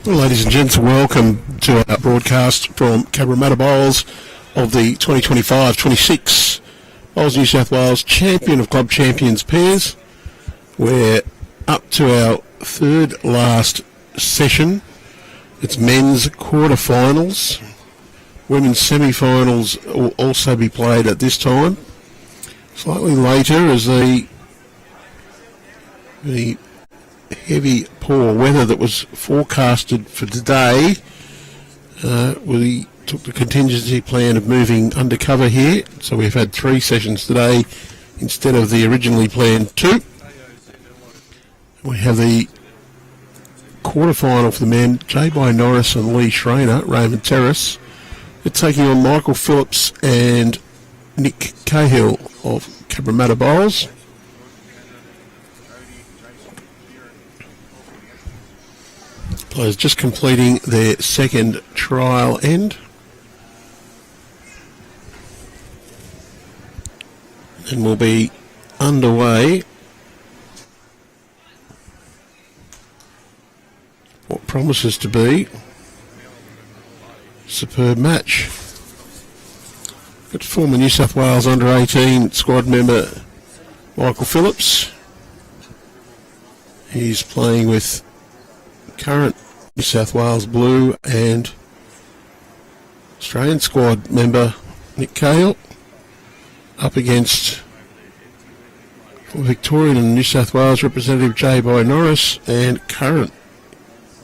Well, ladies and gents, welcome to our broadcast from Cabra Bowls of the 2025-26 Bowls New South Wales Champion of Club Champions pairs. We're up to our third last session. It's men's quarterfinals. Women's semi-finals will also be played at this time. Slightly later as the heavy poor weather that was forecasted for today, we took the contingency plan of moving undercover here, so we've had 3 sessions today instead of the originally planned 2. We have the quarterfinal for the men, Bye-Norris and Schraner, Raymond, Terrace. They're taking on Michael Phillips and Nick Cahill of Cabra Bowls. Players just completing their second trial end. And we'll be underway. What promises to be a superb match. Got former New South Wales under-18 squad member Michael Phillips. He's playing with current New South Wales Blue and Australian squad member Nick Cahill, up against Victorian and New South Wales representative Bye-Norris and current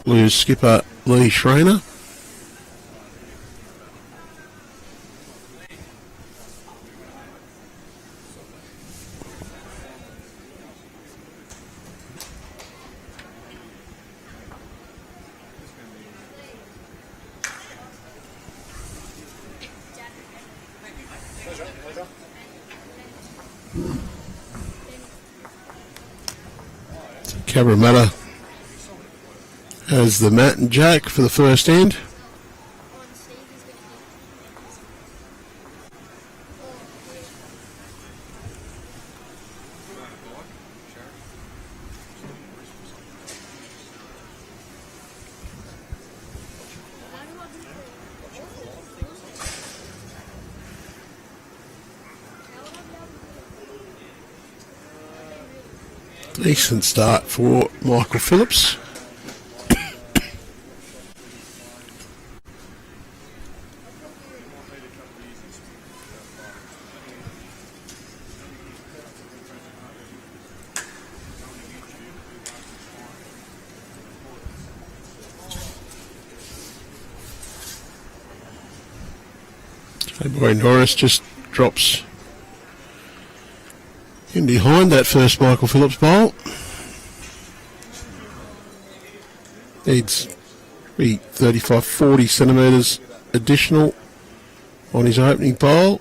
Blues skipper Schraner. Cabra has the Matt and Jack for the first end. Decent start for Michael Phillips. Bye-Norris just drops in behind that first Michael Phillips bowl. Needs 35-40 centimetres additional on his opening bowl.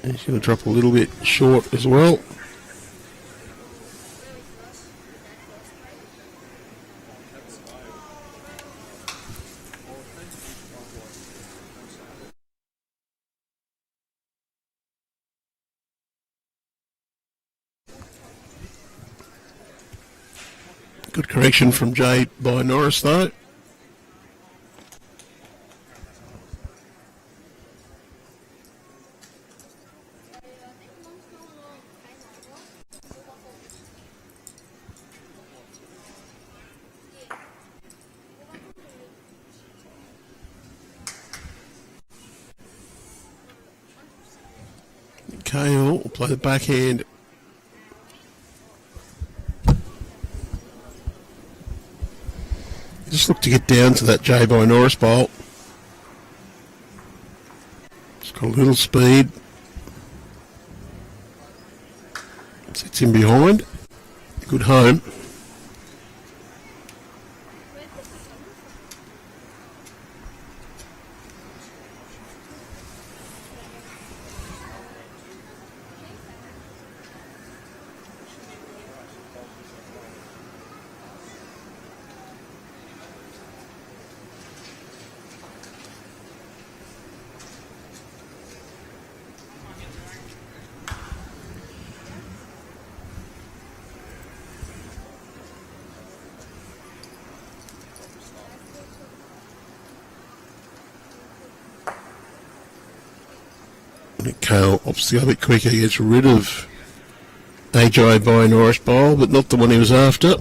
He's going to drop a little bit short as well. Good correction from Bye-Norris though. Cahill will play the backhand. Just look to get down to that Bye-Norris bowl. It's got a little speed. Sits in behind. Good home. think Cahill obviously a bit quicker, gets rid of AJ Bye-Norris bowl, but not the one he was after.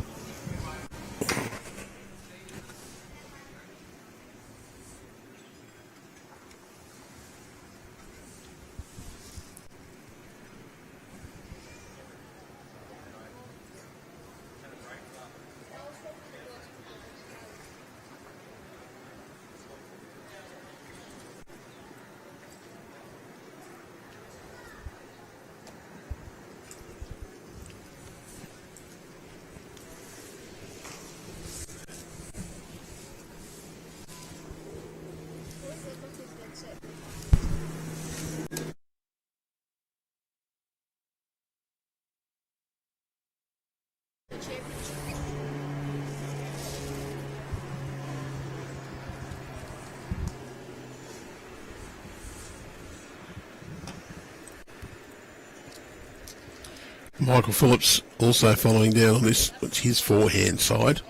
Michael Phillips also following down on this, it's his forehand side.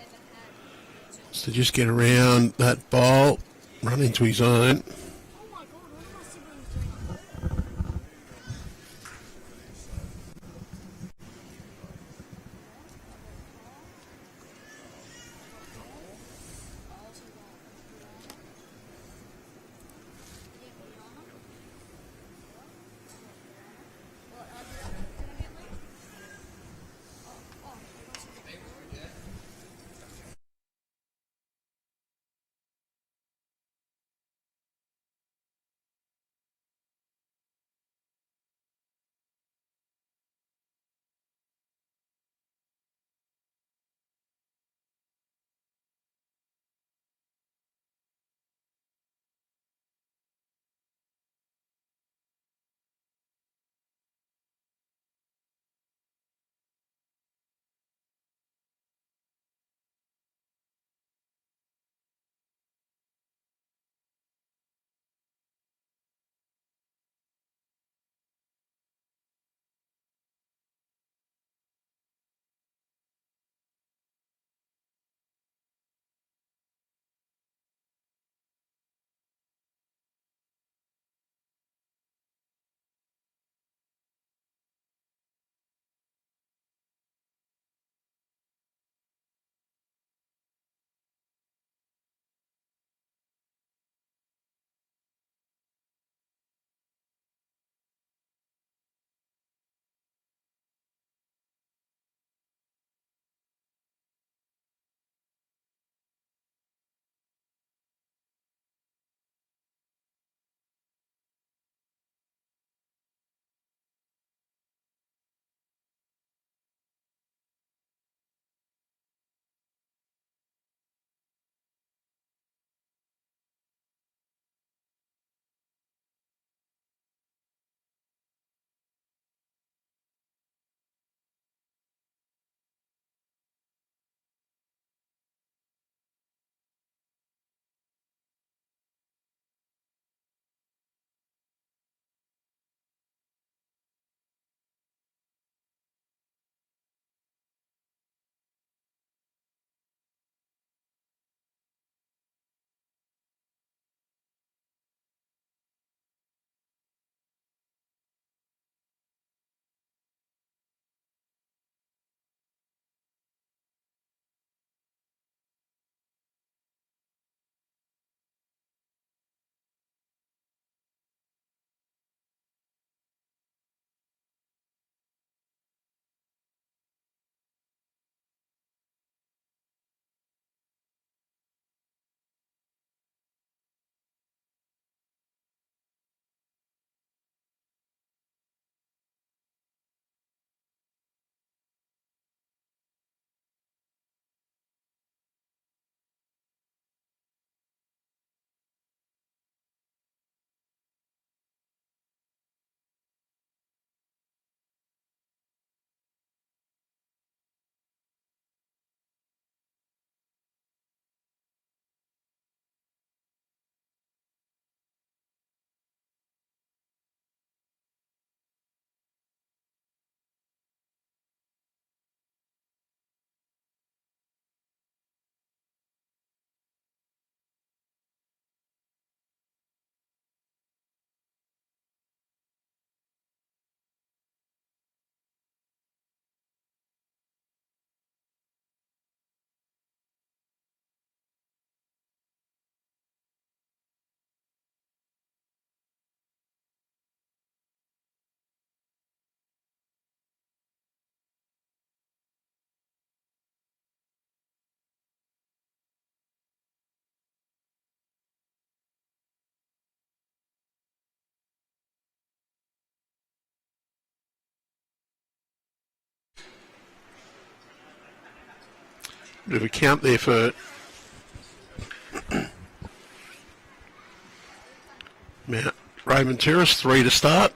So just get around that bowl, run into his own. bit of a count there for Mount Raymond Terrace, 3 to start.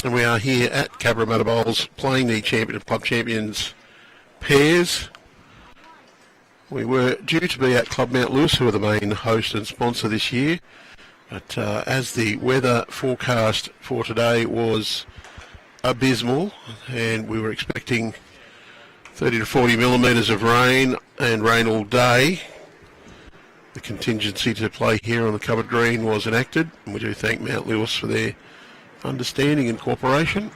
And we are here at Cabra Motor Bowls playing the Champion of Club Champions pairs. We were due to be at Club Mount Lewis, who are the main host and sponsor this year. But as the weather forecast for today was abysmal, and we were expecting 30 to 40 millimetres of rain and rain all day, the contingency to play here on the covered green was enacted, and we do thank Mount Lewis for their understanding and cooperation.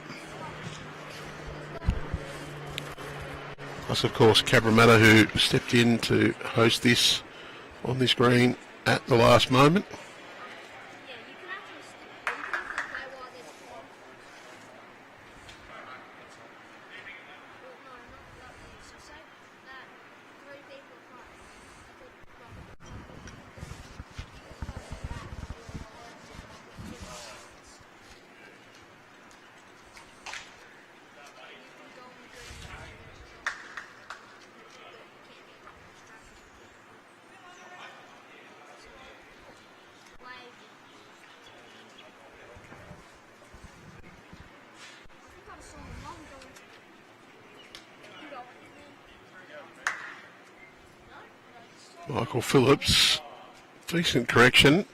Plus, of course, Cabra who stepped in to host this on this green at the last moment. Michael Phillips, decent correction.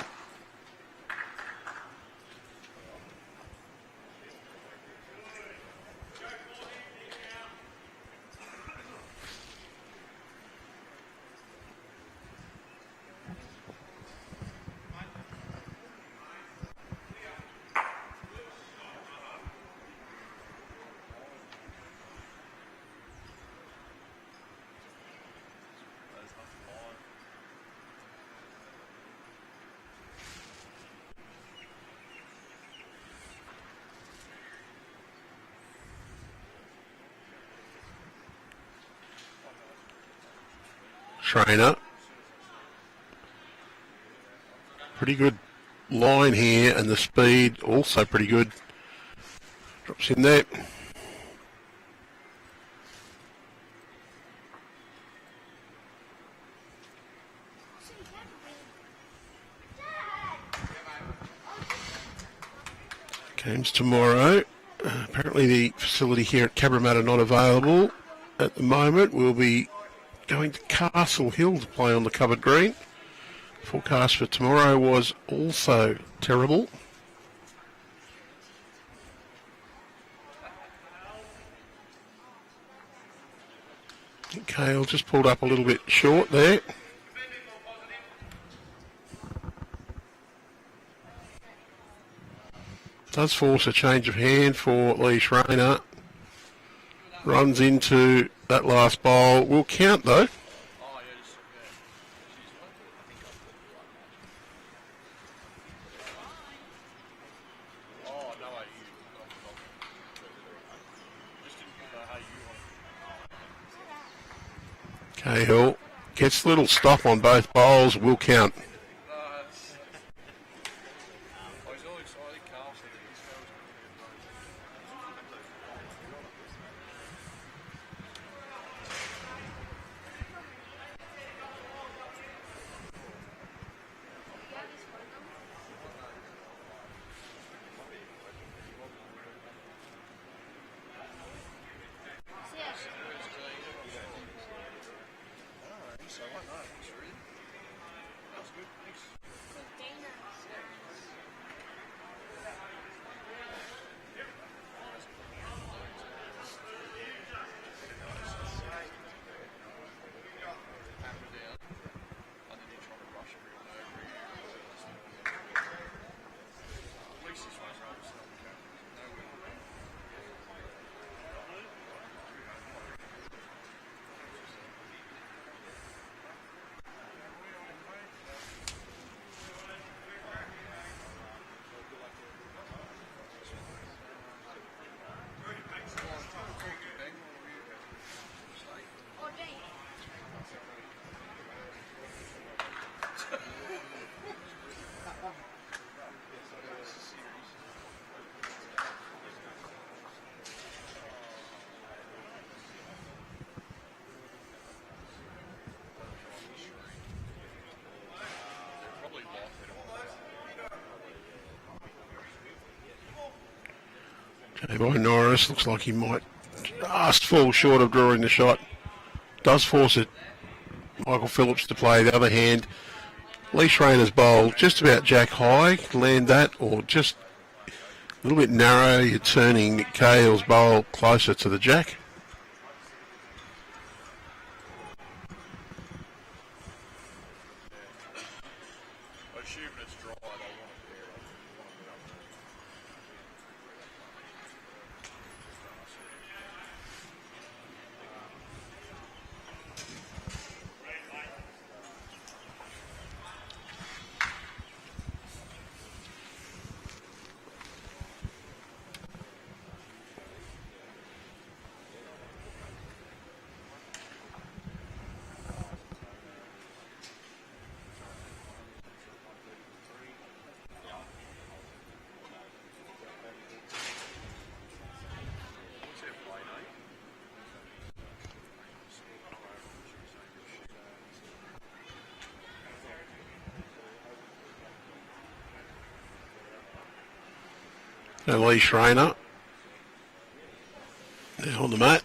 Schraner. Pretty good line here, and the speed also pretty good. Drops in there. Games tomorrow. Apparently the facility here at Cabra not available at the moment. We'll be going to Castle Hill to play on the covered green. Forecast for tomorrow was also terrible. Cahill just pulled up a little bit short there. Does force a change of hand for Lee Schraner. Runs into that last bowl. Will count though. Cahill gets a little stop on both bowls. Will count. Bye-Norris looks like he might just fall short of drawing the shot. Does force it. Michael Phillips to play. The other hand, Lee Schraner's bowl just about jack high. Land that, or just a little bit narrow. You're turning Cahill's bowl closer to the jack. And Lee Schraner now on the mat.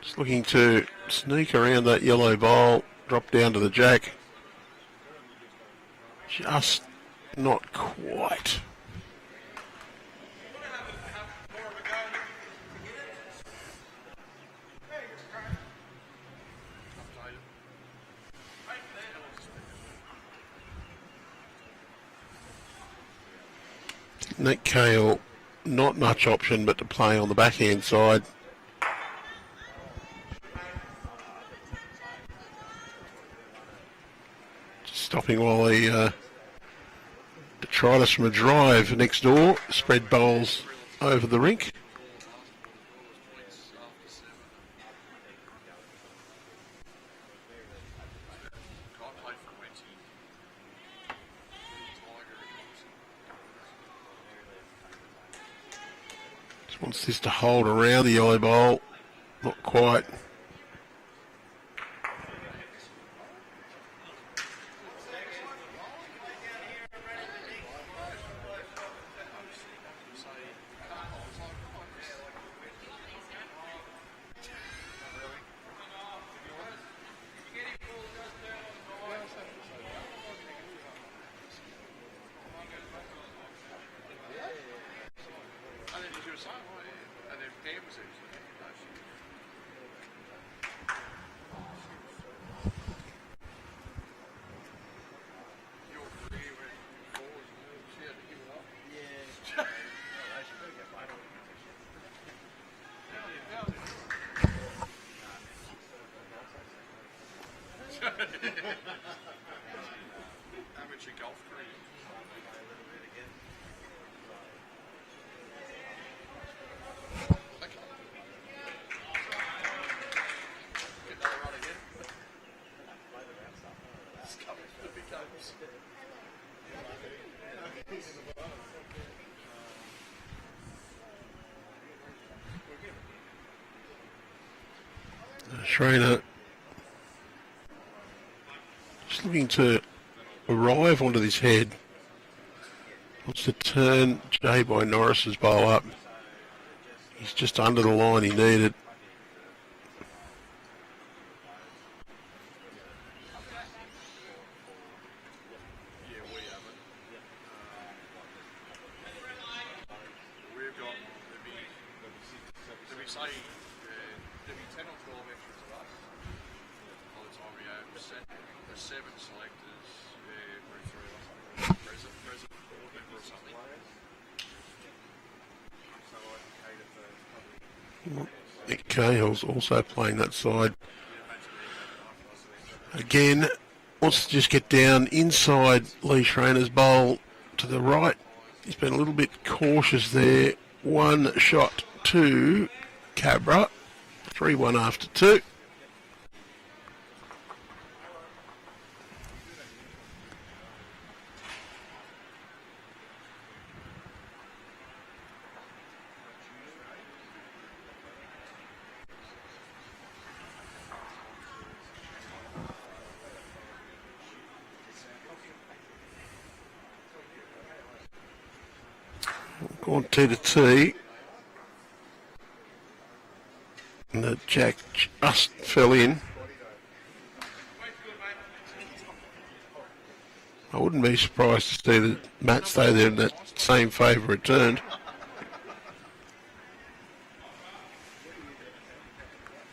Just looking to sneak around that yellow bowl, drop down to the jack. Just not quite. Nick Cahill, not much option but to play on the backhand side. Just stopping while he tried us from a drive next door, spread bowls over the rink. Wants this to hold around the yellow bowl. Not quite. Amateur golf green. Schraner just looking to arrive onto this head. Wants to turn Bye-Norris's bowl up. He's just under the line he needed. Nick Cahill's also playing that side. Again, wants to just get down inside Lee Schraner's bowl to the right. He's been a little bit cautious there. One shot to Cabra. 3-1 after 2. Gone T to T. And the jack just fell in. I wouldn't be surprised to see that Matt stay there in that same favour returned.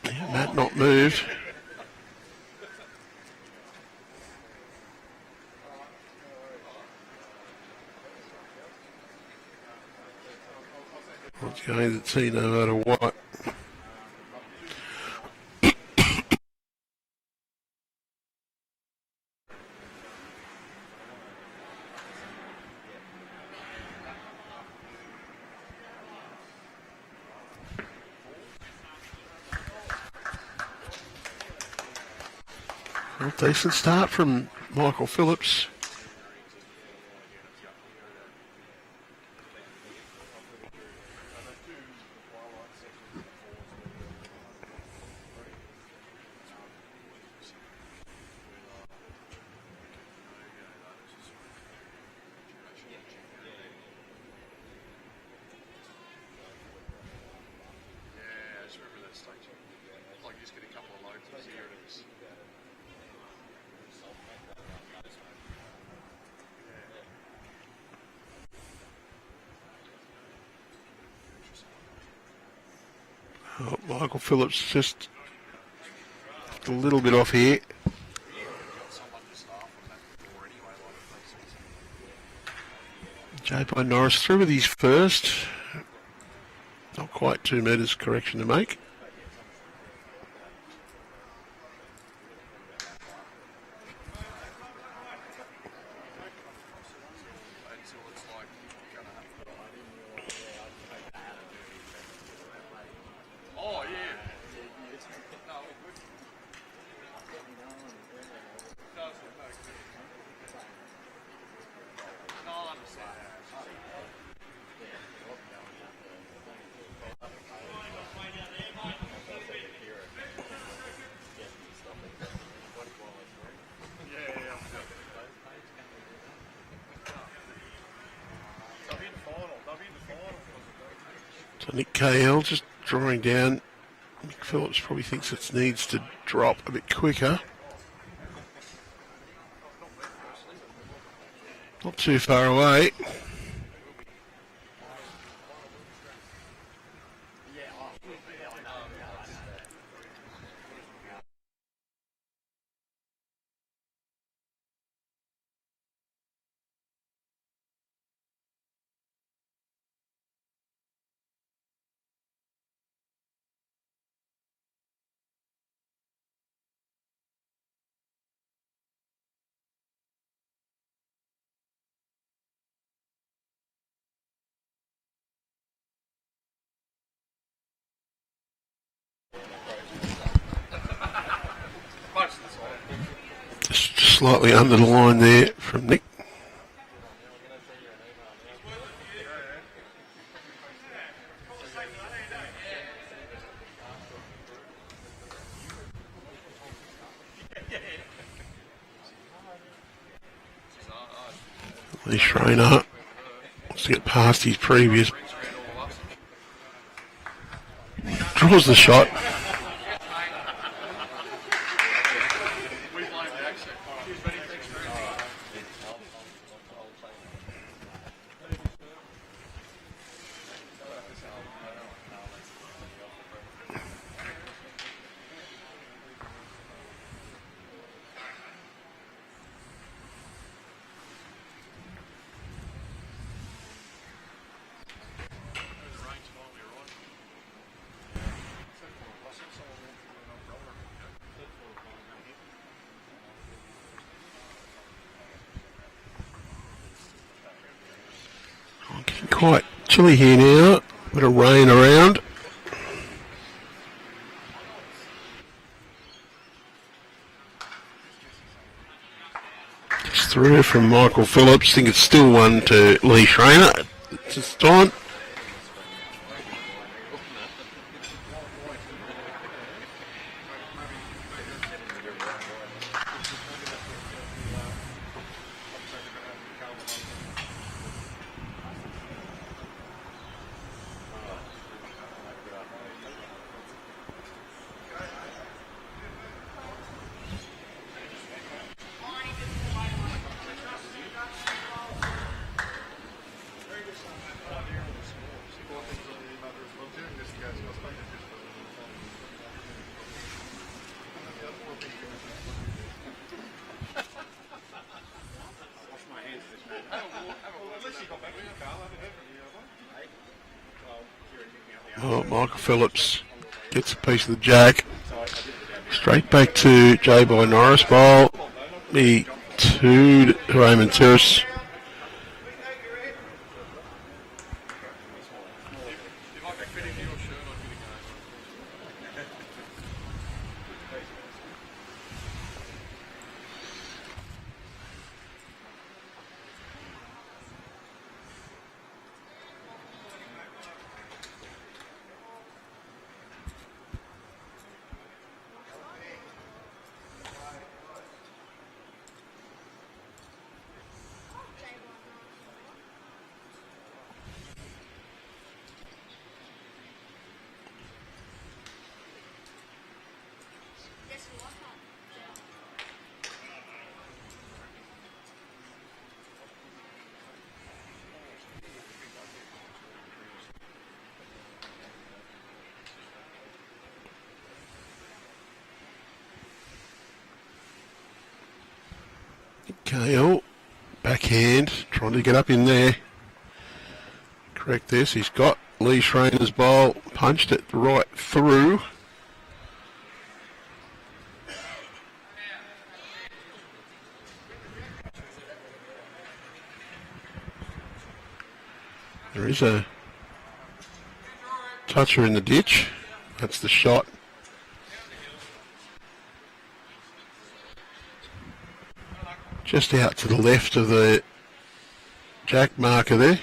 Yeah, Matt not moved. It's going to T no matter what. Well, decent start from Michael Phillips. Oh, Michael Phillips just a little bit off here. Bye-Norris through with his first. Not quite 2 metres correction to make. So Nick Cahill just drawing down. Nick Phillips probably thinks it needs to drop a bit quicker. Not too far away. Just slightly under the line there from Nick. Schraner wants to get past his previous. Draws the shot. Quite chilly here now, bit of rain around. Just through from Michael Phillips. I think it's still one to Lee Schraner. It's this time. Phillips gets a piece of the jack. Straight back to Bye-Norris bowl. The 2 to Raymond Terrace. Cahill, backhand, trying to get up in there. Correct this, he's got Lee Schraner's bowl, punched it right through. There is a toucher in the ditch, that's the shot. Just out to the left of the jack marker there.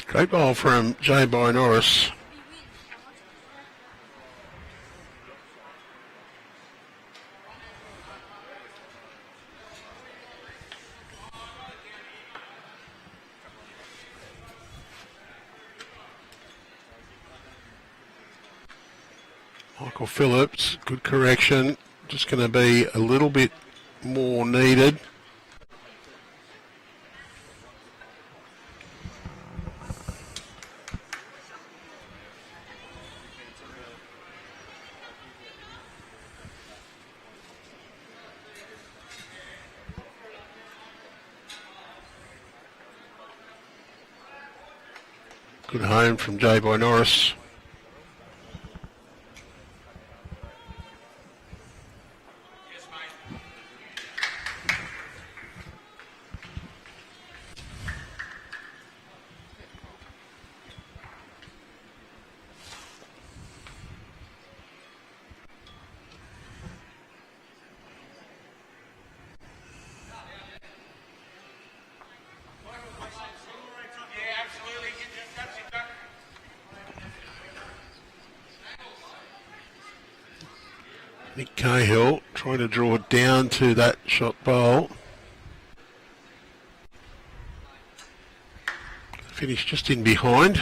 Great ball from Bye-Norris. Phillips, good correction. Just going to be a little bit more needed. Good home from Bye-Norris. Nick Cahill trying to draw down to that shot bowl. Finish just in behind.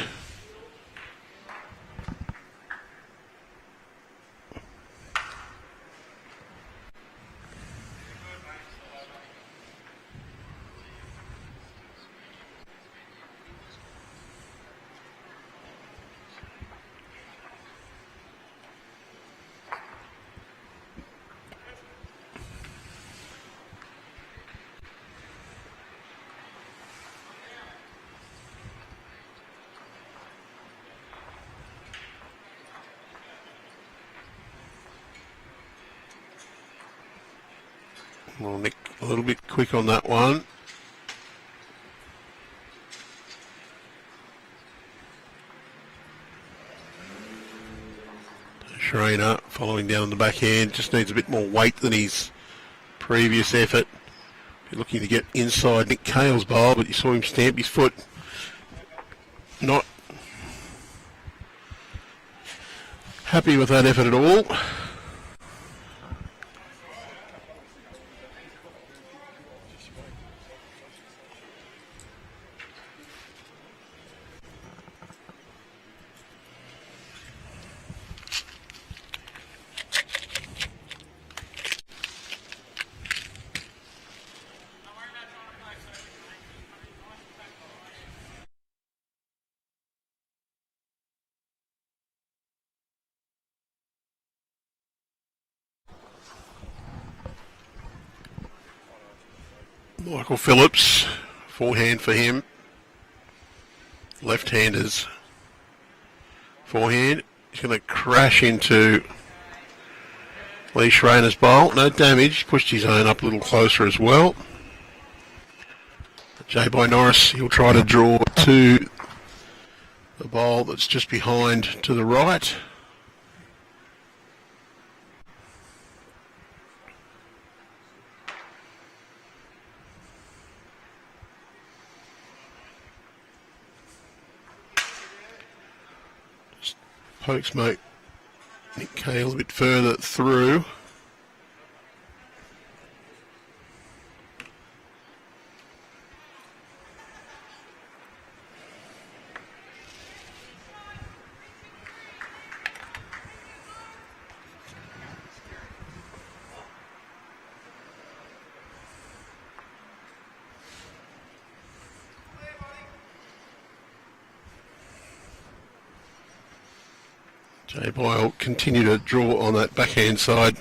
Well, Nick a little bit quick on that one. Schraner following down on the backhand, just needs a bit more weight than his previous effort. You're looking to get inside Nick Cahill's bowl, but you saw him stamp his foot. Not happy with that effort at all. Michael Phillips, forehand for him. Left-handers. Forehand. He's going to crash into Lee Schraner's bowl. No damage. Pushed his own up a little closer as well. Bye-Norris, he'll try to draw to the bowl that's just behind to the right. Pokes mate Nick Cahill a bit further through. J-Boy will continue to draw on that backhand side.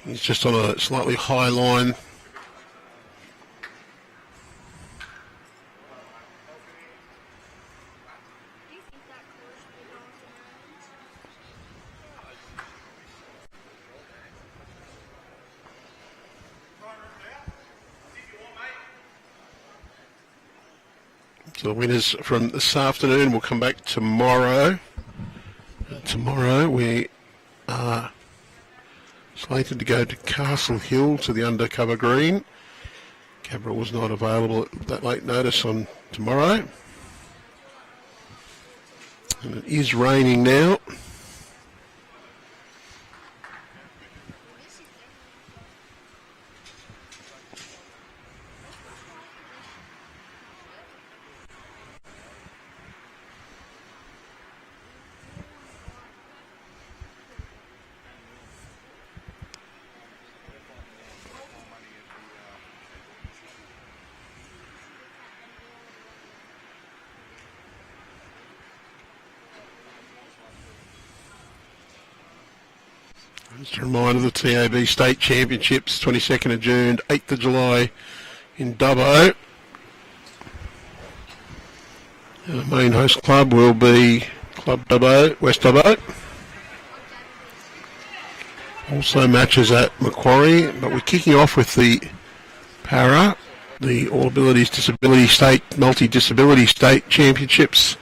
He's just on a slightly high line. So the winners from this afternoon will come back tomorrow. Tomorrow we are slated to go to Castle Hill to the undercover green. Cabra was not available at that late notice on tomorrow. And it is raining now. Just a reminder, the TAB State Championships, 22nd of June, 8th of July in Dubbo. Our main host club will be Club Dubbo, West Dubbo. Also matches at Macquarie, but we're kicking off with the Para, the All Abilities Disability State, Multi-Disability State Championships.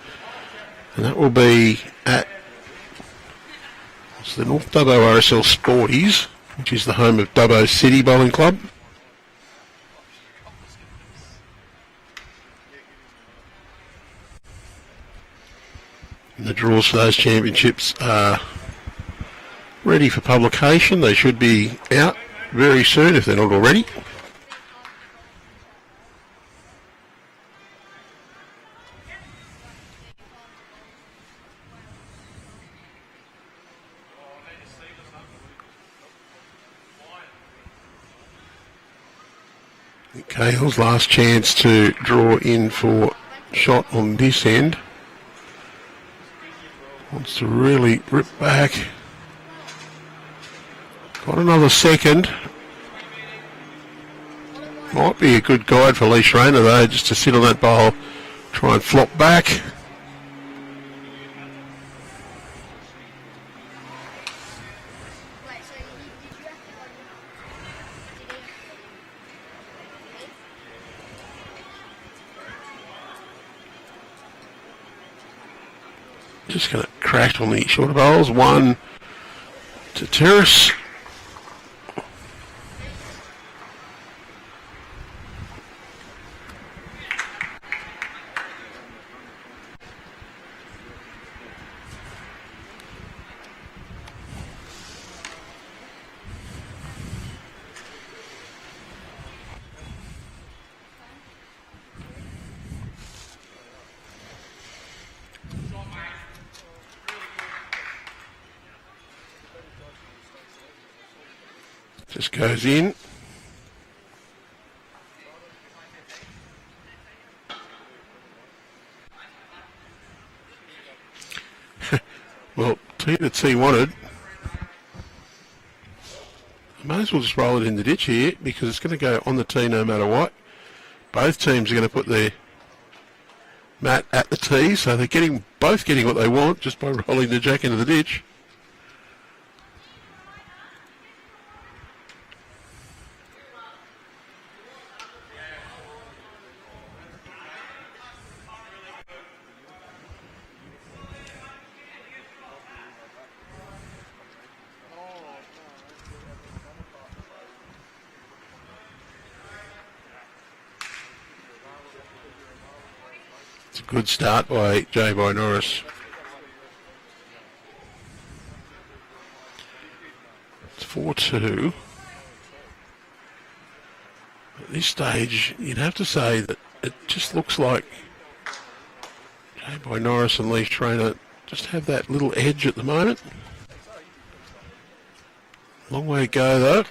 And that will be at the North Dubbo RSL Sporties, which is the home of Dubbo City Bowling Club. And the draws for those championships are ready for publication. They should be out very soon if they're not already. Cahill's last chance to draw in for shot on this end. Wants to really rip back. Got another second. Might be a good guide for Schraner though, just to sit on that bowl, try and flop back. Just going to crash on the shorter bowls. One to Terrace. Just goes in. Well, T that T wanted. I may as well just roll it in the ditch here because it's going to go on the tee no matter what. Both teams are going to put their mat at the tee, so they're both getting what they want just by rolling the jack into the ditch. It's a good start by Bye-Norris. It's 4-2. At this stage, you'd have to say that it just looks like Bye-Norris and Schraner just have that little edge at the moment. Long way to go though.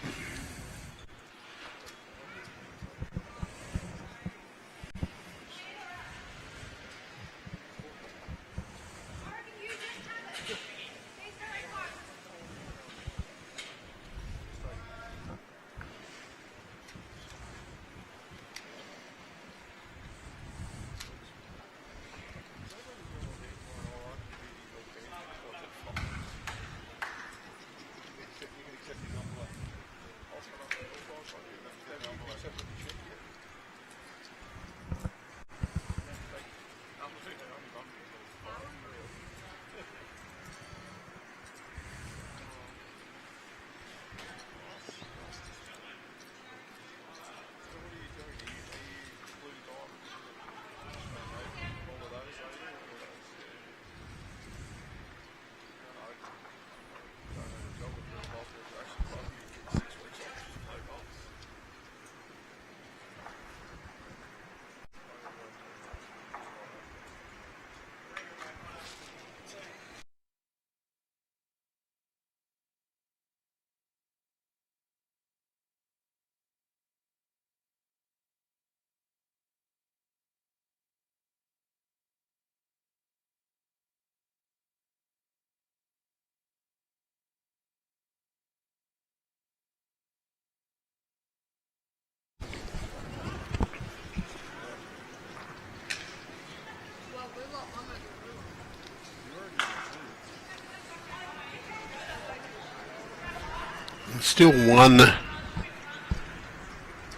Still 1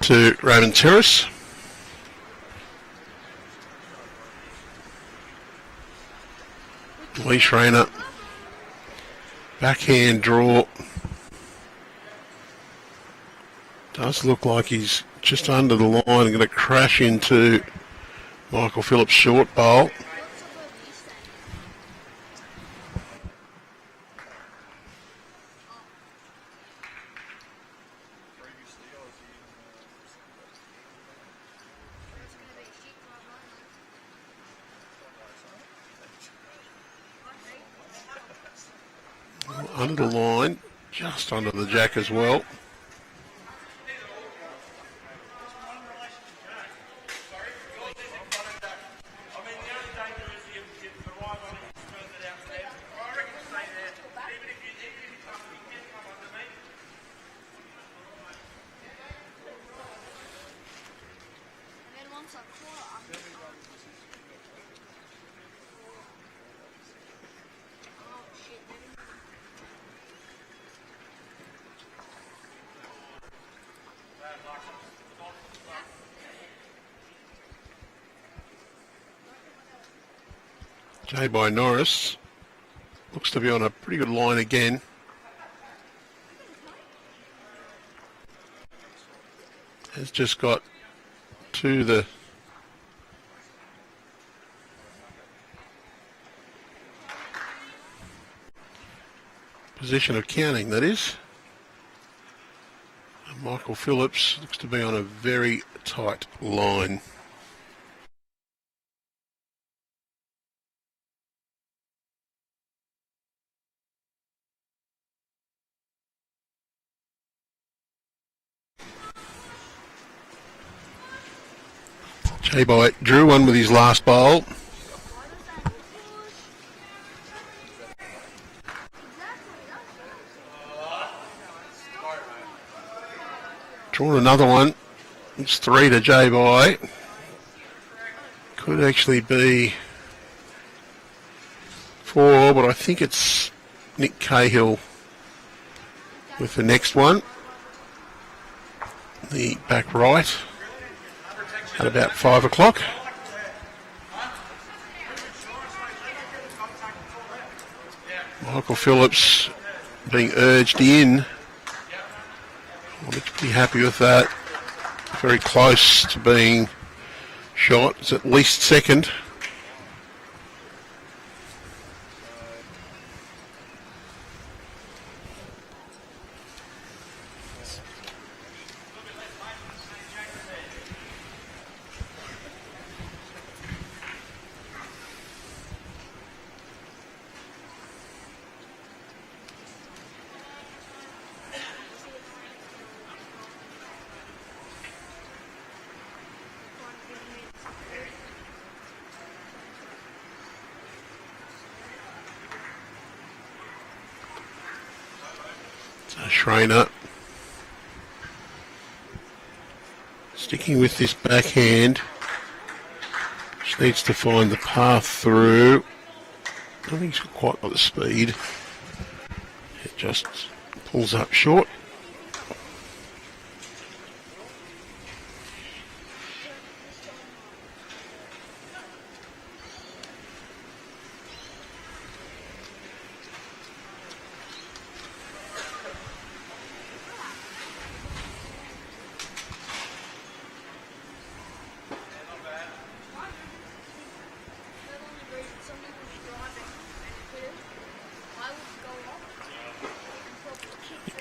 to Raymond Terrace. Schraner, backhand draw. Does look like he's just under the line and going to crash into Phillips' short bowl. under the line, just under the jack as well. Bye-Norris looks to be on a pretty good line again. Has just got to the position of counting, that is. And Michael Phillips looks to be on a very tight line. J-Boy drew one with his last bowl. Drawn another one. It's 3 to J-Boy. Could actually be 4, but I think it's Nick Cahill with the next one. The back right. At about 5 o'clock. Michael Phillips being urged in. I'm pretty happy with that. Very close to being shot. It's at least second. Schraner sticking with this backhand. Just needs to find the path through. I don't think he's quite got the speed. It just pulls up short.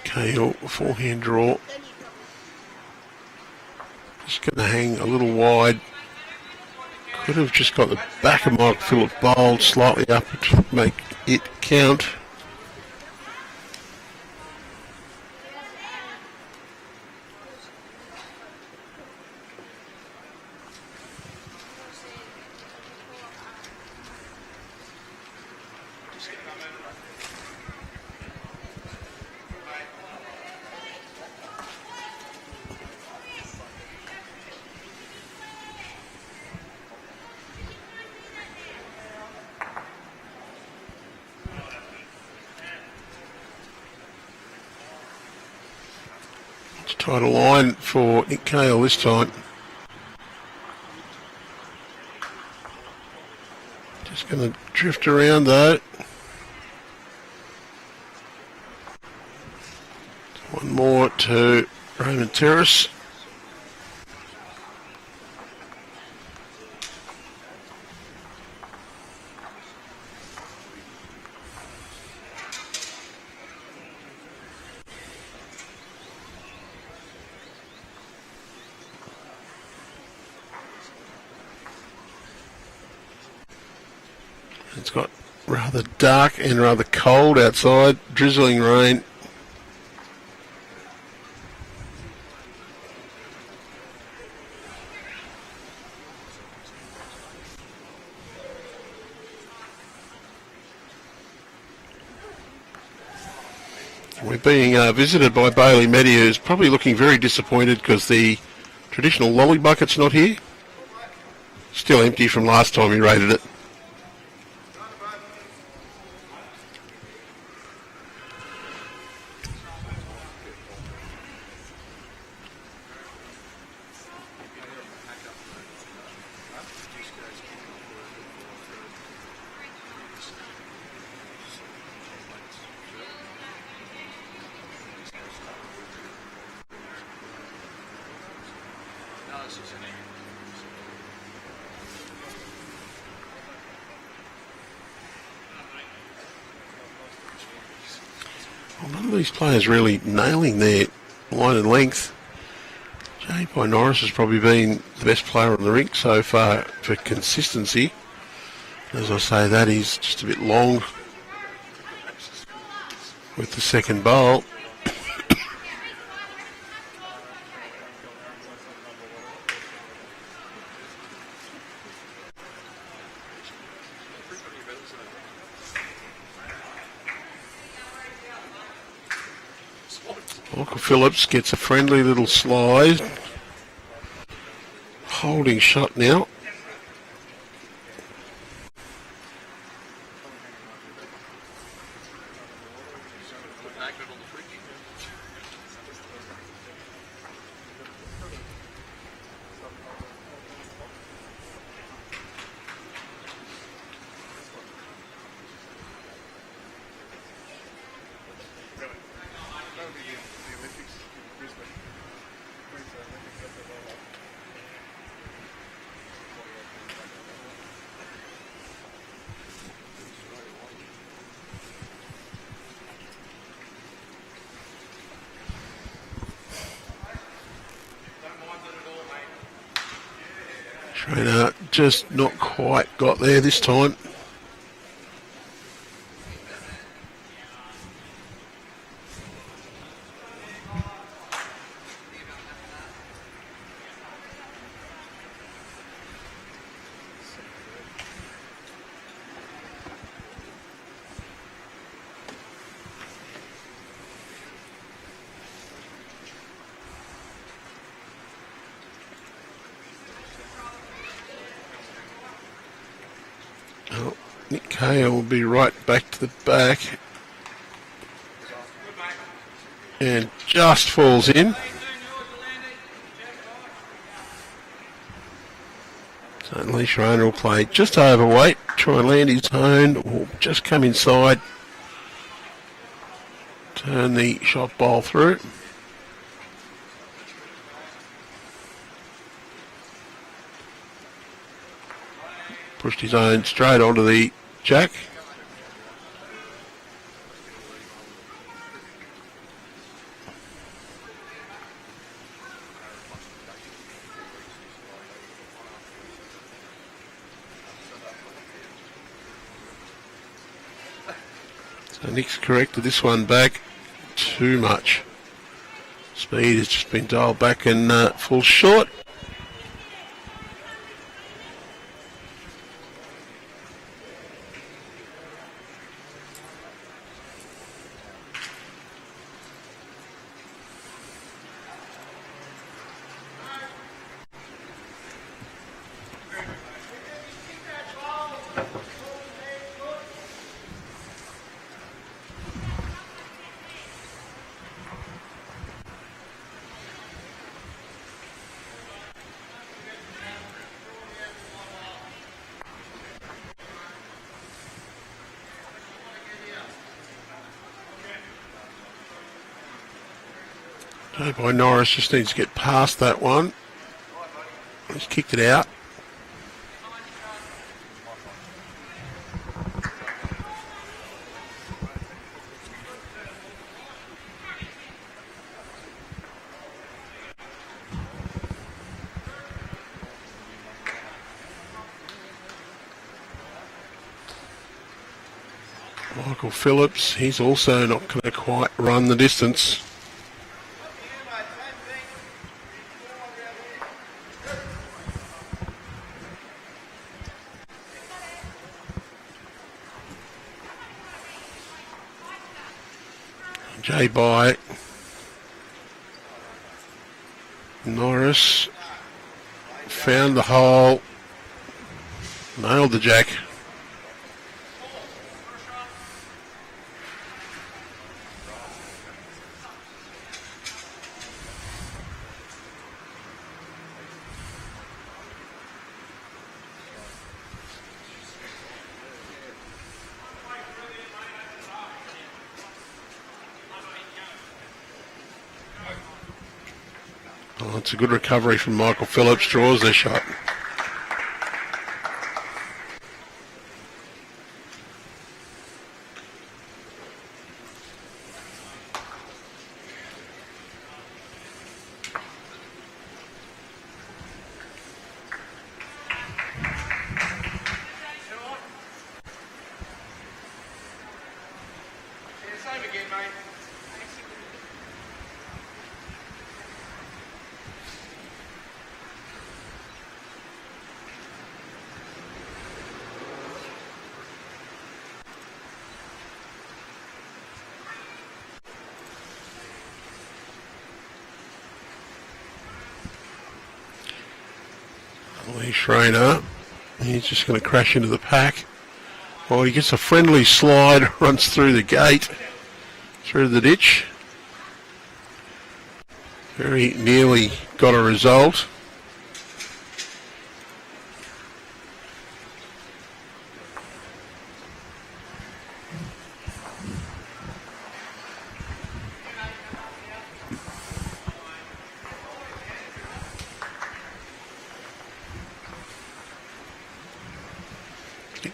Cahill, forehand draw. Just going to hang a little wide. Could have just got the back of Michael Phillips bowled slightly up to make it count. Tight a line for Nick Cahill this time. Just going to drift around though. One more to Raymond Terrace. It's got Rather dark and rather cold outside, drizzling rain. We're being visited by Bailey Meddy, who's probably looking very disappointed because the traditional lolly bucket's not here. Still empty from last time he raided it. Well, none of these players really nailing their line and length. Bye-Norris has probably been the best player on the rink so far for consistency. As I say that, he's just a bit long with the second bowl. Phillips gets a friendly little slide. Holding shot now. Schraner just not quite got there this time. Cahill will be right back to the back and just falls in. Certainly Schraner will play just overweight, try and land his own, or just come inside, turn the shot ball through. Pushed his own straight onto the jack. So Nick's corrected this one back too much. Speed has just been dialed back and falls short. Bye-Norris just needs to get past that one. He's kicked it out. Michael Phillips, he's also not going to quite run the distance. Bye-Norris found the hole, nailed the jack. Oh, it's a good recovery from Michael Phillips, draws their shot. Same again, mate. Schraner, he's just going to crash into the pack. Well, he gets a friendly slide, runs through the gate, through the ditch. Very nearly got a result.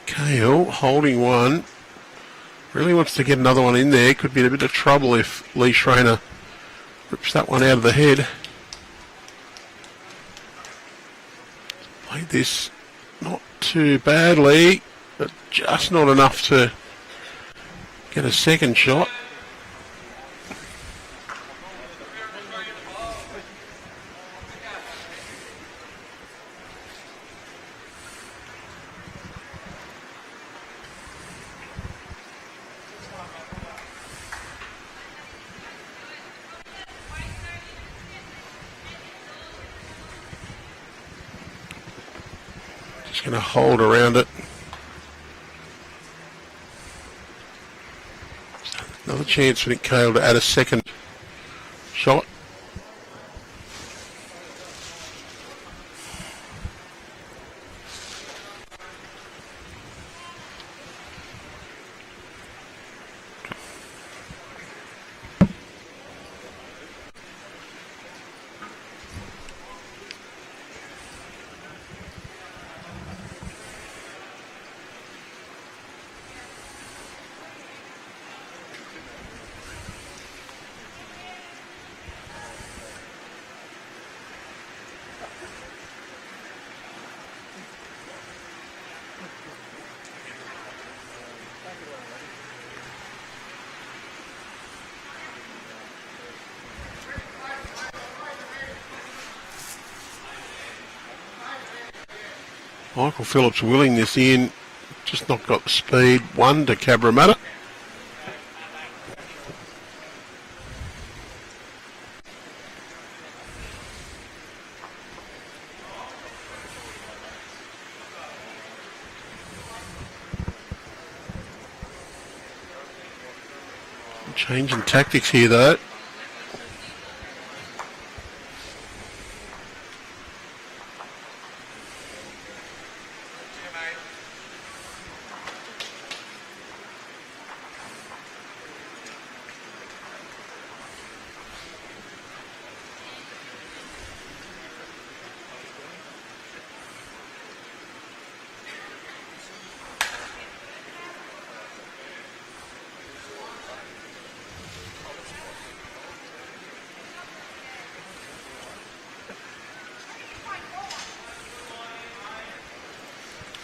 Cahill holding one. Really wants to get another one in there. Could be in a bit of trouble if Schraner rips that one out of the head. Played this not too badly, but just not enough to get a second shot. Just going to hold around it. Another chance for Nick Cahill to add a second shot. Michael Phillips willing this in, just not got the speed. One to Cabra. Changing tactics here though.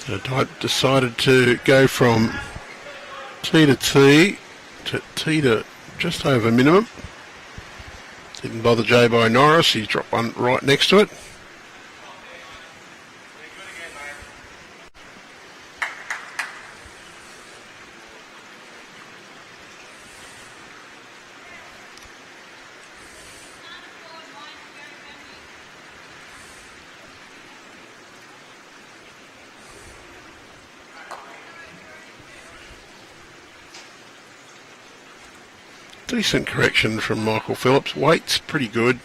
So decided to go from T to T to just over minimum. Didn't bother Bye-Norris. He's dropped one right next to it. Decent correction from Michael Phillips. Weight's pretty good.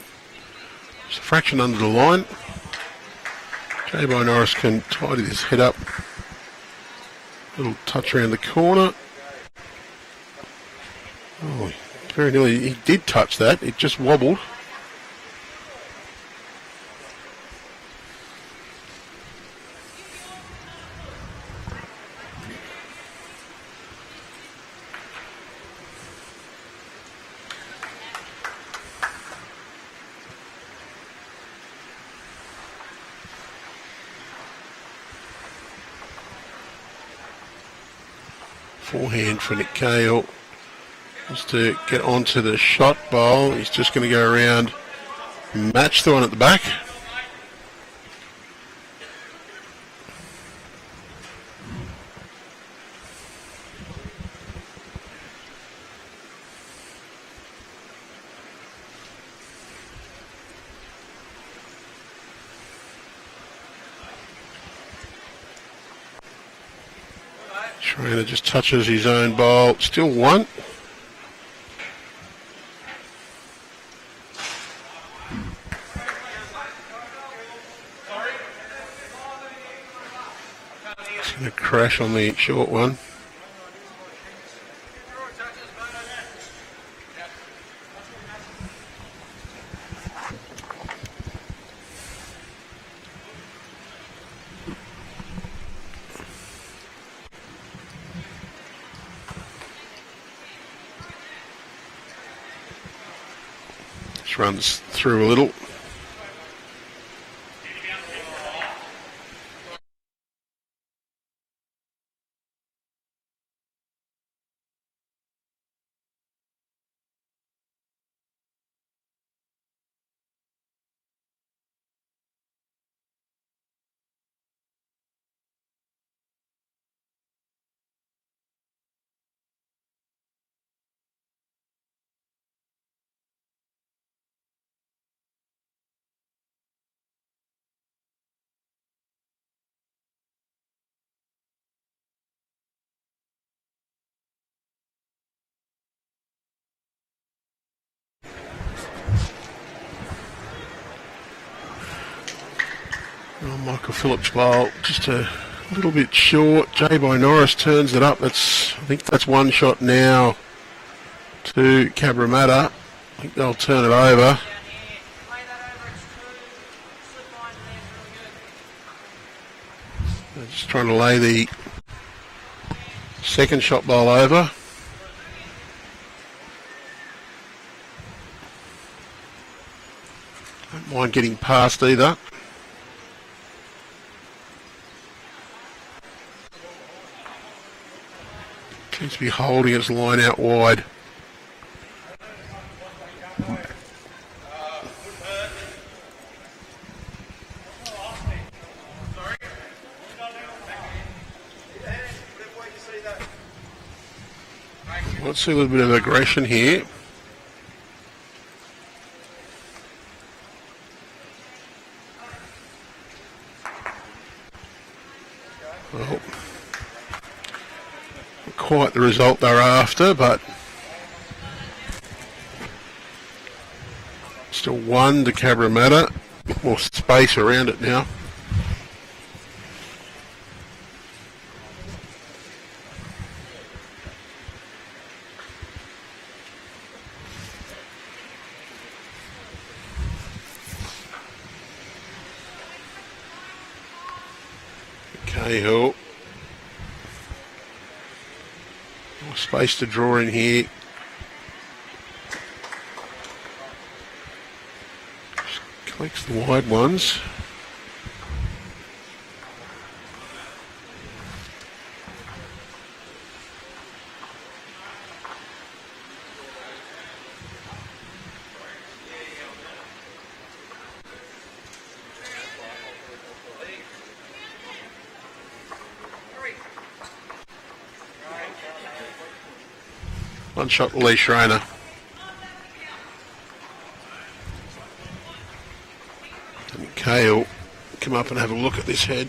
It's a fraction under the line. Bye-Norris can tidy this head up. Little touch around the corner. Oh, very nearly. He did touch that. It just wobbled. Forehand for Nick Cahill. Just to get onto the shot bowl. He's just going to go around, match the one at the back. Schraner just touches his own bowl. Still one. It's going to crash on the short one. Runs through a little. Oh, Michael Phillips bowl just a little bit short. Bye-Norris turns it up. I think that's one shot now to Cabra. I think they'll turn it over. They're just trying to lay the second shot bowl over. Don't mind getting past either. Seems to be holding its line out wide. Let's see a little bit of aggression here. Well, not quite the result they're after, but still one to Cabra. A bit more space around it now. Cahill. More space to draw in here. Just collects the wide ones. One shot to Lee Schraner. And Cahill come up and have a look at this head.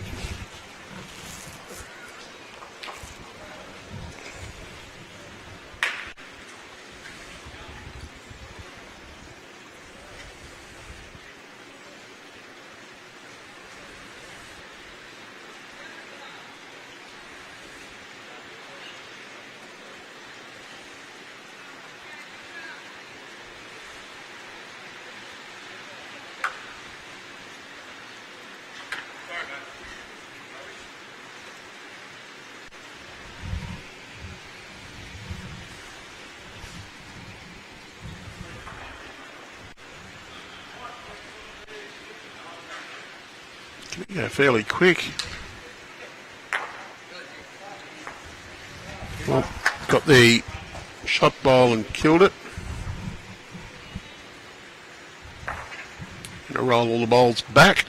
Yeah, fairly quick. Well, got the shot bowl and killed it. Gonna roll all the bowls back.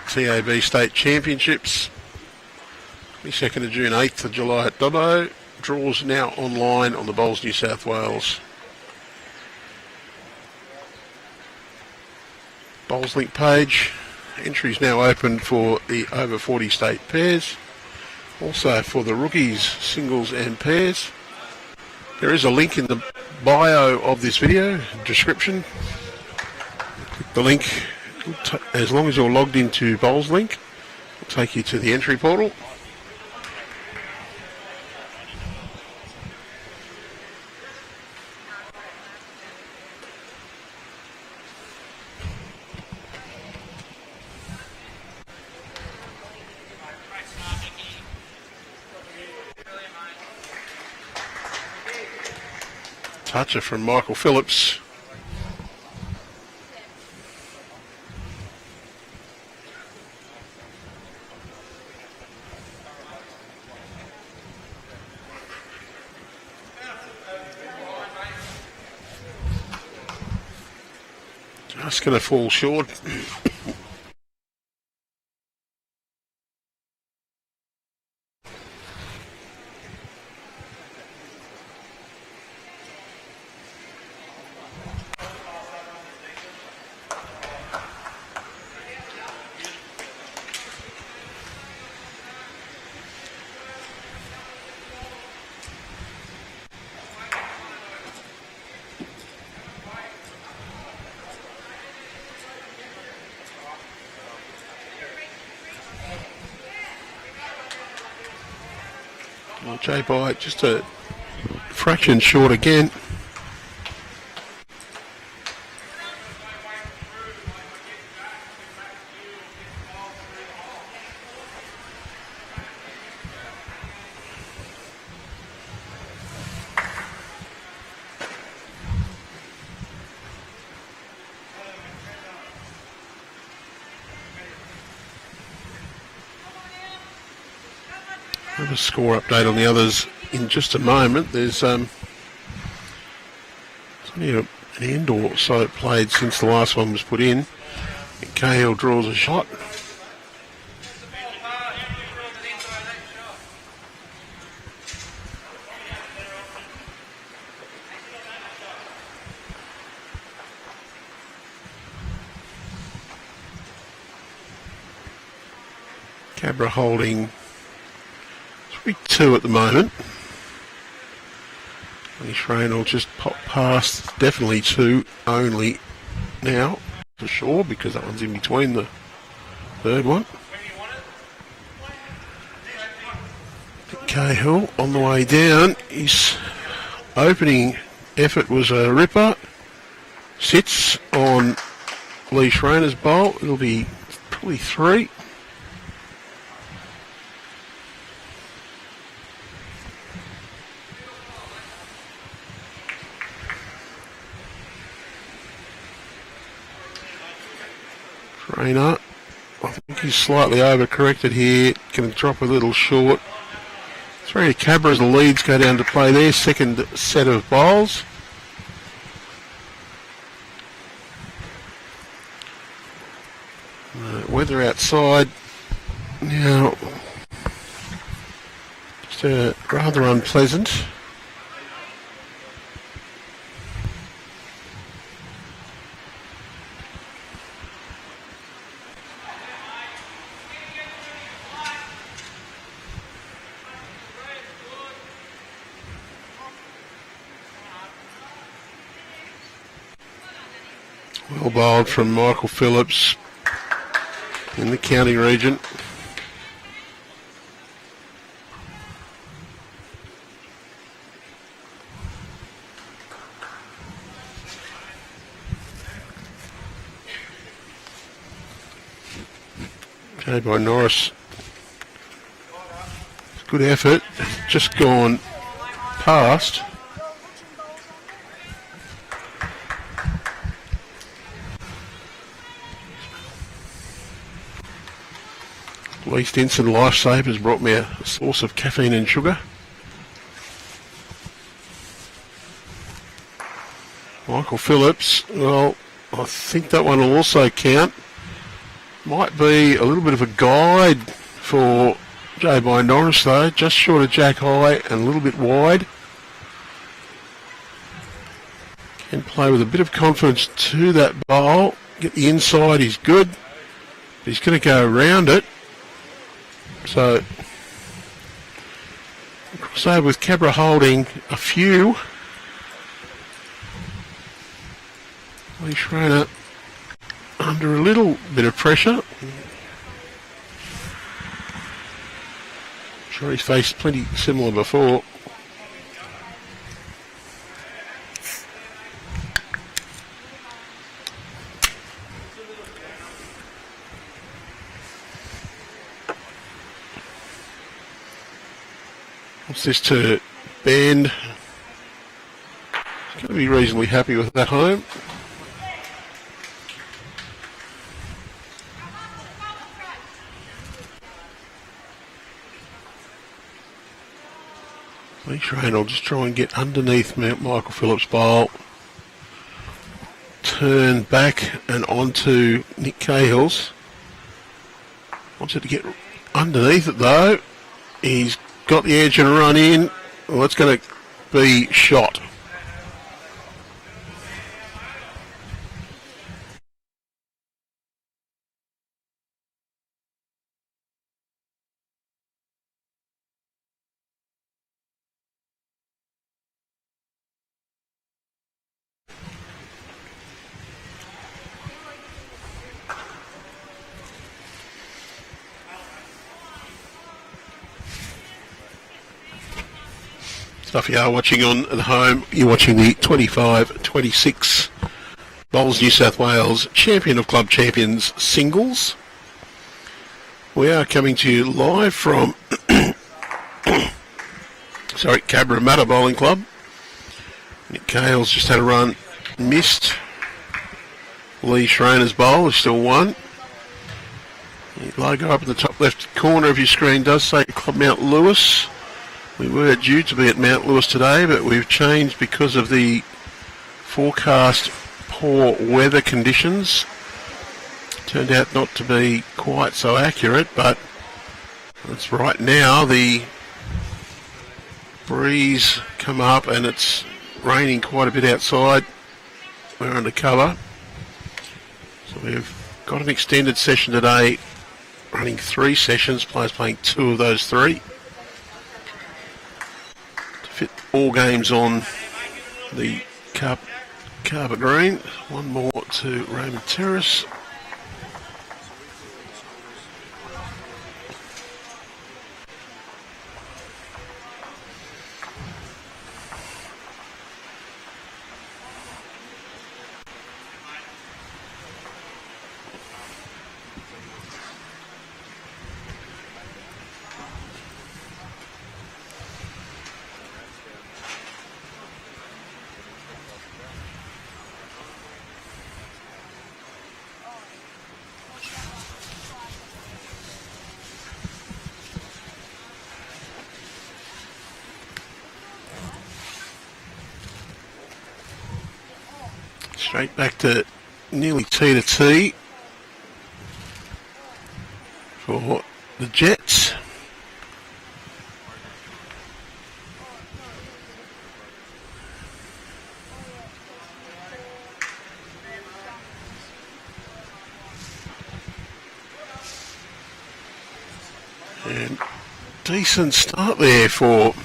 TAB State Championships, 22nd of June, 8th of July at Dubbo. Draws now online on the Bowls New South Wales Bowls Link page. Entries now open for the over 40 state pairs, also for the rookies singles and pairs. There is a link in the bio of this video description. Click the link. As long as you're logged into Bowls Link, it'll take you to the entry portal. Toucher from Michael Phillips. Just going to fall short. J by just a fraction short again. Have a score update on the others in just a moment. There's only an end or so played since the last one was put in. And Cahill draws a shot. Cabra holding 3-2 at the moment. Schraner will just pop past, definitely 2 only now, for sure, because that one's in between the third one. Cahill on the way down, his opening effort was a ripper, sits on Lee Schraner's bowl, it'll be probably 3. Schraner, I think think he's slightly overcorrected here. Going to drop a little short. Three Cabra as the leads go down to play their second set of bowls. Weather outside now just rather unpleasant. Well bowled from Michael Phillips in the county region. Okay, Bye-Norris. Good effort. Just gone past. At least Instant Lifesavers brought me a source of caffeine and sugar. Michael Phillips, well, I think that one will also count. Might be a little bit of a guide for Bye-Norris though, just short of Jack High and a little bit wide. Can play with a bit of confidence to that bowl. Get the inside, he's good. He's going to go around it. So, crossover with Cabra holding a few. Schraner under a little bit of pressure. I'm sure he's faced plenty similar before. What's this to bend? He's going to be reasonably happy with that home. Schraner will just try and get underneath Michael Phillips' bowl. Turn back and onto Nick Cahill's. Wants it to get underneath it though. He's got the edge and run in. Well, it's going to be shot. So if you are watching on at home, you're watching the 25-26 Bowls New South Wales Champion of Club Champions Singles. We are coming to you live from Cabra Matter Bowling Club. Nick Cahill's just had a run, missed. Lee Schraner's bowl is still one. The logo up in the top left corner of your screen does say Club Mount Lewis. We were due to be at Mount Lewis today, but we've changed because of the forecast poor weather conditions. Turned out not to be quite so accurate, but it's right now the breeze come up and it's raining quite a bit outside. We're under cover. So we've got an extended session today, running 3 sessions, players playing 2 of those 3. Fit all games on the Cabra green. One more to Raymond Terrace. Straight back to nearly T to T for the Jets. And decent start there for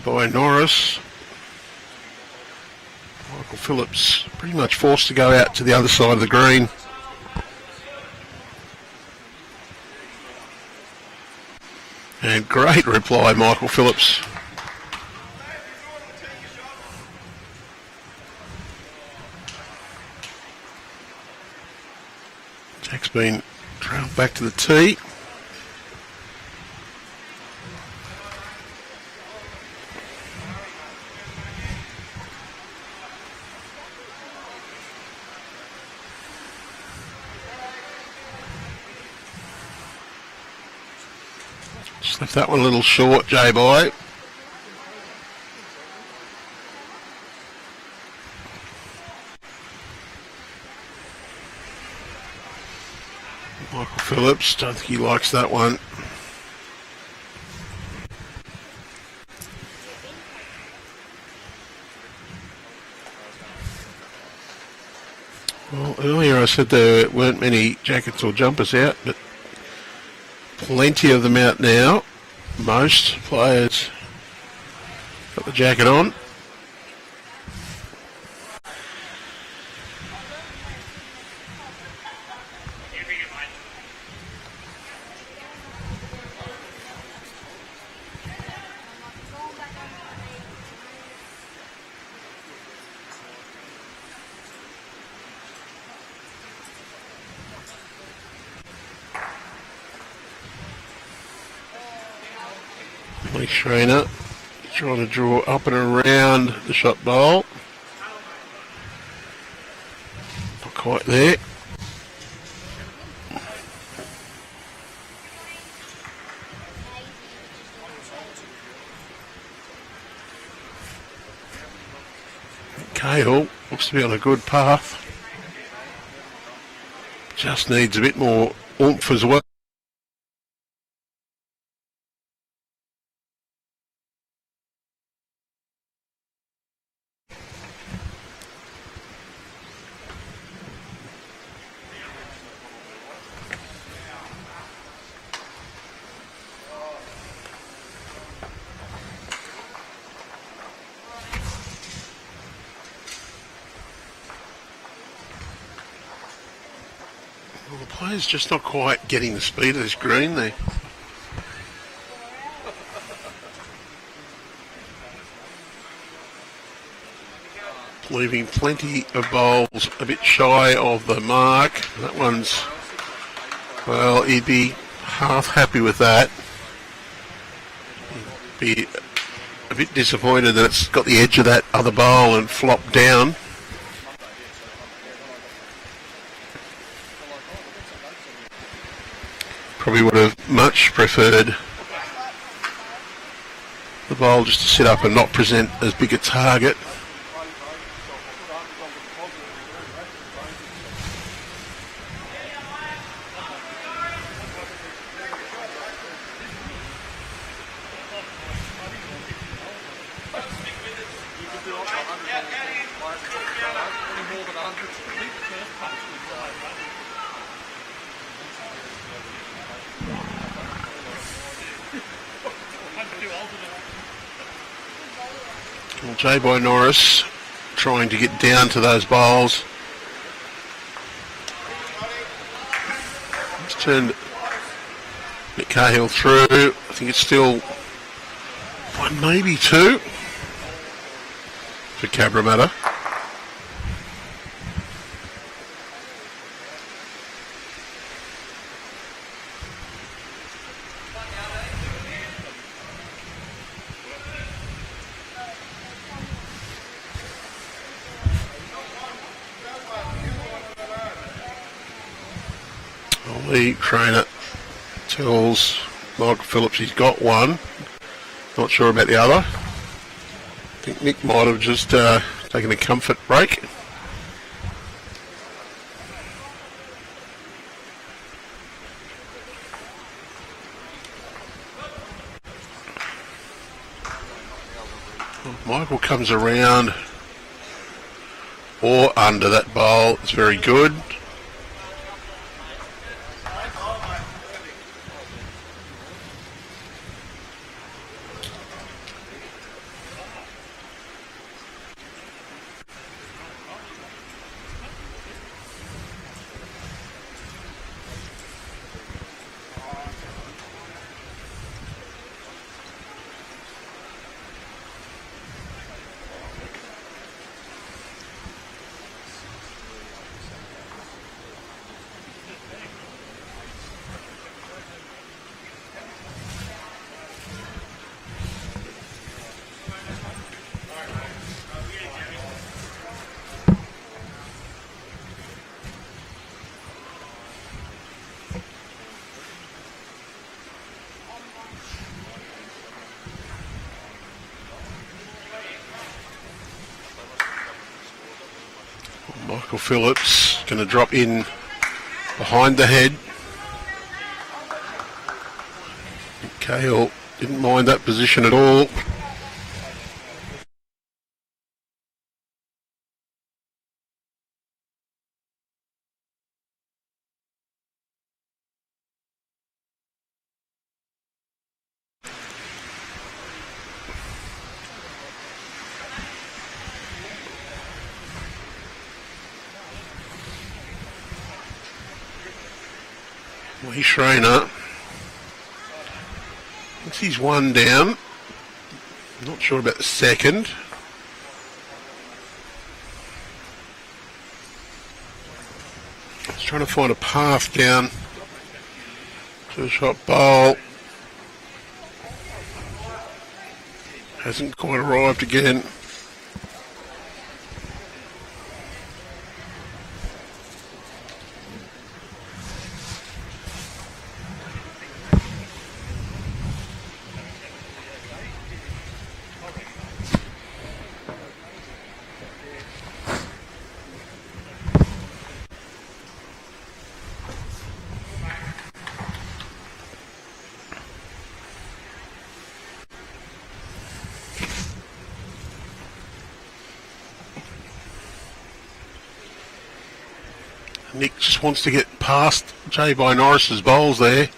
Bye-Norris. Michael Phillips pretty much forced to go out to the other side of the green. And great reply, Michael Phillips. Jack's been trailed back to the tee. Just left that one a little short, J-Boy. Michael Phillips, don't think he likes that one. Well, earlier I said there weren't many jackets or jumpers out, but plenty of them out now. Most players got the jacket on. Schraner trying to draw up and around the shot bowl. Not quite there. Cahill looks to be on a good path. Just needs a bit more oomph as well. Well, the player's just not quite getting the speed of this green there. Leaving plenty of bowls a bit shy of the mark. That one's, well, he'd be half happy with that. He'd be a bit disappointed that it's got the edge of that other bowl and flopped down. Probably would have much preferred the bowl just to sit up and not present as big a target. Well, Bye-Norris trying to get down to those bowls. It's turned Cahill through. I think it's still one, maybe two for Cabra matter. Schraner tells Michael Phillips he's got one. Not sure about the other. I think Nick might have just taken a comfort break. Michael comes around or under that bowl. It's very good. Michael Phillips going to drop in behind the head. Cahill didn't mind that position at all. Schraner. Thinks he's one down. Not sure about the second. He's trying to find a path down to the shot bowl. Hasn't quite arrived again. Nick just wants to get past Bye-Norris's bowls there.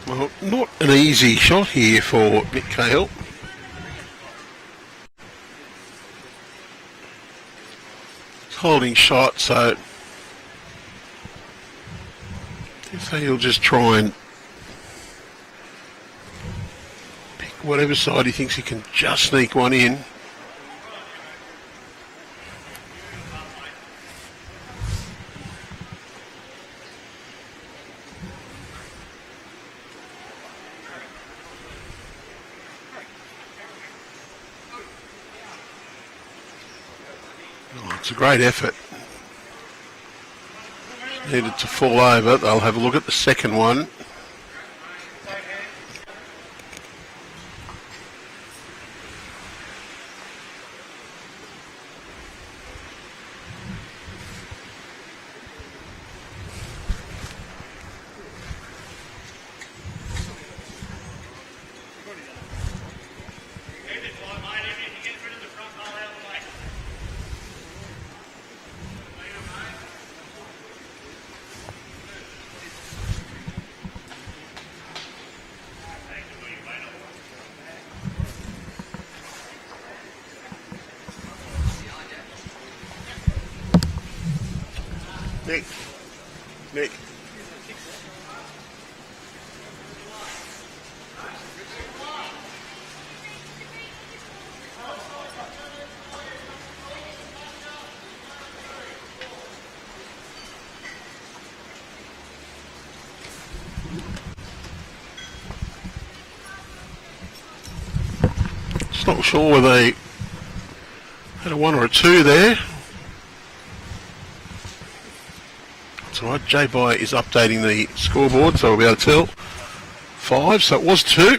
Well, not an easy shot here for Nick Cahill. He's holding shot, so he'll just try and pick whatever side he thinks he can just sneak one in. It's a great effort. Needed to fall over. They'll have a look at the second one. Nick. Nick. Just not sure whether they had a 1 or a 2 there. That's alright, J-By is updating the scoreboard, so we'll be able to tell. 5, so it was 2.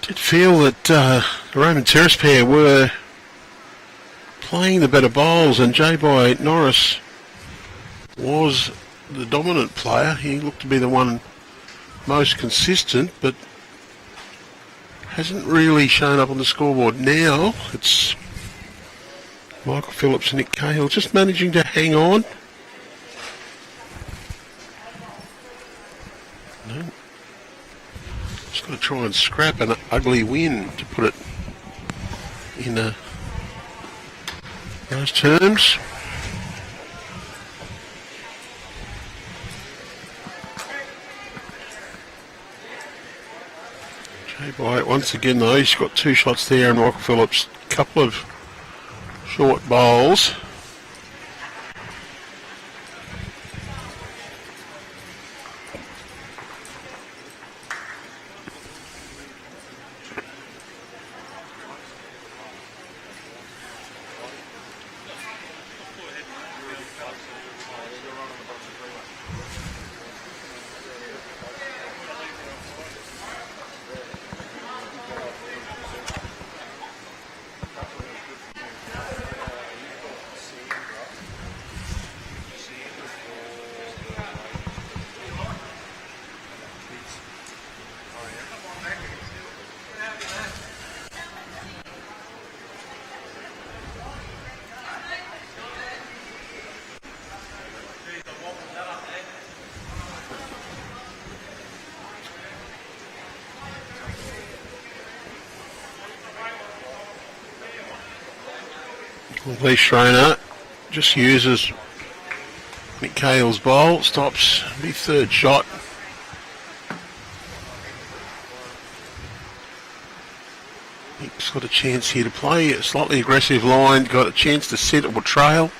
Did feel that the Raymond Terrace pair were playing the better bowls, and Bye-Norris was the dominant player. He looked to be the one most consistent, but hasn't really shown up on the scoreboard. Now it's Michael Phillips and Nick Cahill just managing to hang on. No. Just got to try and scrap an ugly win to put it in those terms. J-By once again though, he's got 2 shots there, and Michael Phillips a couple of short bowls. Lee Schraner just uses Nick Cahill's bowl, stops the 3rd shot. Nick's got a chance here to play a slightly aggressive line, got a chance to set or trail.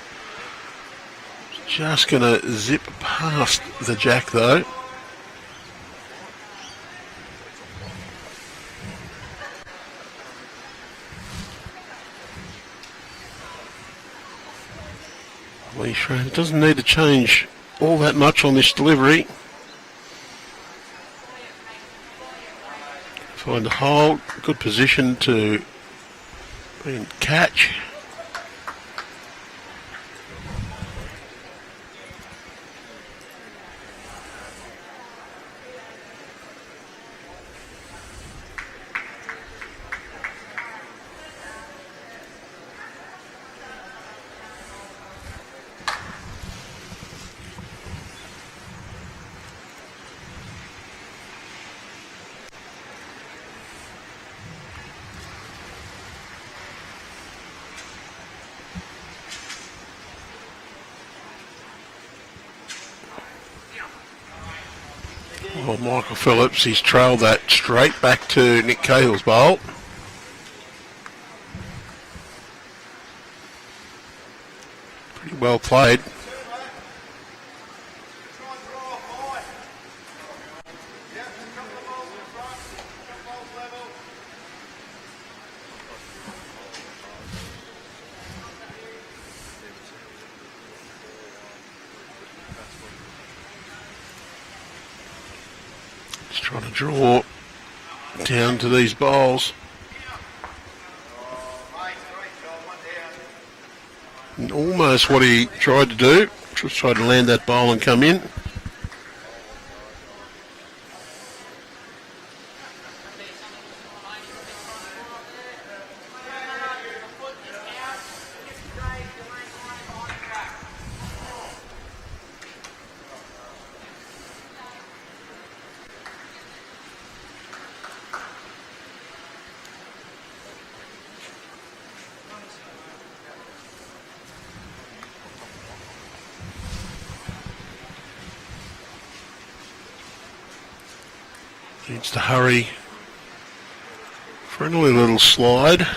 Just going to zip past the jack though. Lee Schraner doesn't need to change all that much on this delivery. Find the hole, good position to be in catch. Well, Michael Phillips, he's trailed that straight back to Nick Cahill's bowl. Pretty well played. Trying to draw down to these bowls. And almost what he tried to do, just tried to land that bowl and come in. Needs to hurry for an early little slide.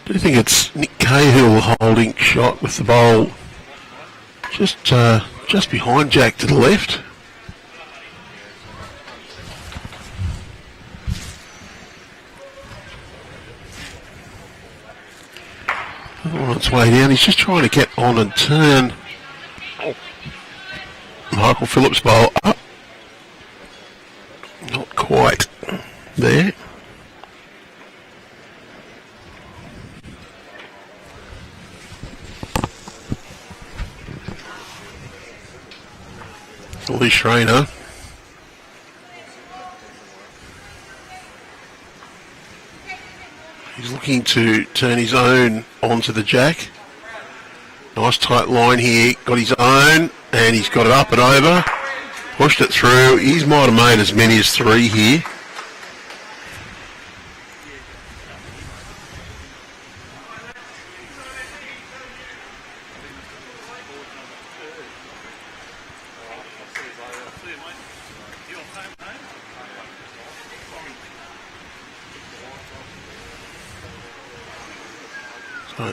I do think it's Nick Cahill holding shot with the bowl just behind Jack to the left. On its way down, he's just trying to get on and turn. Michael Phillips bowl up. Not quite there. Schraner. He's looking to turn his own onto the jack. Nice tight line here. Got his own and he's got it up and over. Pushed it through. He might have made as many as 3 here.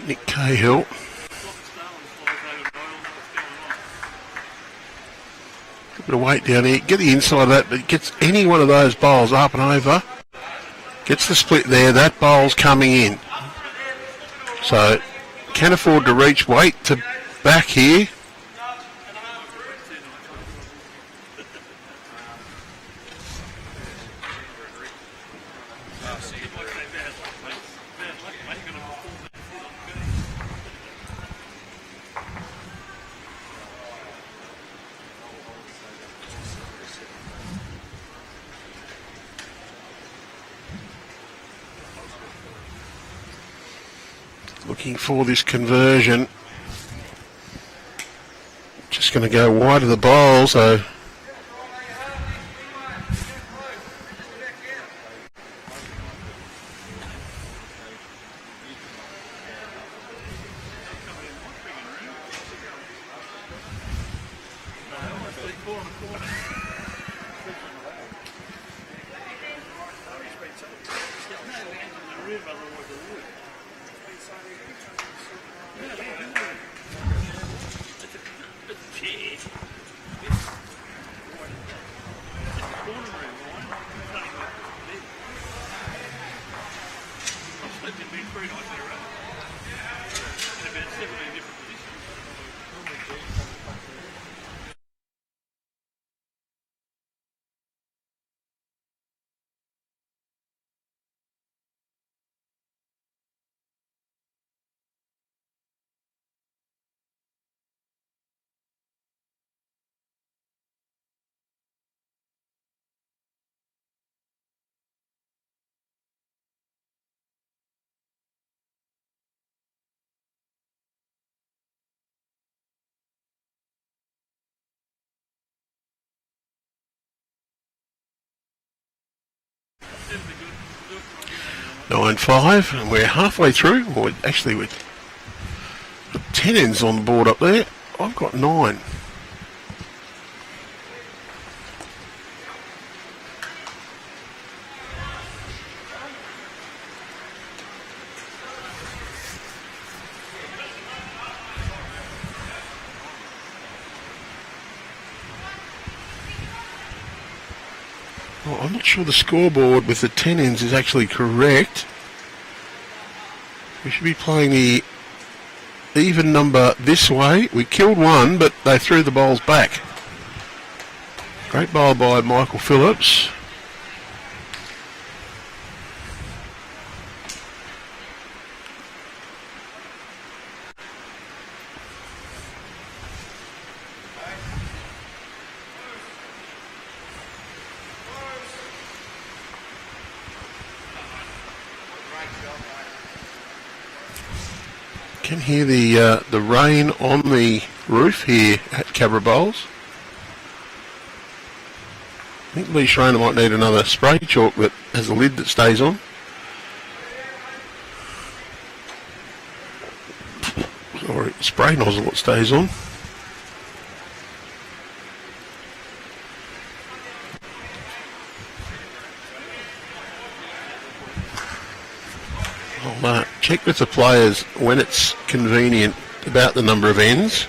Nick Cahill. A bit of weight down here. Get the inside of that, but gets any one of those bowls up and over. Gets the split there. That bowl's coming in. So can afford to reach weight to back here. Looking for this conversion. Just going to go wide of the bowl, so nine five, and we're halfway through. Or actually, with 10 ends on the board up there. I've got 9. Oh, I'm not sure the scoreboard with the 10 ends is actually correct. We should be playing the even number this way. We killed one, but they threw the bowls back. Great bowl by Michael Phillips. Can hear the rain on the roof here at Cabra Bowls. I think Lee Schraner might need another spray chalk that has a lid that stays on. Or a spray nozzle that stays on. I'll check with the players when it's convenient about the number of ends.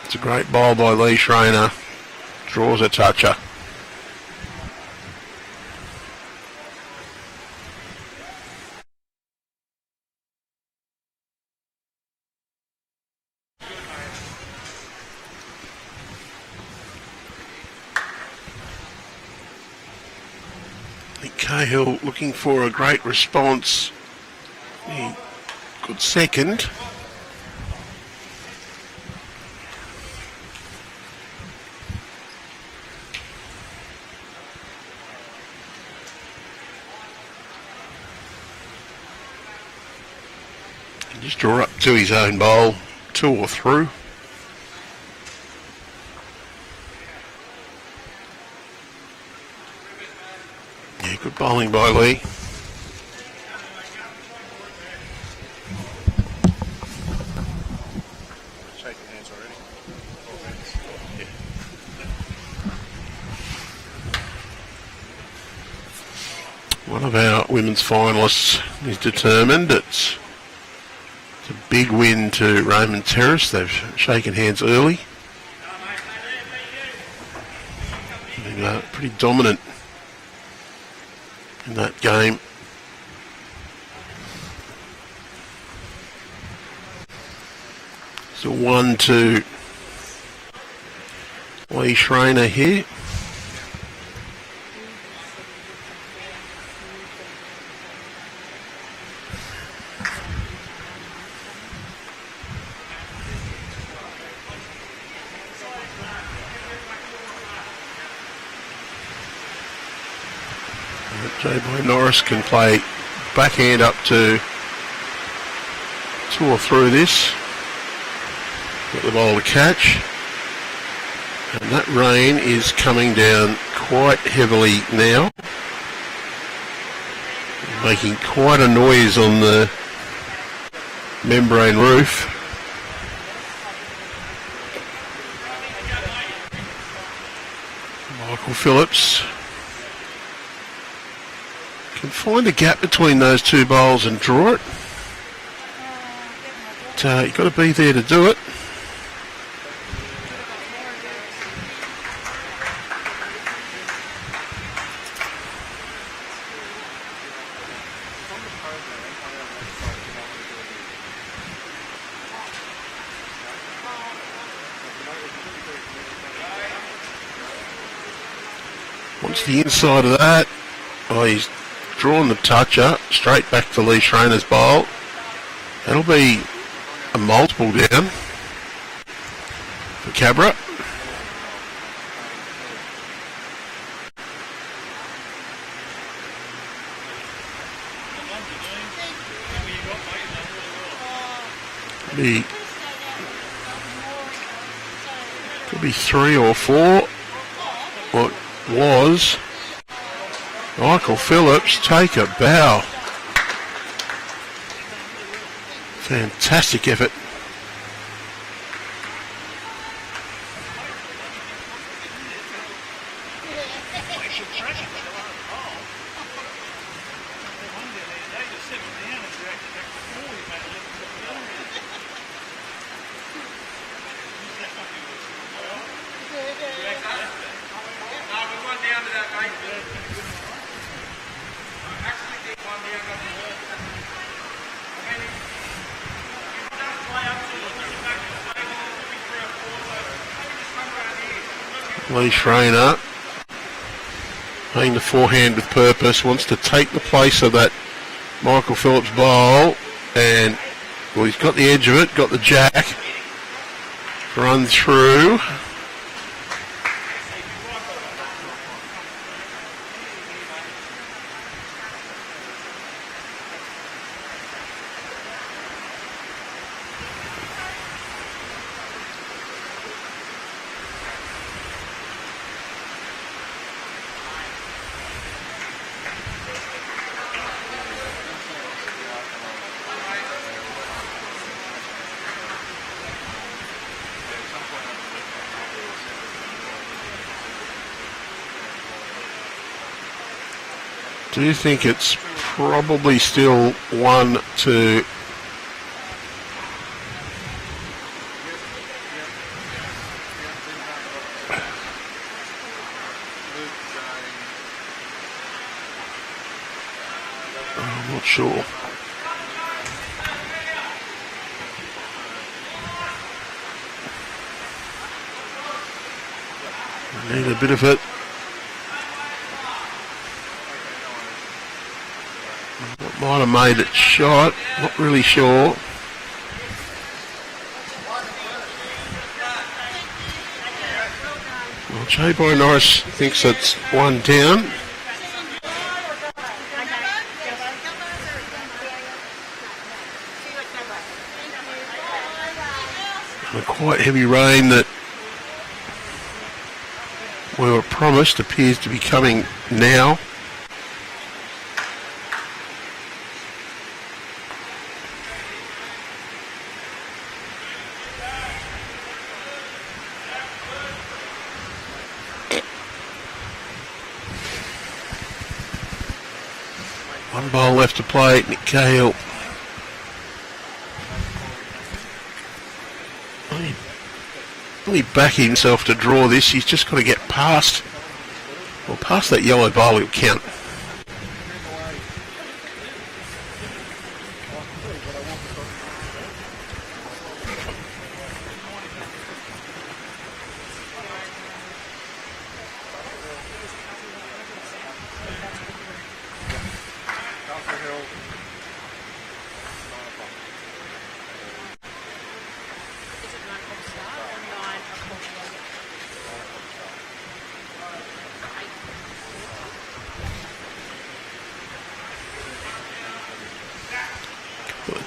It's a great bowl by Lee Schraner. Draws a toucher. I think Cahill looking for a great response. Good second. Just draw up to his own bowl, two or through. Yeah, good bowling by Lee. Shaking hands already. One of our women's finalists is determined. It's a big win to Raymond Terrace. They've shaken hands early. Been pretty dominant in that game. So 1-2 Lee Schraner here. Bye-Norris can play backhand up to two or through this. Got the ball to catch. And that rain is coming down quite heavily now. Making quite a noise on the membrane roof. Michael Phillips can find a gap between those two bowls and draw it. But you've got to be there to do it. Once the inside of that, he's drawn the toucher straight back to Lee Schraner's bowl. That'll be a multiple down for Cabra. Could be 3 or 4. was Michael Phillips. Take a bow. Fantastic effort. Schraner, playing the forehand with purpose, wants to take the place of that Michael Phillips bowl, and well, he's got the edge of it, got the jack, run through. Do you think it's probably still 1-2? I'm not sure. I need a bit of it. Might have made it shot, not really sure. Well, Bye-Norris thinks it's one down. The quite heavy rain that we were promised appears to be coming now. One ball left to play, Nick Cahill. Only backing himself to draw this. He's just got to get past, well, past that yellow ball, he'll count.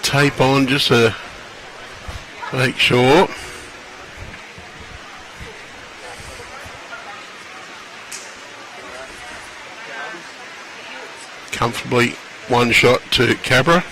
Tape on just to make sure. Comfortably one shot to Cabra.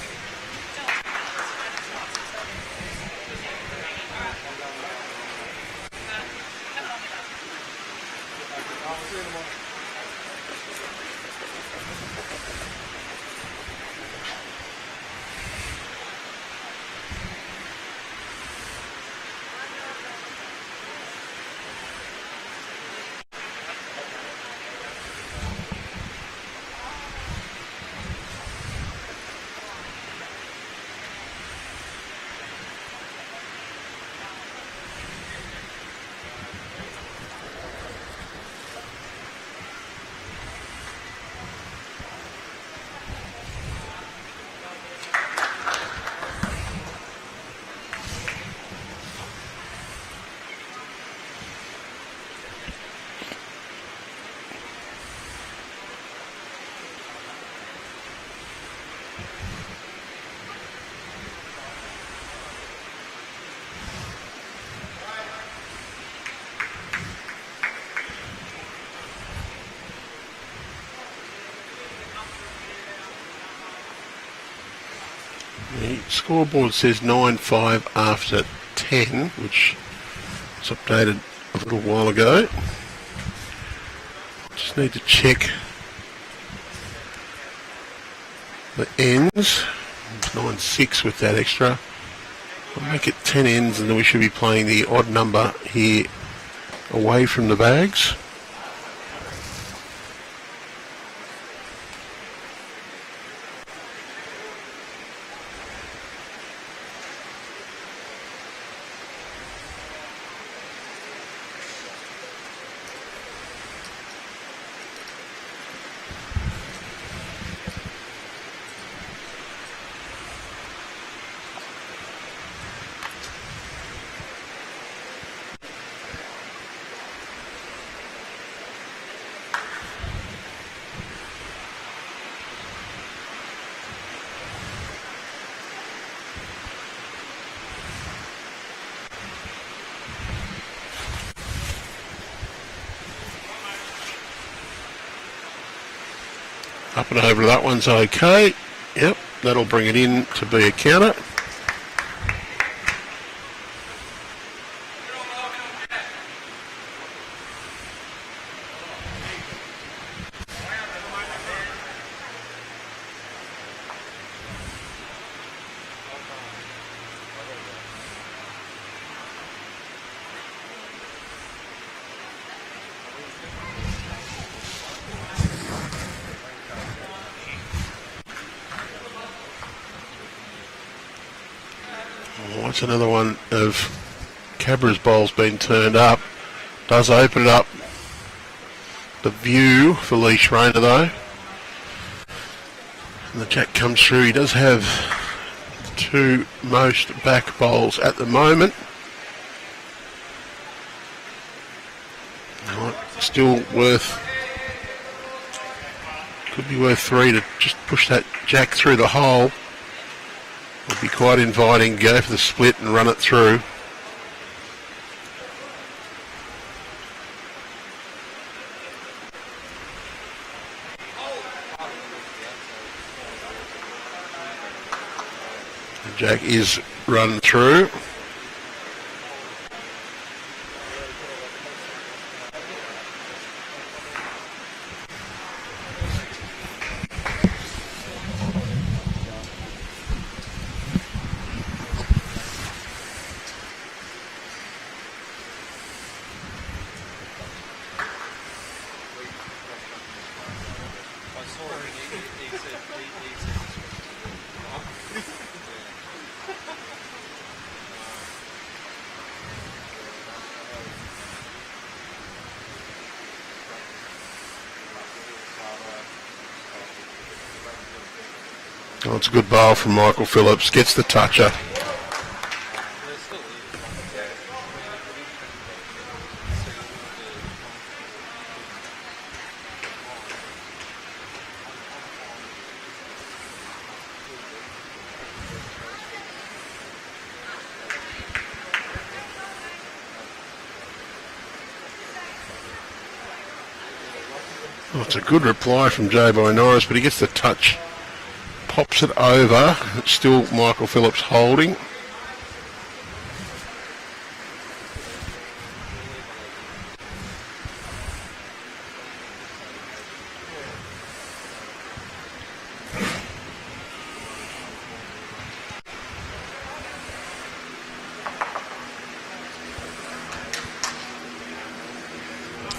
The scoreboard says 9-5 after 10, which was updated a little while ago. Just need to check the ends. It's 9-6 with that extra. We'll make it 10 ends, and then we should be playing the odd number here away from the bags. Up and over, that one's okay. Yep, that'll bring it in to be a counter. What's another one of Cabra's bowls being turned up? Does open it up the view for Lee Schraner though. And the jack comes through. He does have two most back bowls at the moment. Still worth, could be worth 3 to just push that jack through the hole. Would be quite inviting. Go for the split and run it through. The jack is run through. Oh, it's a good bowl from Michael Phillips. Gets the toucher. Oh, it's a good reply from Bye-Norris, but he gets the touch. Pops it over. It's still Michael Phillips holding.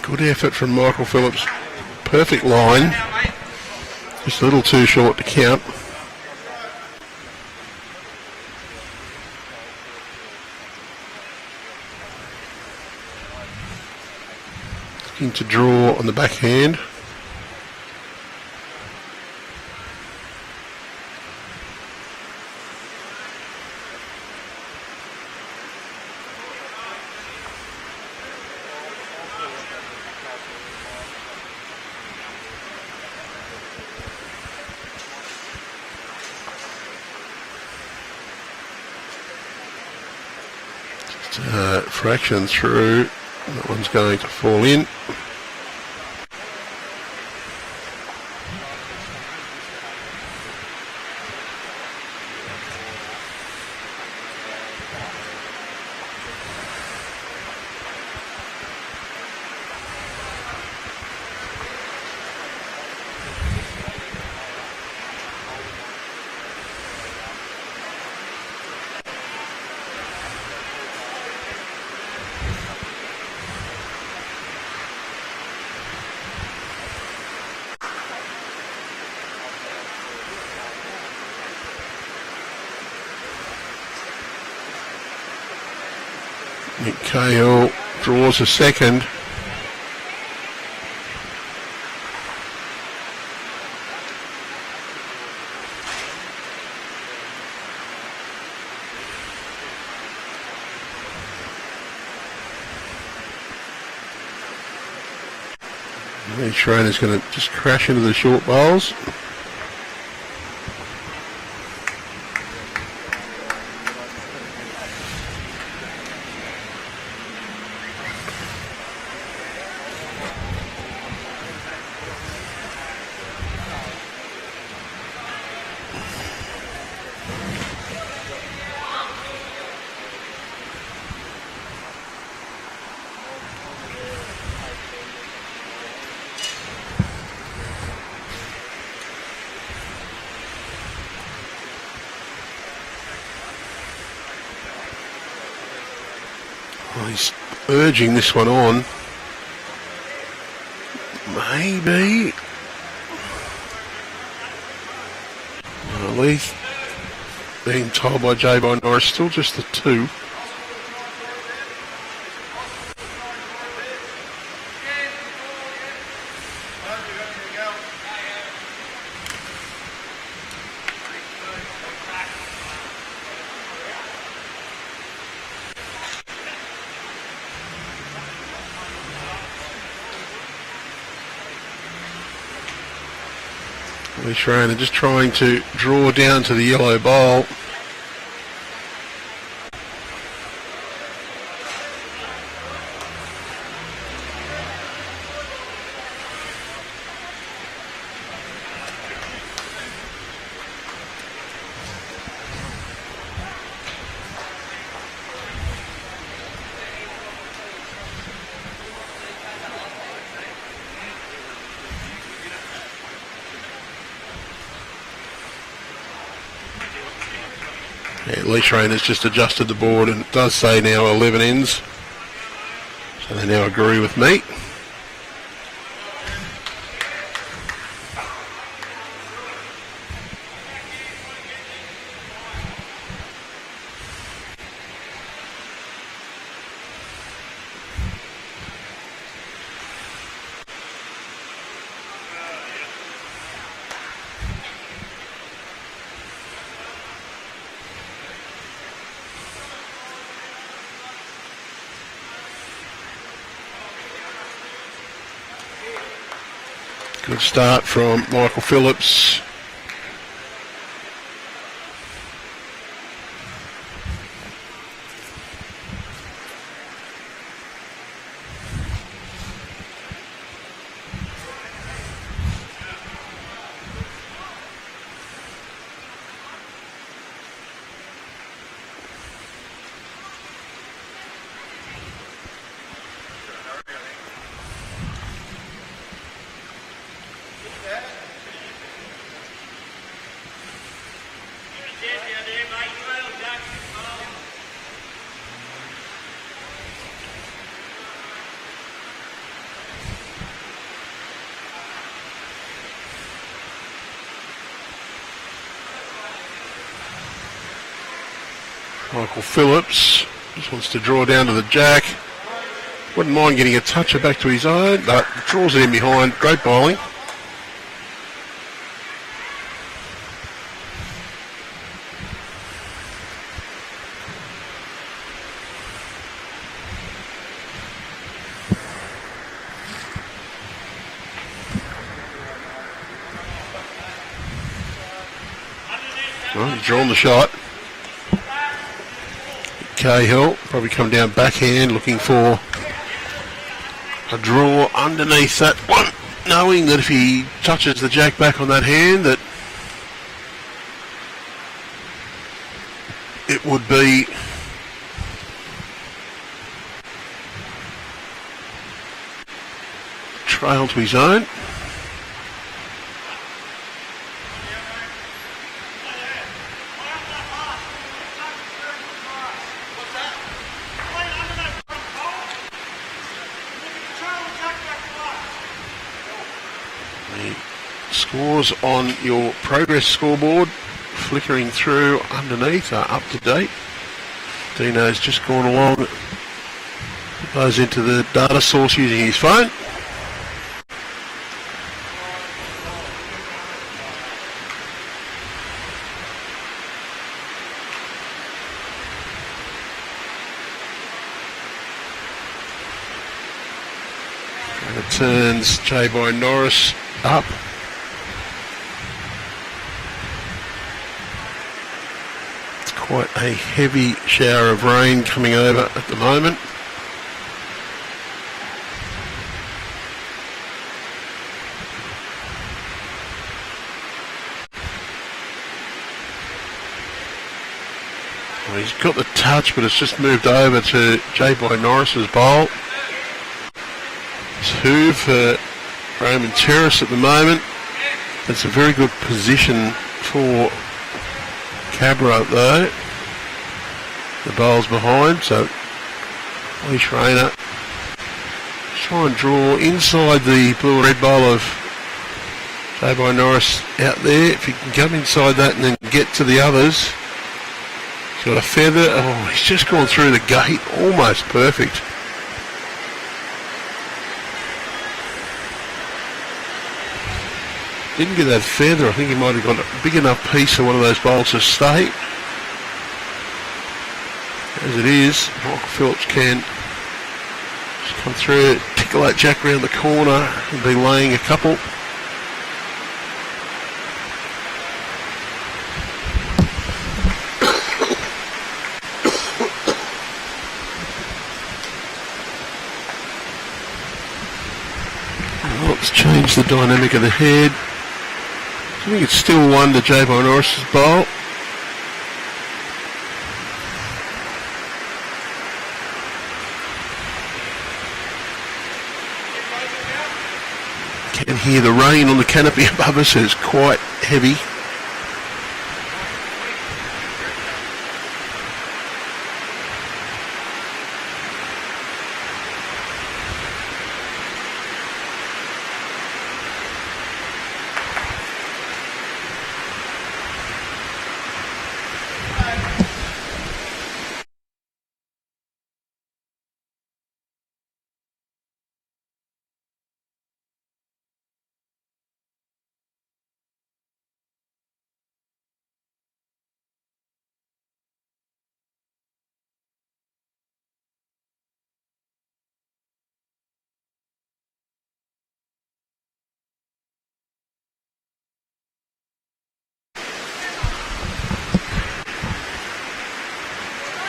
Good effort from Michael Phillips. Perfect line. Just a little too short to count. Looking to draw on the backhand. Fraction through. That one's going to fall in. Cahill draws a second. Schraner's going to just crash into the short bowls. Oh, he's urging this one on. Maybe. Well, Leith being told by Bye-Norris, still just the 2. Schraner just trying to draw down to the yellow bowl. Yeah, Schraner's just adjusted the board and it does say now 11 ends. So they now agree with me. Good start from Michael Phillips. Michael Phillips just wants to draw down to the jack. Wouldn't mind getting a toucher back to his own, but draws it in behind. Great bowling. Well, he's drawn the shot. Cahill probably come down backhand looking for a draw underneath that one, knowing that if he touches the jack back on that hand that it would be trail to his own. Scores on your progress scoreboard flickering through underneath are up to date. Dino's just gone along Goes into the data source using his phone. And it turns Bye-Norris up. It's quite a heavy shower of rain coming over at the moment. Well, he's got the touch, but it's just moved over to Bye-Norris's bowl. 2 for Raymond Terrace at the moment. It's a very good position for Cabra though. The bowl's behind, so Schraner try and draw inside the blue and red bowl of Bye-Norris out there. If he can come inside that and then get to the others. He's got a feather. Oh, he's just gone through the gate. Almost perfect. Didn't get that feather. I think he might have got a big enough piece of one of those bowls to stay. As it is, Phillips can just come through, tickle that jack round the corner and be laying a couple. Let's change the dynamic of the head. I think it's still 1 to Bye-Norris's bowl. Can hear the rain on the canopy above us. It's quite heavy.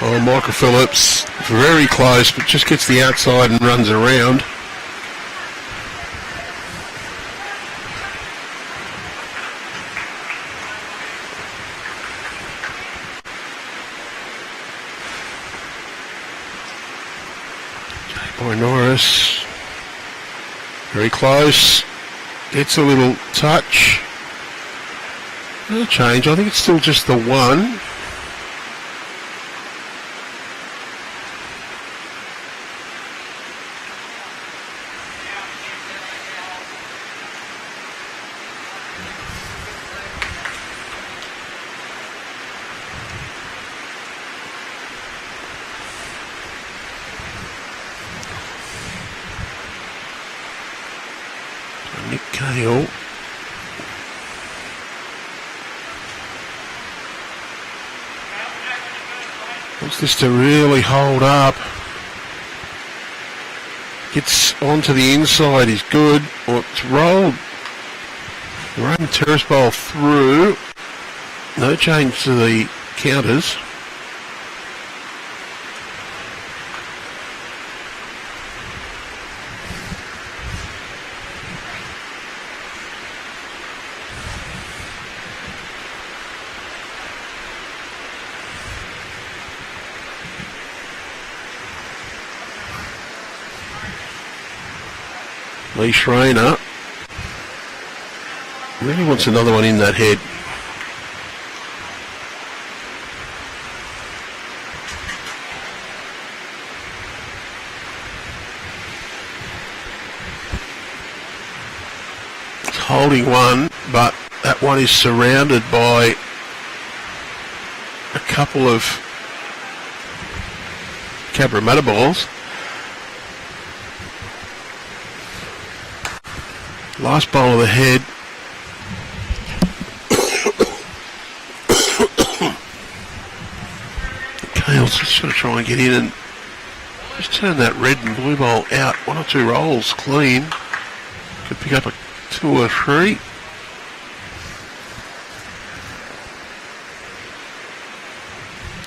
Oh, Michael Phillips, very close, but just gets the outside and runs around. Bye-Norris, very close, gets a little touch. No change, I think it's still just the 1. Cahill. Wants this to really hold up. Gets onto the inside, is good. Well, it's rolled. The Raymond Terrace bowl through. No change to the counters. Schraner really wants another one in that head. It's holding one, but that one is surrounded by a couple of Cabra balls. Last bowl of the head. Cahill's just got to try and get in and just turn that red and blue bowl out. 1 or 2 rolls clean. Could pick up a 2 or 3.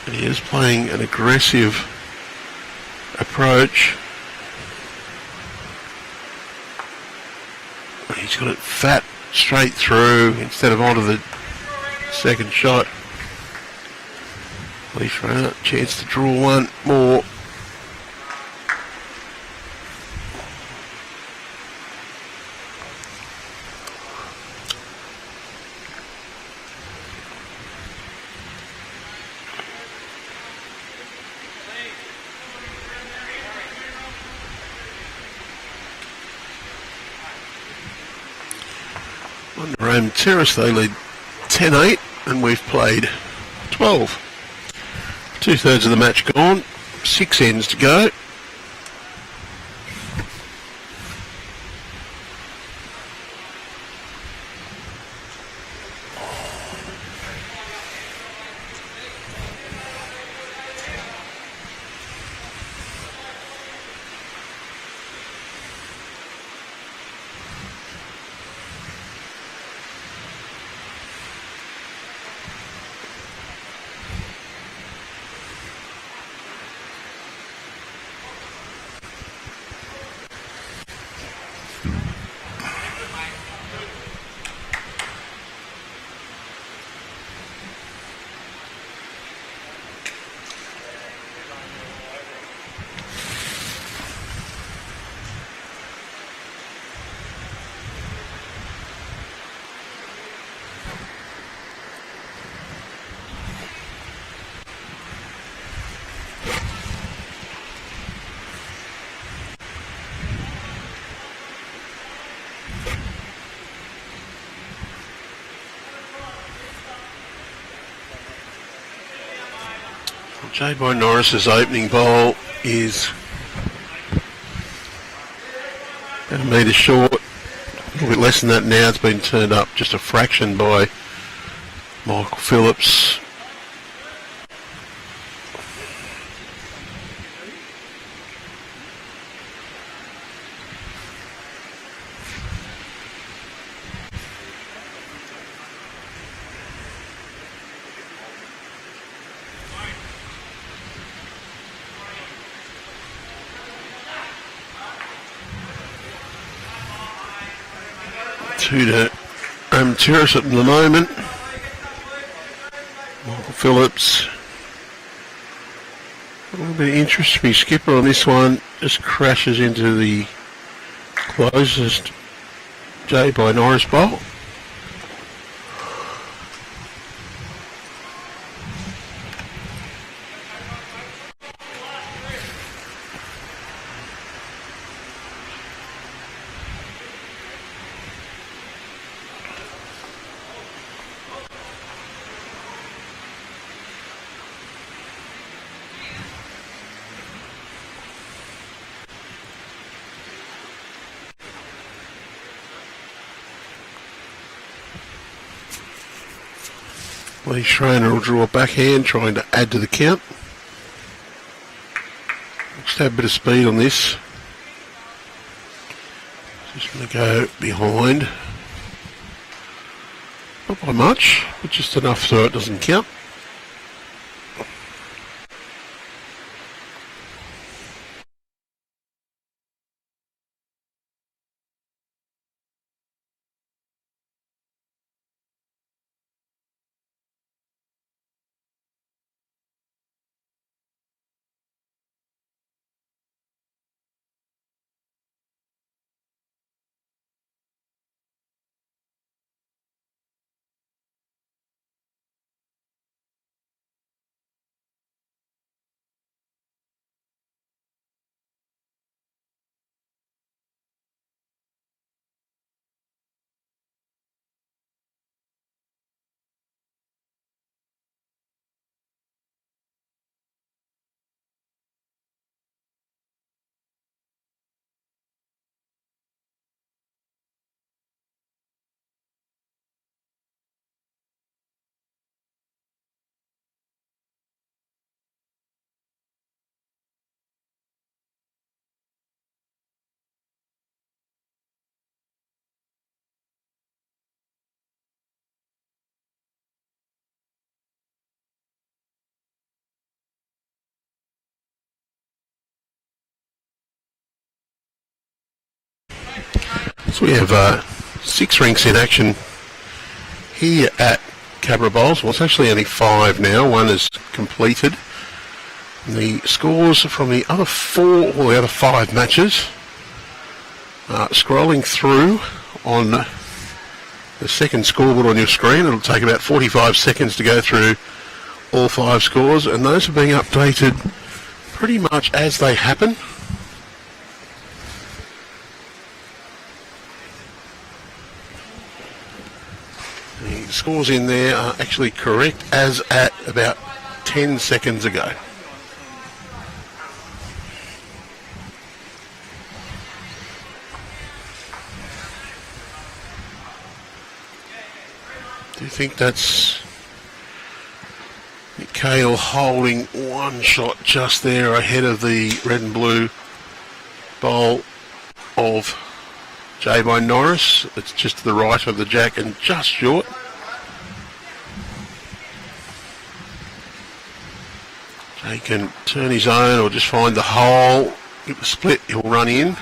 And he is playing an aggressive approach. He's got it fat straight through instead of onto the second shot. Schraner, chance to draw one more. On the Raymond Terrace, they lead 10-8, and we've played 12. 2/3 of the match gone, 6 ends to go. Bye-Norris's opening bowl is about a metre short, a little bit less than that now. It's been turned up just a fraction by Michael Phillips. Two to Terrace at the moment. Michael Phillips. A little bit of interest to be skipper on this one. Just crashes into the closest Bye-Norris bowl. Schraner will draw a backhand, trying to add to the count. Just have a bit of speed on this. Just going to go behind. Not by much, but just enough so it doesn't count. So we have 6 rinks in action here at Cabra Bowls. Well, it's actually only 5 now. 1 is completed. And the scores from the other 4 or the other 5 matches scrolling through on the second scoreboard on your screen. It'll take about 45 seconds to go through all 5 scores, and those are being updated pretty much as they happen. The scores in there are actually correct as at about 10 seconds ago. Do you think that's Cahill holding 1 shot just there ahead of the red and blue bowl of Bye-Norris? It's just to the right of the jack and just short. He can turn his own or just find the hole, get the split, he'll run in.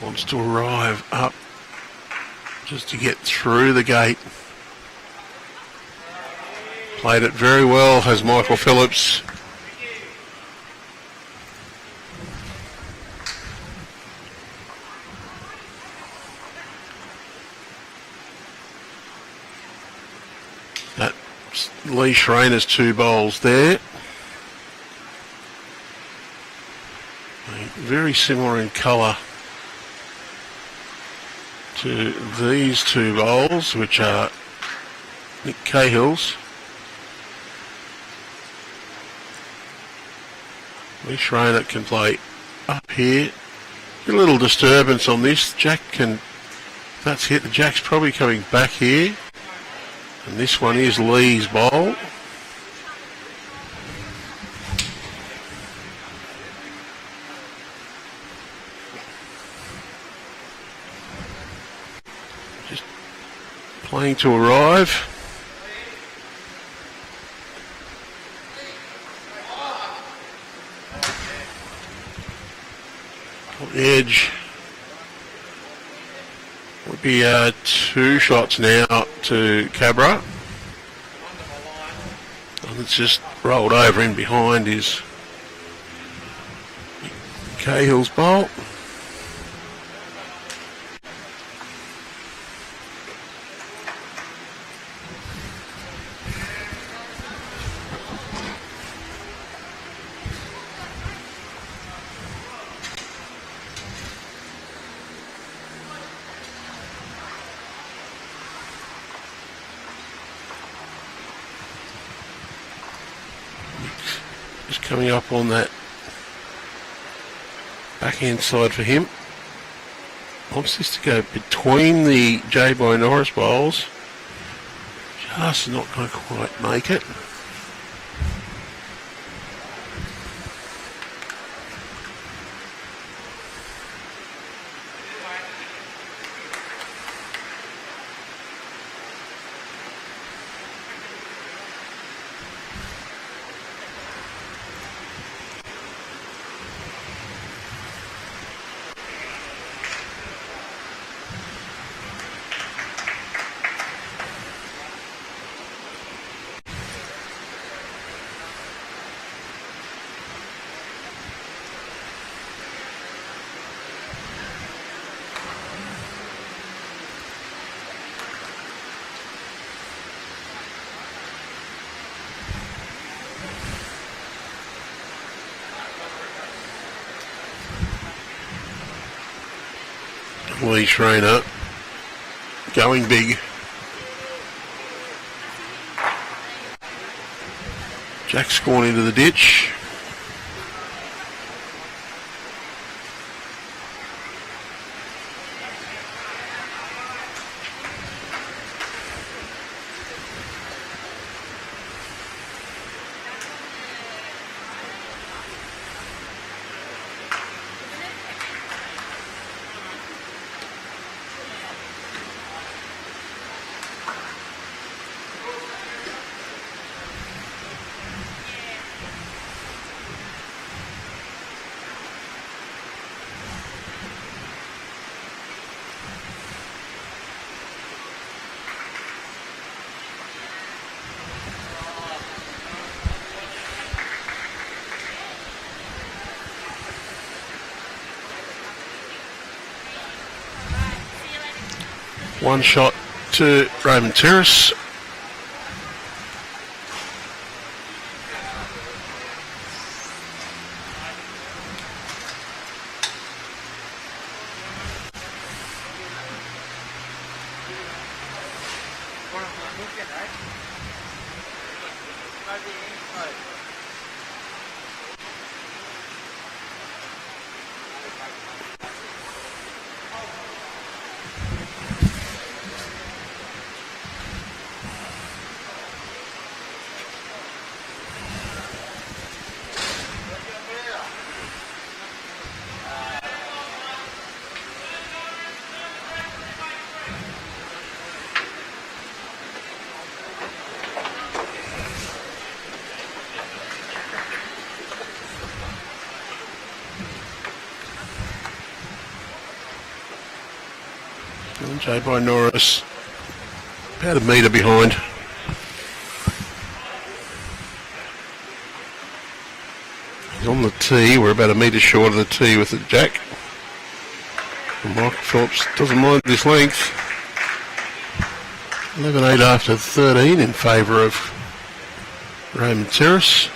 Wants to arrive up just to get through the gate. Played it very well, has Michael Phillips. That's Lee Schraner's 2 bowls there. Very similar in colour to these 2 bowls, which are Nick Cahill's. Lee Schraner can play up here. Get a little disturbance on this. Jack can, that's hit. The Jack's probably coming back here. And this one is Lee's bowl. Playing to arrive. On the edge. Would be 2 shots now to Cabra. And it's just rolled over in behind is Cahill's bowl. Just coming up on that backhand side for him. Wants this to go between the Bye-Norris bowls. Just not going to quite make it. Lee Schraner going big. Jack's gone into the ditch. One shot to Raymond Terrace. Bye-Norris about a metre behind. He's on the tee. We're about a metre short of the tee with the jack. And Michael Phillips doesn't mind this length. 11-8 after 13 in favour of Raymond Terrace.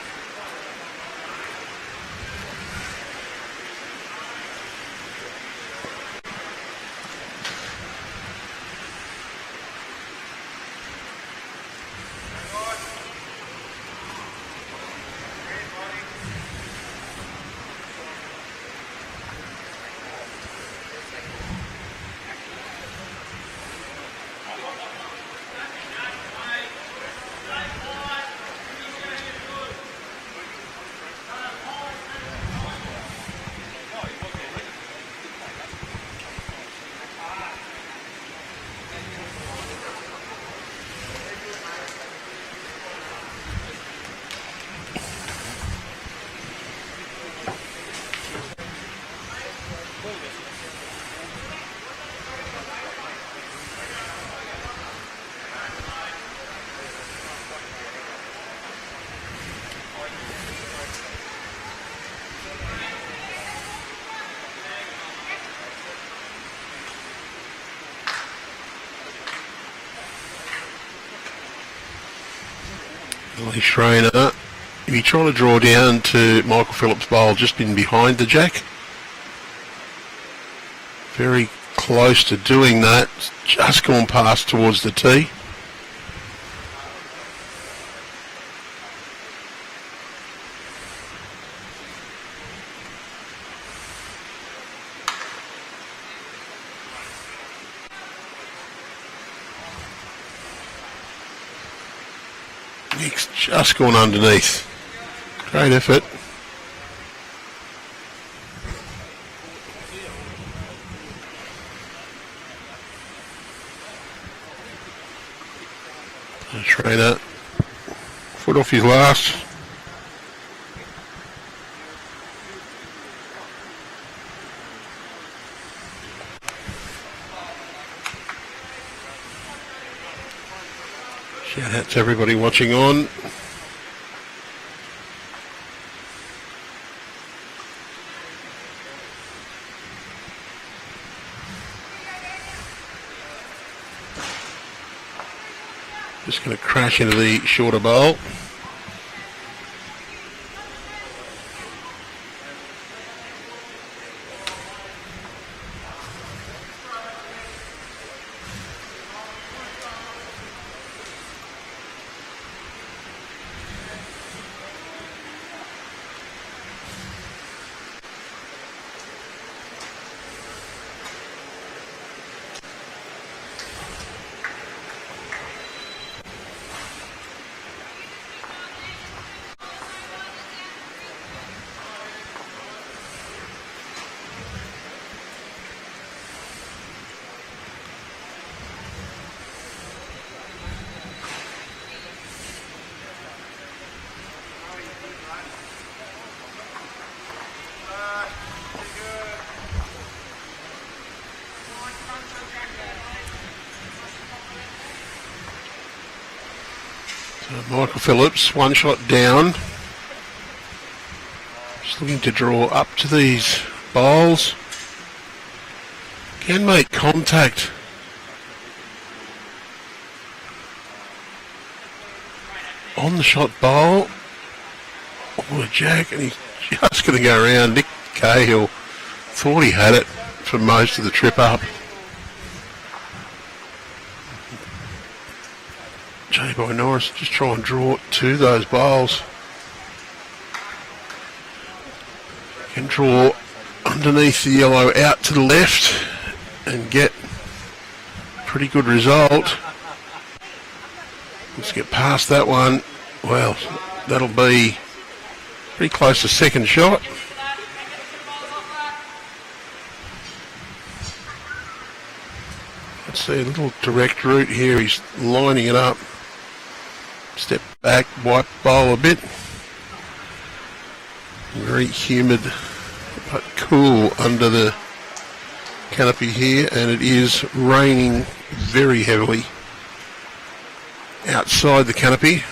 Schraner, if you try to draw down to Michael Phillips' bowl just in behind the jack, very close to doing that, just gone past towards the tee. Nick's just gone underneath. Great effort. Schraner, foot off his last. Shout out to everybody watching on. Just going to crash into the shorter bowl. Michael Phillips, one shot down. Just looking to draw up to these bowls. Can make contact on the shot bowl. Oh, Jack, and he's just going to go around. Nick Cahill thought he had it for most of the trip up. Bye-Norris just try and draw to those bowls. Can draw underneath the yellow out to the left and get a pretty good result. Let's get past that one. Well, that'll be pretty close to second shot. Let's see, a little direct route here. He's lining it up. Step back, wipe bowl a bit. Very humid but cool under the canopy here, and it is raining very heavily outside the canopy.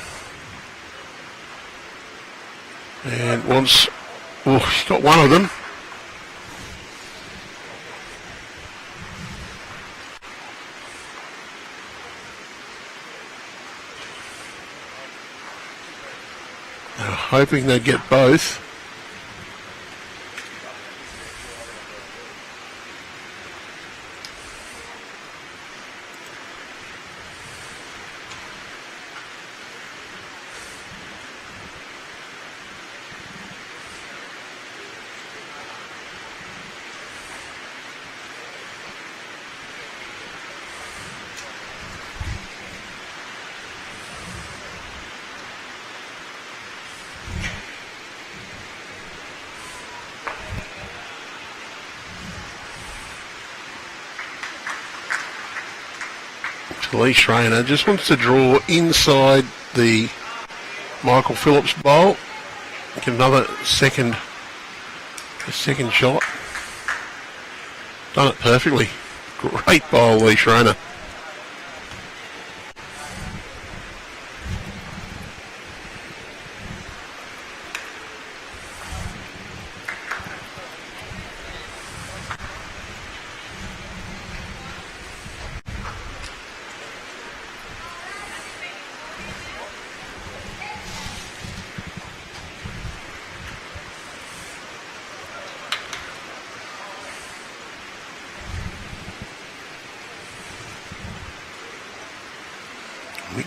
And once, oh, he's got one of them. They were hoping they'd get both. Schraner just wants to draw inside the Michael Phillips bowl. Get another second shot. Done it perfectly. Great bowl, Lee Schraner.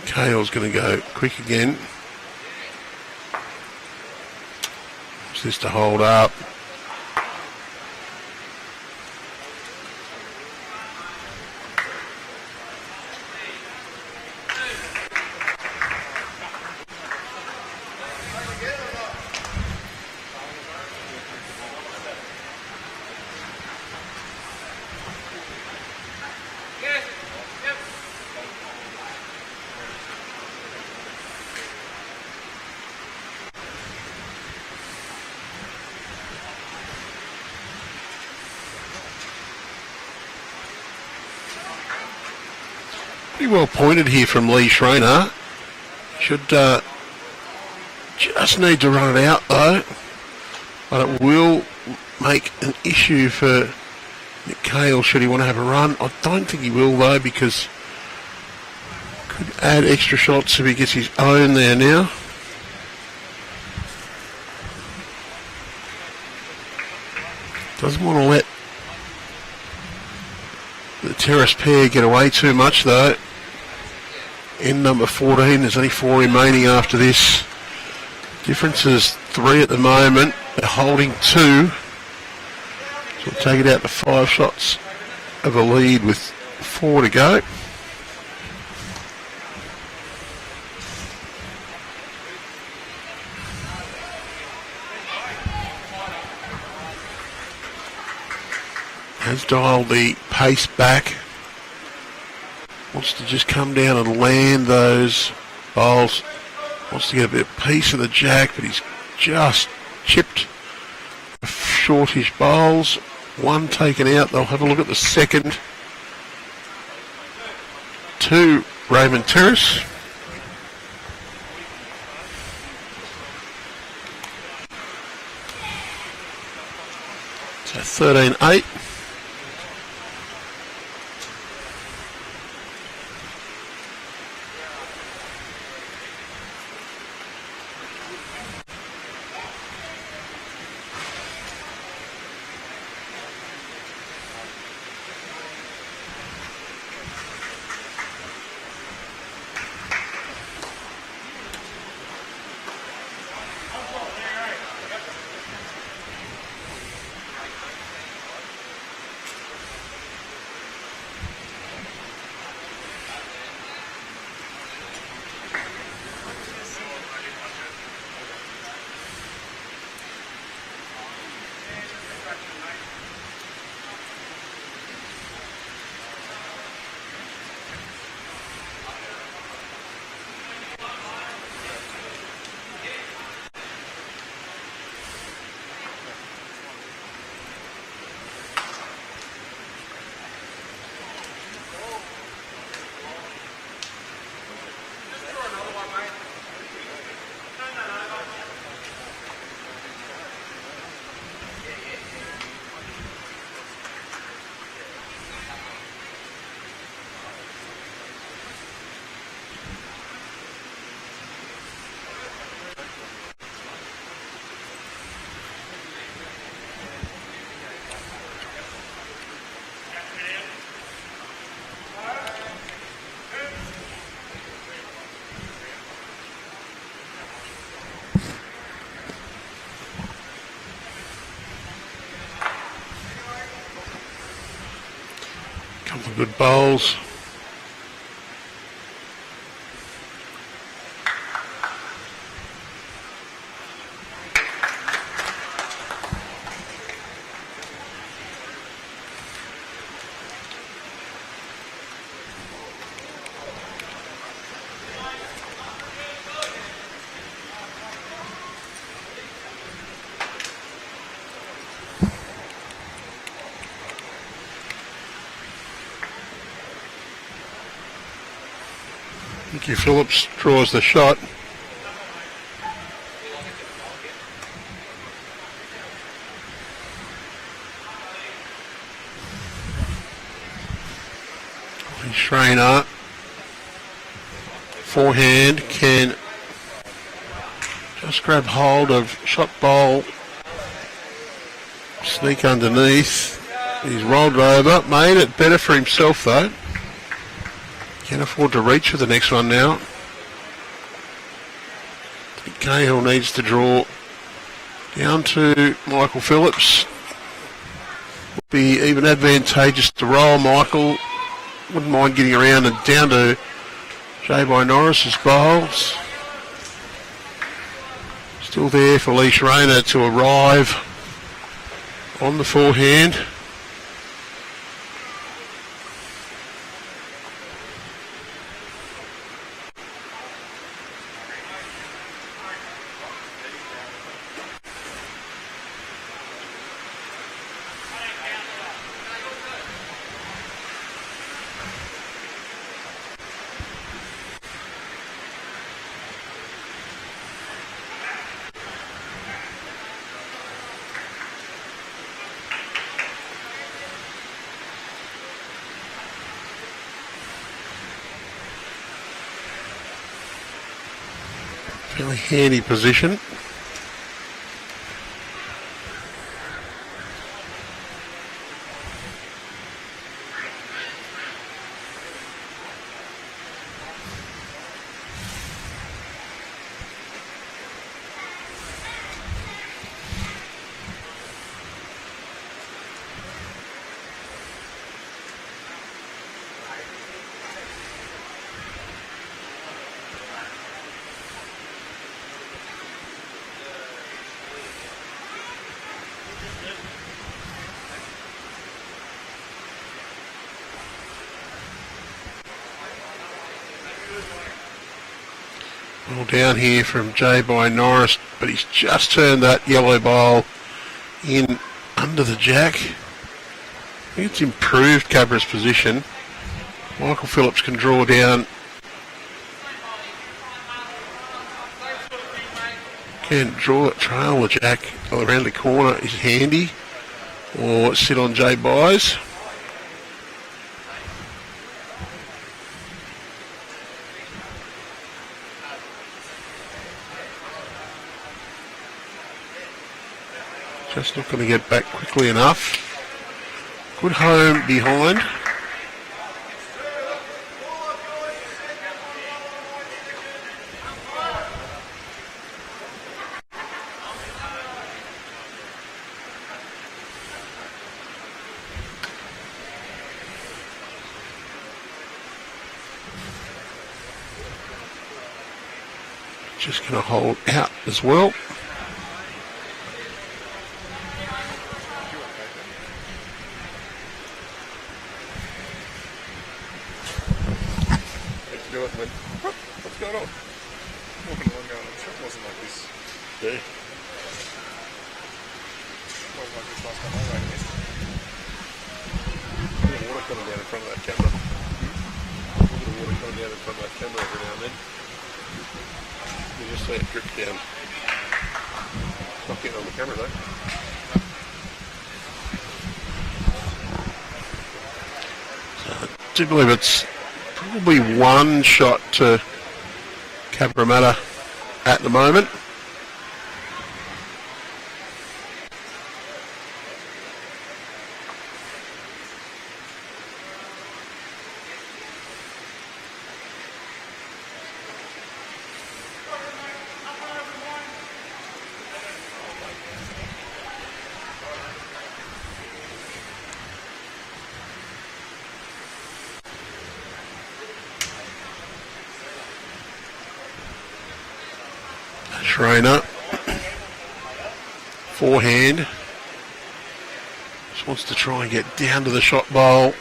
Cahill's going to go quick again. Wants this to hold up. Pretty well pointed here from Lee Schraner. Should just need to run it out though. But it will make an issue for Nick Cahill should he want to have a run. I don't think he will though, because could add extra shots if he gets his own there now. Doesn't want to let the Terrace pair get away too much though. In number 14, there's only 4 remaining after this. Difference is 3 at the moment. They're holding 2. So we'll take it out to 5 shots of a lead with 4 to go. Has dialed the pace back. Wants to just come down and land those bowls. Wants to get a bit of piece of the jack, but he's just chipped shortish bowls. 1 taken out. They'll have a look at the second. 2, Raymond Terrace. So 13-8. good bowls. Phillips draws the shot. Schraner, forehand, can just grab hold of shot bowl, sneak underneath. He's rolled over, made it better for himself though. Can't afford to reach for the next one now. Cahill needs to draw down to Michael Phillips. Would be even advantageous to roll Michael. Wouldn't mind getting around and down to Bye-Norris's bowls. Still there for Schraner to arrive on the forehand. Fairly handy position. Well down here from Bye-Norris, but he's just turned that yellow ball in under the jack. I think it's improved Cabra's position. Michael Phillips can draw down. Can draw it, trail the jack around the corner is handy, or sit on Bye's. Just not going to get back quickly enough. Good home behind. Just going to hold out as well. What's going on? Walking along going, I'm sure it wasn't like this. Yeah. It wasn't like this last time I rode this. A bit of water coming down in front of that camera. A bit of water coming down in front of that camera every now and then. You just see it drip down. It's not getting on the camera though. I do believe it's probably one shot to Cabra at the moment. Schraner. Forehand. Just wants to try and get down to the shot bowl.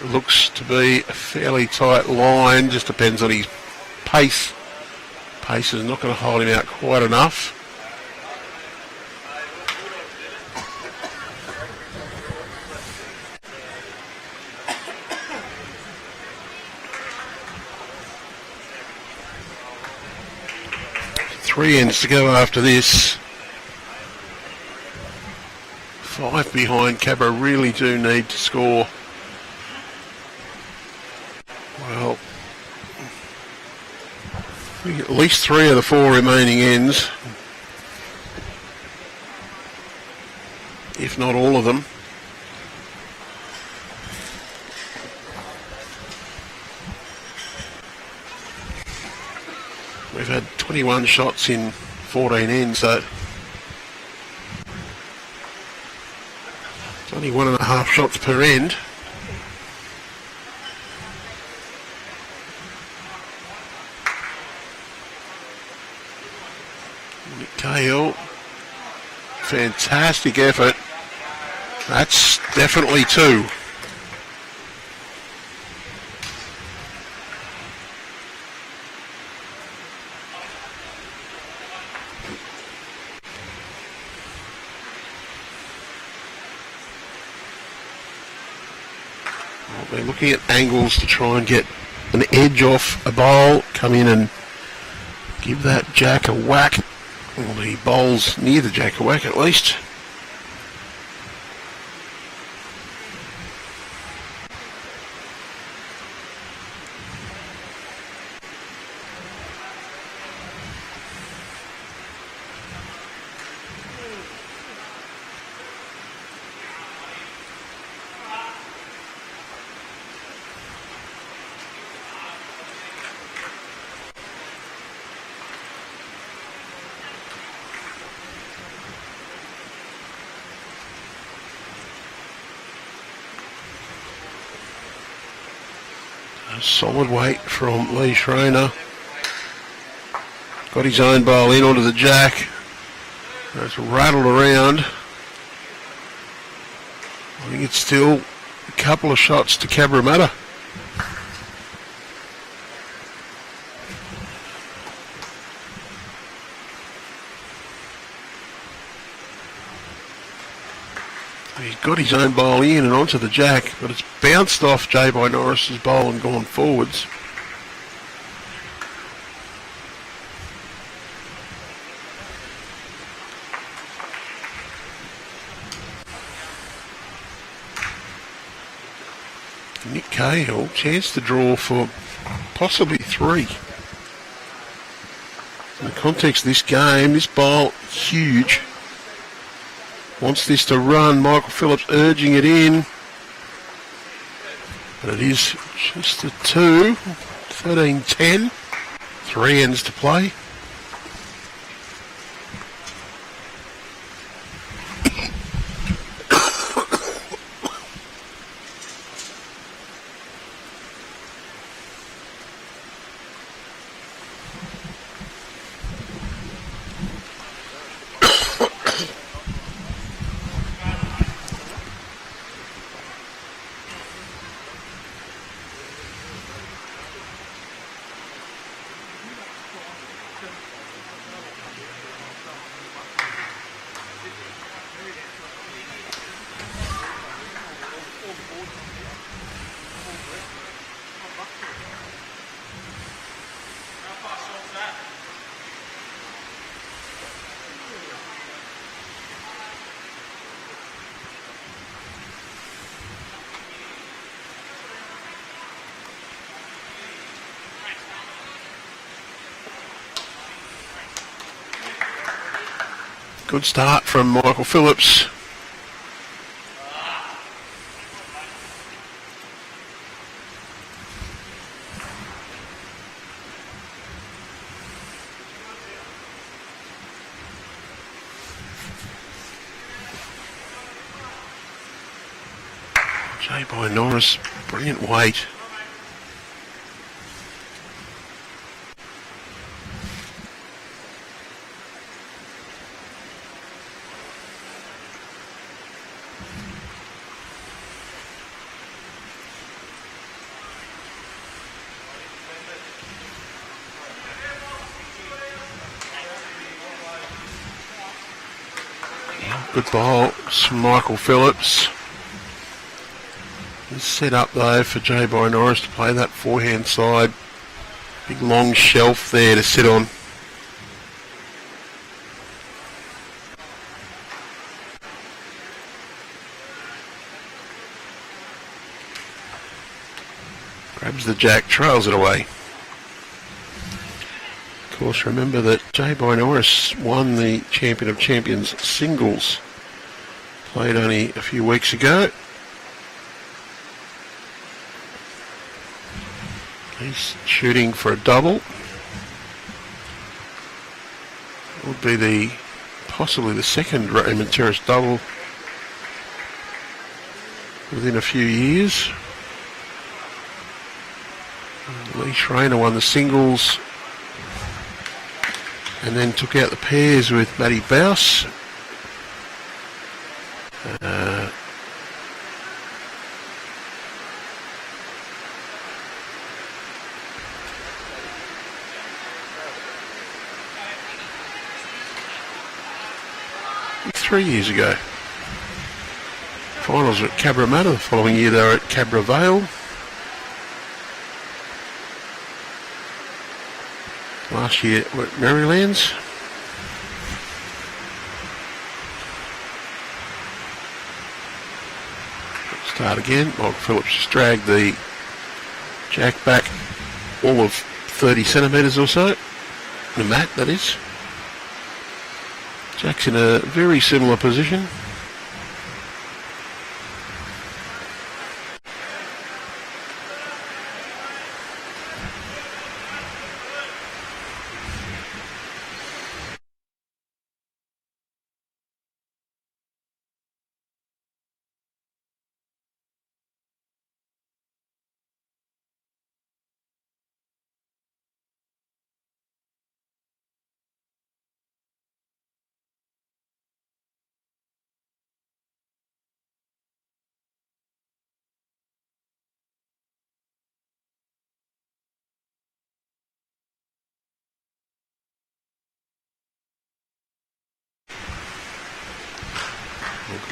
It looks to be a fairly tight line. Just depends on his pace. Pace is not going to hold him out quite enough. Three ends to go after this. 5 behind. Cabra really do need to score. Well, at least 3 of the 4 remaining ends, if not all of them. We've had 21 shots in 14 ends, so it's only 1.5 shots per end. Cahill, fantastic effort. That's definitely 2. They're looking at angles to try and get an edge off a bowl, come in and give that jack a whack. Well, the bowl's near the jack a whack at least. A solid weight from Schraner. Got his own bowl in onto the jack. It's rattled around. I think it's still a couple of shots to Cabra. He's got his own bowl in and onto the jack, but it's bounced off Bye-Norris's bowl and gone forwards. Cahill, chance to draw for possibly 3. In the context of this game, this bowl, huge. Wants this to run. Michael Phillips urging it in. But it is just a 2. 13-10. 3 ends to play. Good start from Michael Phillips. Bye-Norris, brilliant weight. Good ball. It's Michael Phillips. It's set up though for Bye-Norris to play that forehand side. Big long shelf there to sit on. Grabs the jack, trails it away. Of course, remember that Bye-Norris won the Champion of Champions singles. Played only a few weeks ago. He's shooting for a double. Would be possibly the second Raymond Terrace double within a few years. Schraner won the singles and then took out the pairs with Matty Bouse. Three years ago. Finals were at Cabra. The following year they were at Cabra Vale. Last year we're at Marylands. Start again. Michael Phillips just dragged the jack back all of 30 centimetres or so. The mat, that is. Jack's in a very similar position.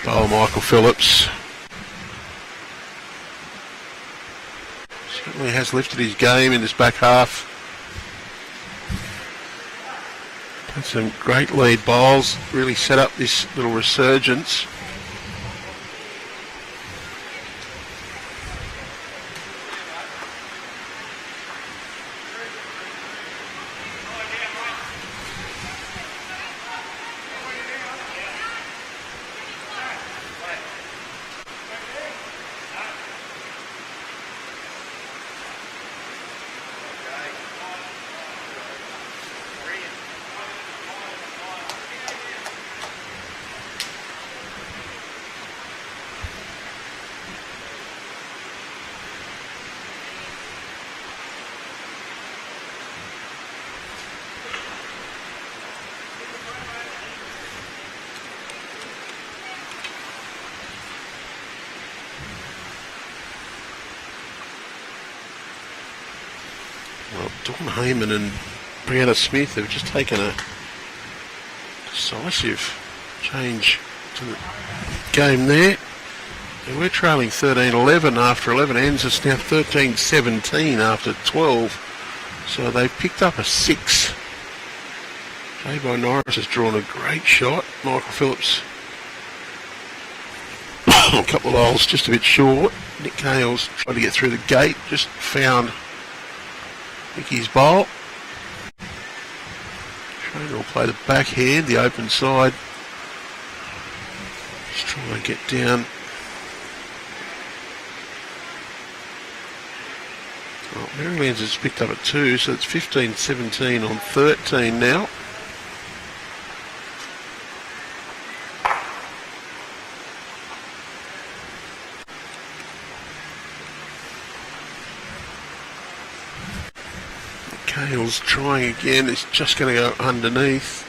Oh, Michael Phillips certainly has lifted his game in this back half. Played some great lead bowls, really set up this little resurgence. Well, Dawn Heyman and Brianna Smith have just taken a decisive change to the game there. They were trailing 13-11 after 11 ends. It's now 13-17 after 12. So they've picked up a 6. Bye-Norris has drawn a great shot. Michael Phillips, a couple of holes just a bit short. Nick Cahill's tried to get through the gate, just found Mickey's bowl. Schraner will play the backhand, the open side. Just trying to get down. Well, Marylands has picked up at 2, so it's 15-17 on 13 now. Cahill's trying again, it's just going to go underneath.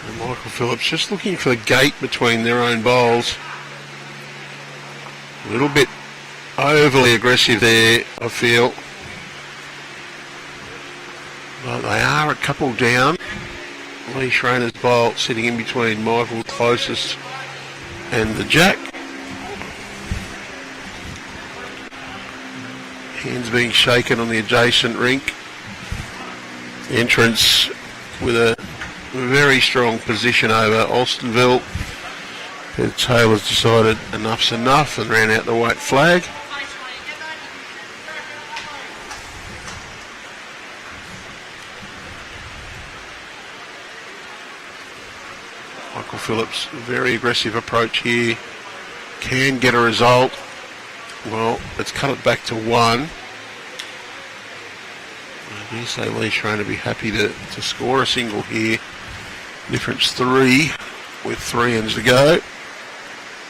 And Michael Phillips just looking for the gate between their own bowls. A little bit overly aggressive there, I feel. But they are a couple down. Lee Schraner's bowl sitting in between Michael closest and the jack. Hands being shaken on the adjacent rink. Entrance with a very strong position over Alstonville. The Taylor's decided enough's enough and ran out the white flag. Michael Phillips, very aggressive approach here. Can get a result. Well, let's cut it back to 1. I do say Lee Schraner be happy to score a single here. Difference 3 with 3 ends to go.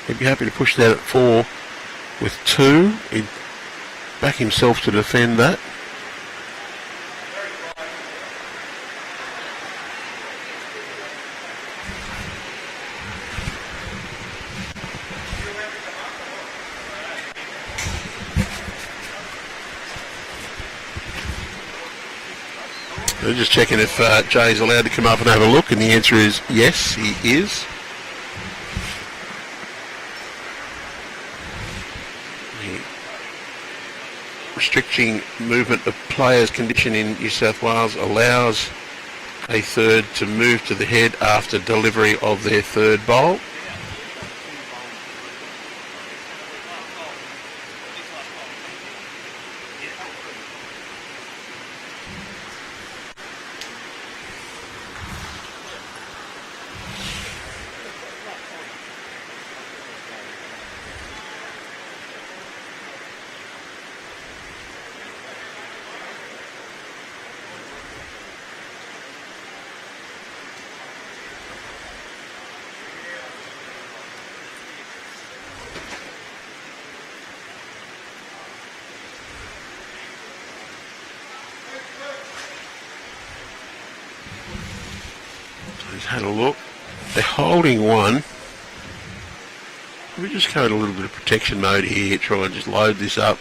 He'd be happy to push that at 4 with 2. He'd back himself to defend that. They're just checking if Jay's allowed to come up and have a look, and the answer is yes, he is. The restricting movement of players condition in New South Wales allows a third to move to the head after delivery of their third bowl. Had a look. They're holding 1. We just go in a little bit of protection mode here, try and just load this up.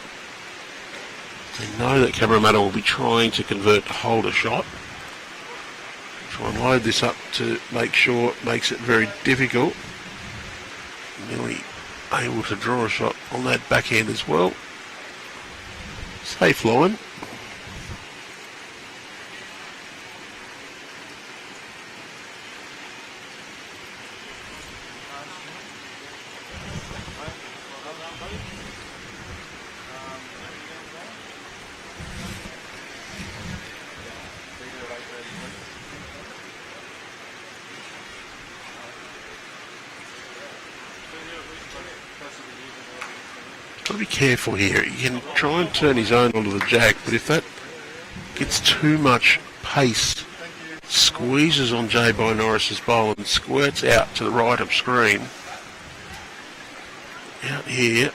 They know that Cabra will be trying to convert to hold a shot. Try and load this up to make sure it makes it very difficult. Nearly able to draw a shot on that backhand as well. Safe line. Got to be careful here. He can try and turn his own onto the jack, but if that gets too much pace, squeezes on Bye-Norris's bowl and squirts out to the right of screen. Out here,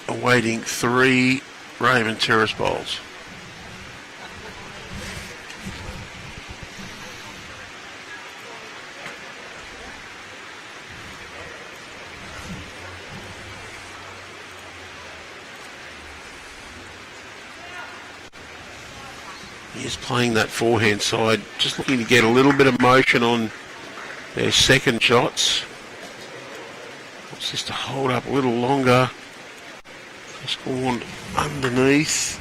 awaiting 3 Raymond Terrace bowls. He's playing that forehand side, just looking to get a little bit of motion on their second shots. Wants this to hold up a little longer. Just gone underneath.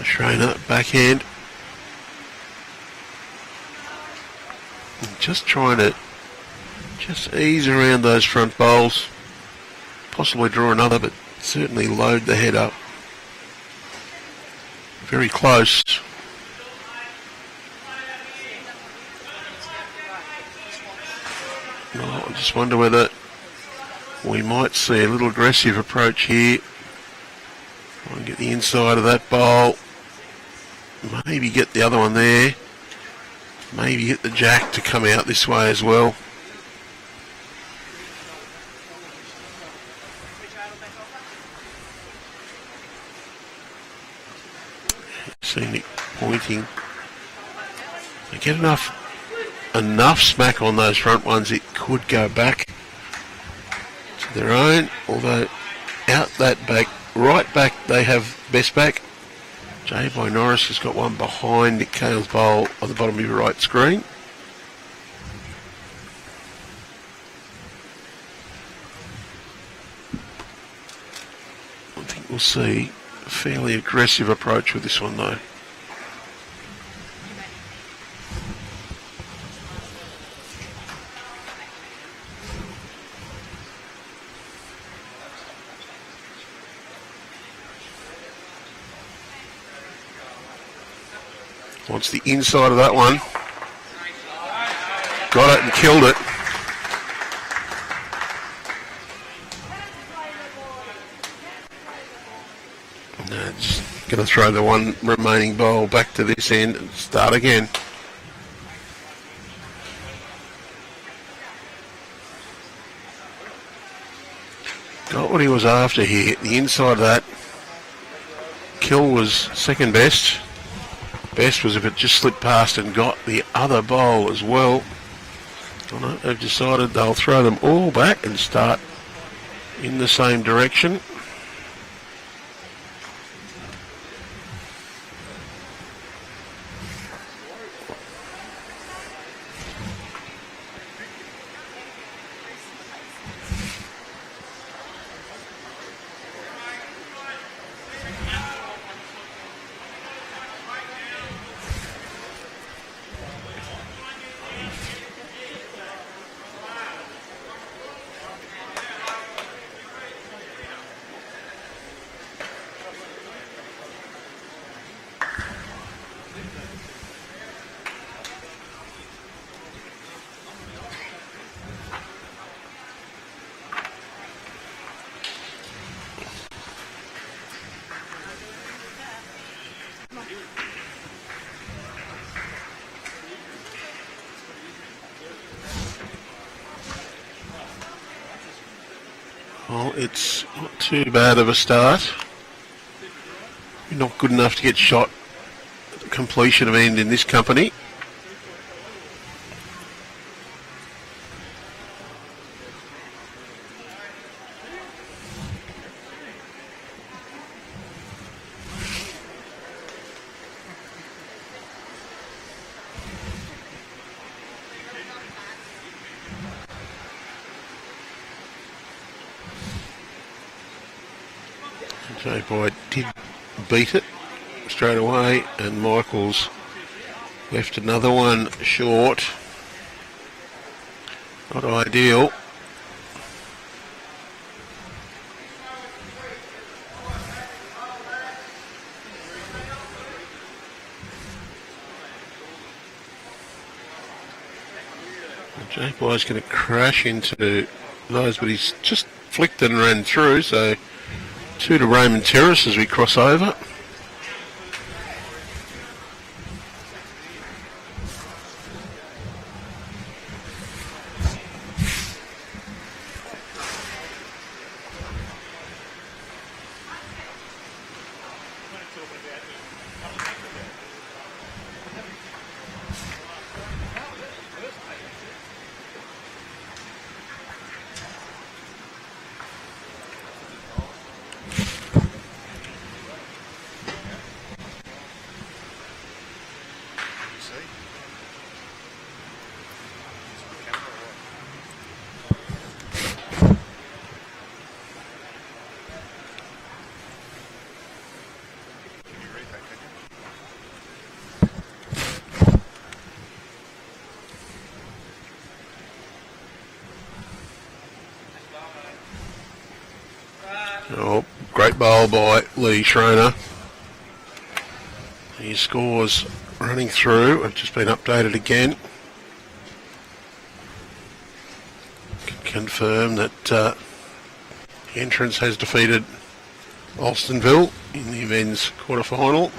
Schraner, backhand. And just trying to just ease around those front bowls. Possibly draw another, but certainly load the head up. Very close. No, I just wonder whether we might see a little aggressive approach here. Try and get the inside of that bowl. Maybe get the other one there. Maybe get the jack to come out this way as well. See Nick pointing. They get enough smack on those front ones, it could go back to their own. Although out that back, right back, they have best back. Bye-Norris has got one behind Nick Cahill's bowl on the bottom of your right screen. I think we'll see a fairly aggressive approach with this one though. Wants the inside of that one. Got it and killed it. Now just going to throw the one remaining bowl back to this end and start again. Got what he was after here. The inside of that. Kill was second best. Best was if it just slipped past and got the other bowl as well. Oh no, they've decided they'll throw them all back and start in the same direction. Well, it's not too bad of a start. Not good enough to get shot at the completion of end in this company. Boy did beat it straight away, and Michaels left another one short. Not ideal. Jake Boy's going to crash into those, but he's just flicked and ran through, so 2 to Raymond Terrace as we cross over. Oh, great bowl by Schraner. His scores running through have just been updated again. confirm that Entrance has defeated Alstonville in the men's quarter-final.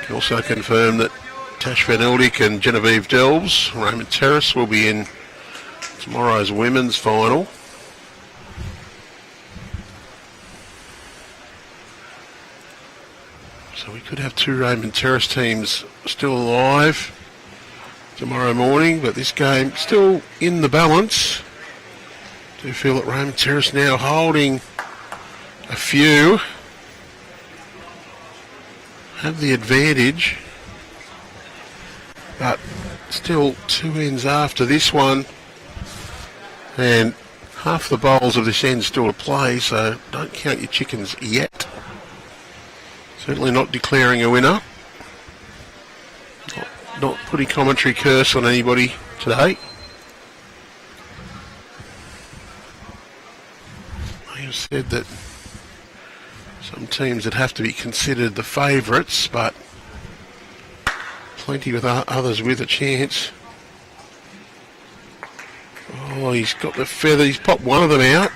Can also confirm that Tash Van Eldik and Genevieve Delves, Raymond Terrace, will be in tomorrow's women's final. So we could have two Raymond Terrace teams still alive tomorrow morning, but this game still in the balance. Do feel that Raymond Terrace now holding a few, have the advantage, but still 2 ends after this one, and half the bowls of this end still to play, so don't count your chickens yet. Certainly not declaring a winner. Not putting commentary curse on anybody today. I have said that some teams that have to be considered the favourites, but plenty with others with a chance. Oh, he's got the feather. He's popped one of them out.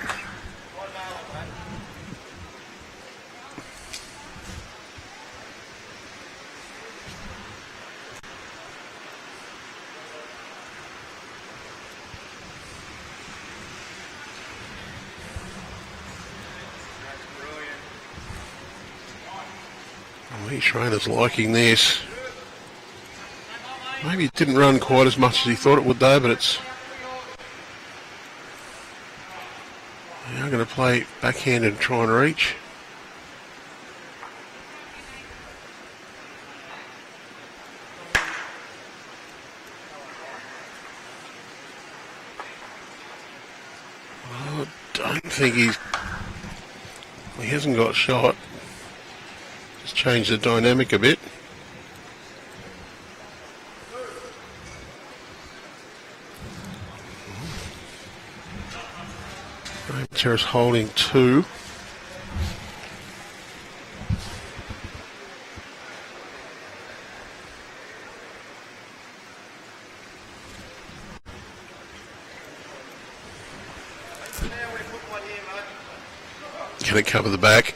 Schraner's liking this. Maybe it didn't run quite as much as he thought it would though, but it's... They are going to play backhand and try and reach. I don't think he hasn't got shot. Just change the dynamic a bit. Terrace holding 2. Can it cover the back?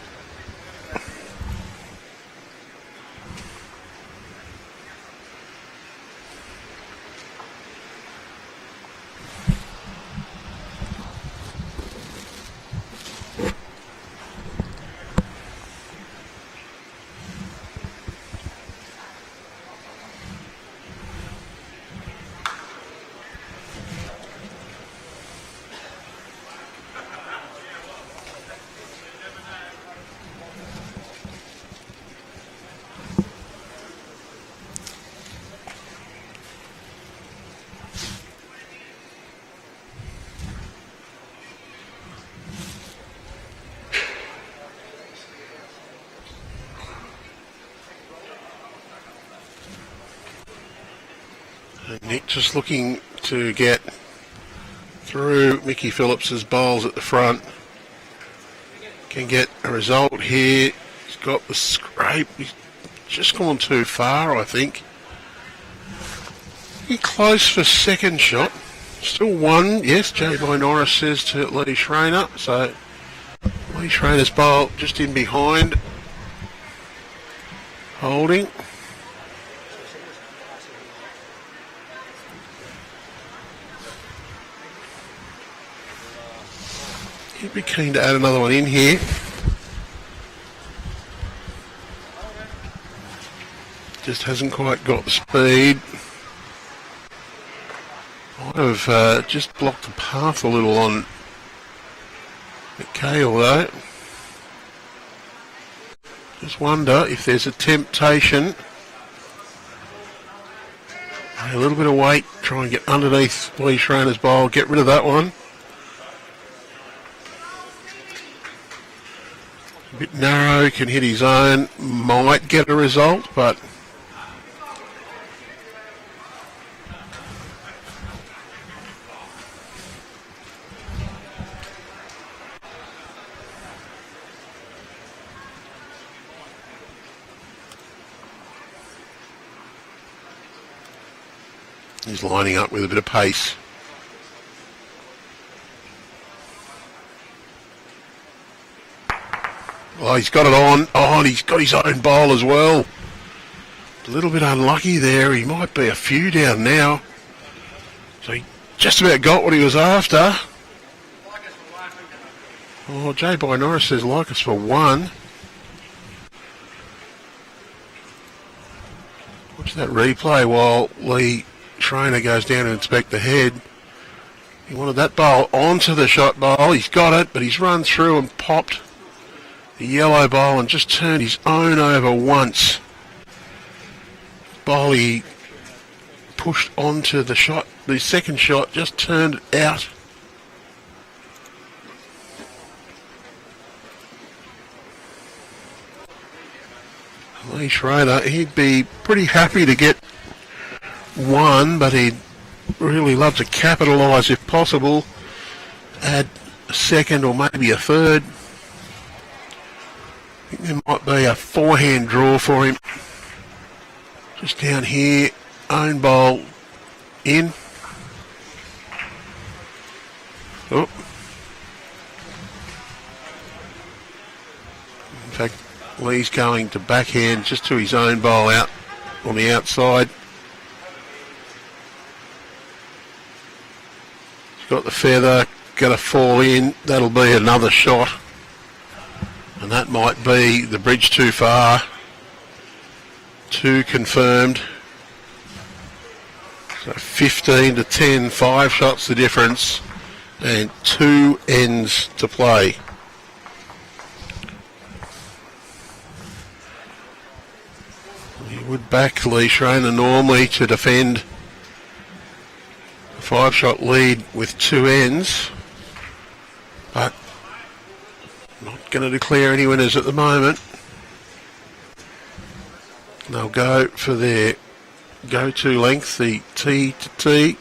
Nick just looking to get through Mickey Phillips's bowls at the front. Can get a result here. He's got the scrape. He's just gone too far, I think. He close for second shot. Still one, yes, Bye-Norris says to Lee Schraner. So Lee Schraner's bowl just in behind. Holding. He'd be keen to add another one in here. Just hasn't quite got the speed. Might have just blocked the path a little on Cahill though. Just wonder if there's a temptation. A little bit of weight, try and get underneath Lee Schraner's bowl, get rid of that one. A bit narrow, can hit his own, might get a result, but He's lining up with a bit of pace. Oh, he's got it on. Oh, and he's got his own bowl as well. A little bit unlucky there. He might be a few down now. So he just about got what he was after. Oh, Bye-Norris says like us for one. Watch that replay while Schraner goes down to inspect the head. He wanted that bowl onto the shot bowl. He's got it, but he's run through and popped the yellow bowl and just turned his own over once. Bowl he pushed onto the shot. The second shot just turned it out. Schraner, he'd be pretty happy to get one, but he'd really love to capitalise if possible. Add a second or maybe a third. I think there might be a forehand draw for him. Just down here, own bowl in. Oh. In fact, Lee's going to backhand just to his own bowl out on the outside. He's got the feather, going to fall in. That'll be another shot. And that might be the bridge too far. Two confirmed. So 15 to 10, 5 shots the difference. And 2 ends to play. Would back Lee Schraner normally to defend a 5-shot lead with 2 ends, but not going to declare any winners at the moment. They'll go for their go-to length, the T to T.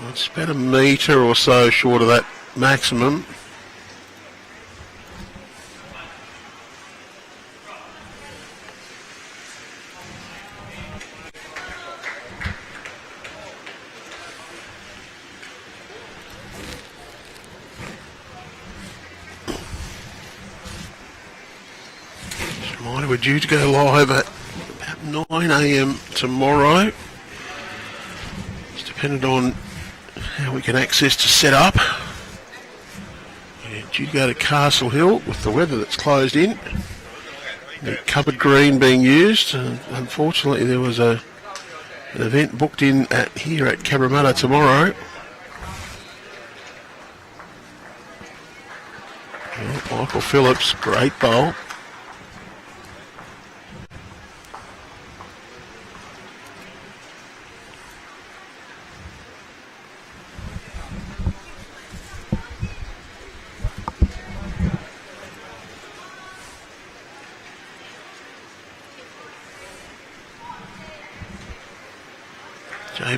It's about a metre or so short of that maximum. We're due to go live at about 9 a.m. tomorrow. It's dependent on how we can access to set up. We're due to go to Castle Hill with the weather that's closed in. The covered green being used. Unfortunately, there was an event booked in here at Cabra tomorrow. Well, Michael Phillips, great bowl.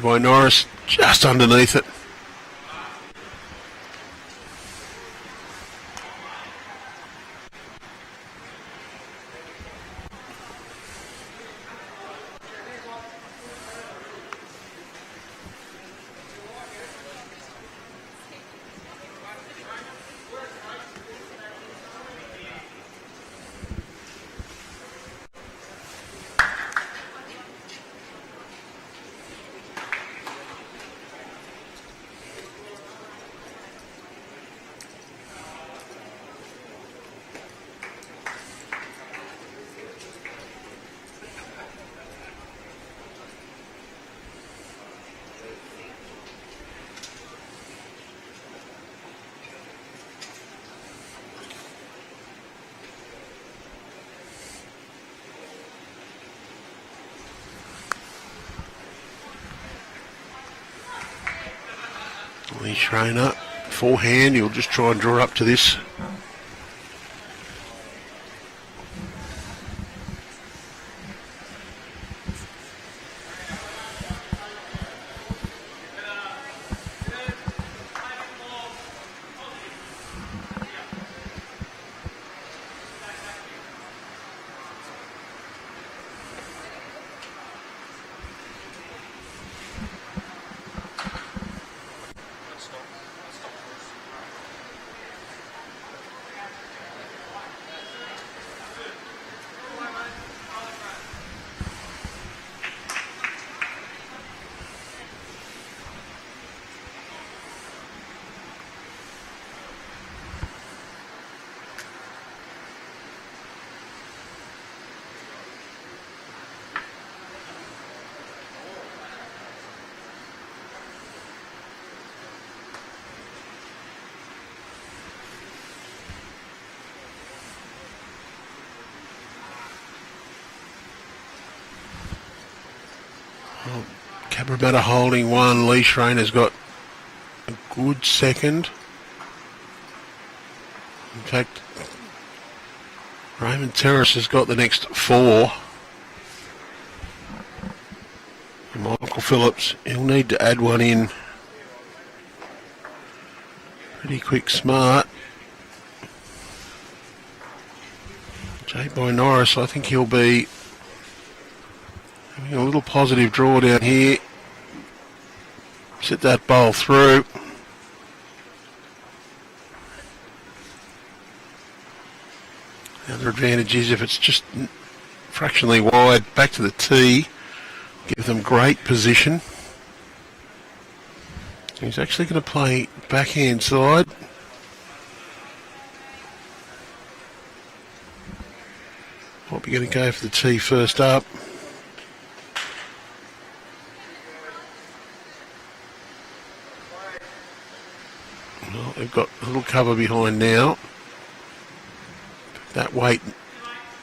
Bye-Norris just underneath it. Lee Schraner, forehand, he'll just try and draw up to this. Cabra holding one. Lee Schraner's got a good second. In fact, Raymond Terrace has got the next 4. And Michael Phillips, he'll need to add one in. Pretty quick, smart. Bye-Norris, I think he'll be having a little positive draw down here. Set that bowl through. The other advantage is if it's just fractionally wide, back to the tee, give them great position. He's actually going to play backhand side. Might be going to go for the tee first up. Well, they've got a little cover behind now. That weight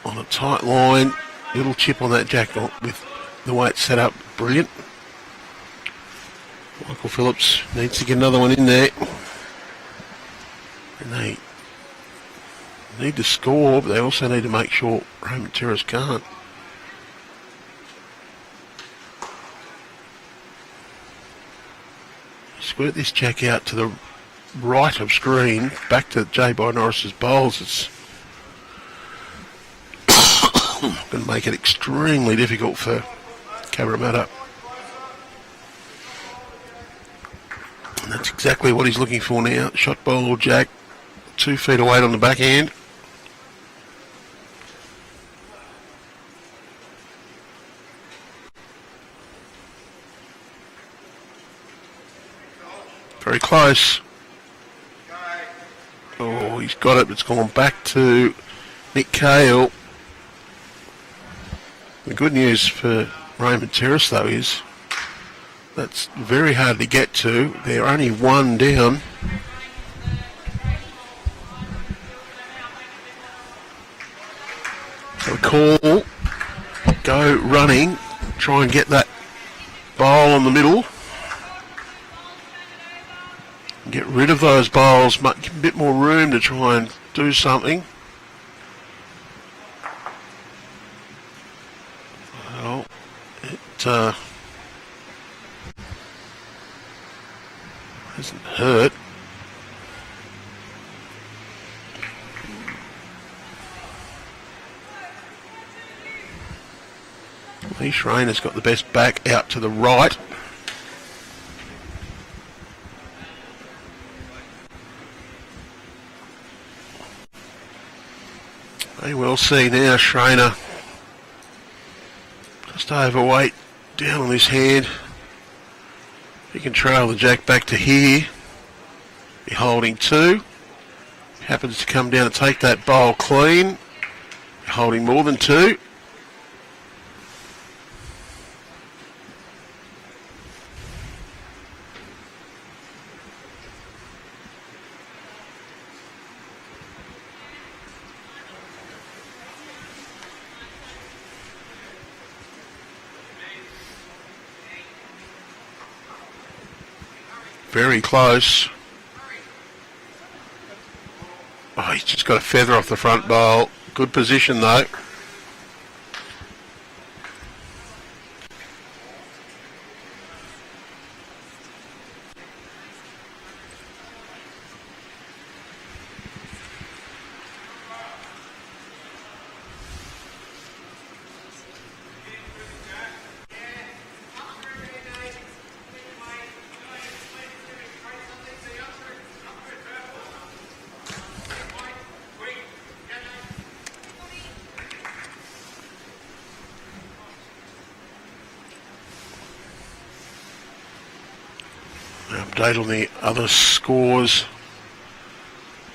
on a tight line, little chip on that jack with the way it's set up, brilliant. Michael Phillips needs to get another one in there. And they need to score, but they also need to make sure Raymond Terrace can't. Squirt this jack out to the right of screen, back to Bye-Norris's bowls. It's going to make it extremely difficult for Cabra. And that's exactly what he's looking for now. Shot bowl or jack, 2 feet away on the backhand. Very close. Oh, he's got it. It's gone back to Nick Cahill. The good news for Raymond Terrace, though, is that's very hard to get to. They're only 1 down. So call, go running, try and get that bowl on the middle. Get rid of those bowls, give a bit more room to try and do something. Well, it hasn't hurt. Lee Schraner's got the best back out to the right. You will see now Schraner just overweight down on his hand. He can trail the jack back to here. Be holding 2. Happens to come down and take that bowl clean. Be holding more than 2. Very close. Oh, he's just got a feather off the front bowl. Good position though. Update on the other scores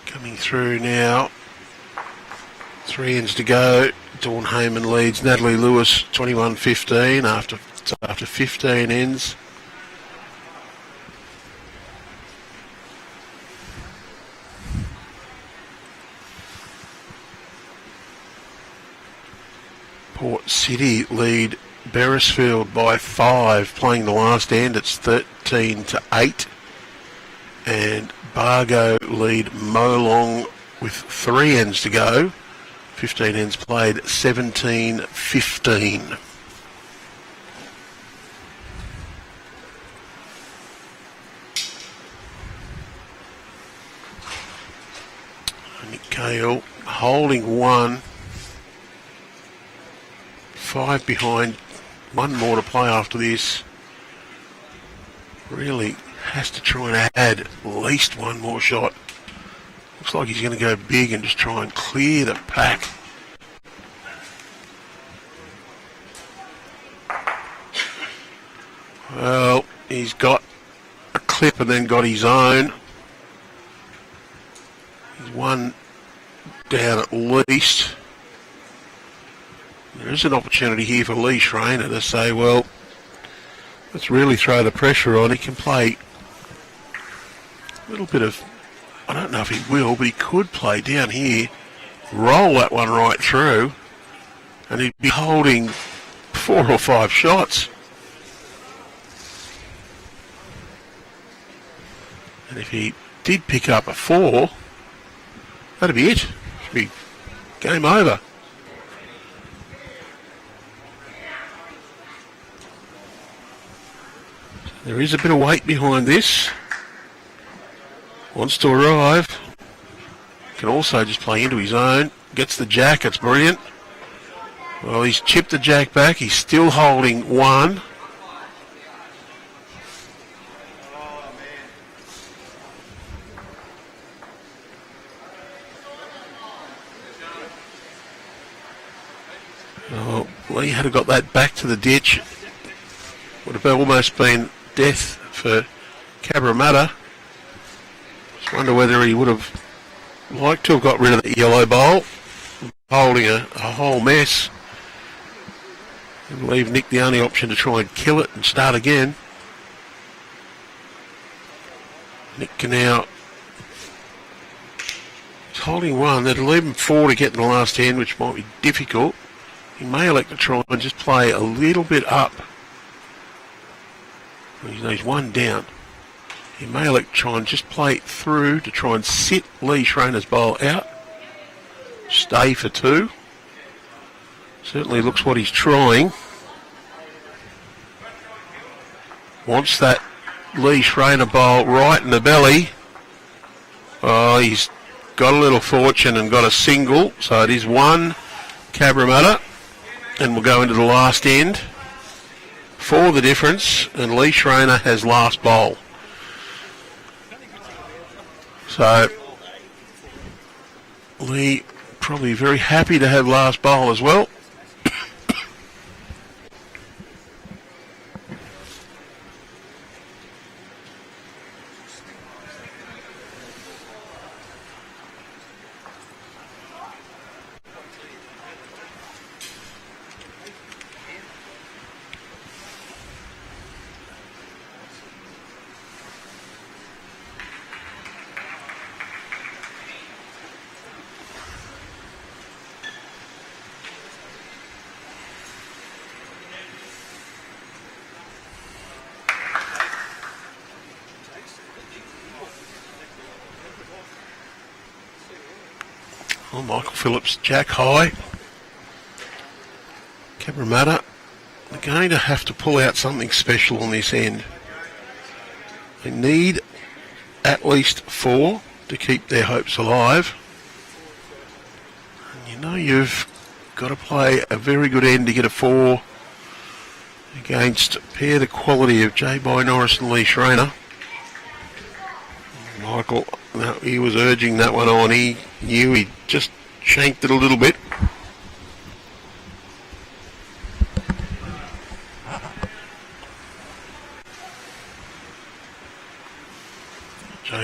coming through now. 3 ends to go. Dawn Heyman leads Natalie Lewis 21-15 after 15 ends. Port City lead Beresfield by 5 playing the last end. It's 13-8. And Bargo lead Molong with 3 ends to go. 15 ends played, 17-15. Cahill holding 1. 5 behind. 1 more to play after this. Really has to try and add at least 1 more shot. Looks like he's going to go big and just try and clear the pack. Well, he's got a clip and then got his own. He's 1 down at least. There is an opportunity here for Lee Schraner to say, well, let's really throw the pressure on. He can play a little bit of, I don't know if he will, but he could play down here, roll that one right through, and he'd be holding 4 or 5 shots. And if he did pick up a 4, that'd be it. It'd be game over. There is a bit of weight behind this. Wants to arrive. Can also just play into his own. Gets the jack. It's brilliant. Well, he's chipped the jack back. He's still holding 1. Oh, Lee had got that back to the ditch. Would have almost been death for Cabra. Just wonder whether he would have liked to have got rid of the yellow bowl, holding a whole mess, and leave Nick the only option to try and kill it and start again. Nick can now, he's holding 1. That'll leave him 4 to get in the last end, which might be difficult. He may elect to try and just play a little bit up. He's 1 down. He may elect to try and just play through to try and sit Lee Schraner's bowl out. Stay for 2. Certainly looks what he's trying. Wants that Lee Schraner bowl right in the belly. Oh, he's got a little fortune and got a single. So it is 1 Cabra, and we'll go into the last end for the difference, and Lee Schraner has last bowl. So Lee probably very happy to have last bowl as well. Oh, Michael Phillips, jack high. Cabra are going to have to pull out something special on this end. They need at least 4 to keep their hopes alive. And you know you've got to play a very good end to get a 4 against a pair the quality of Bye-Norris and Lee Schraner. Michael, no, he was urging that one on. He knew he just shanked it a little bit.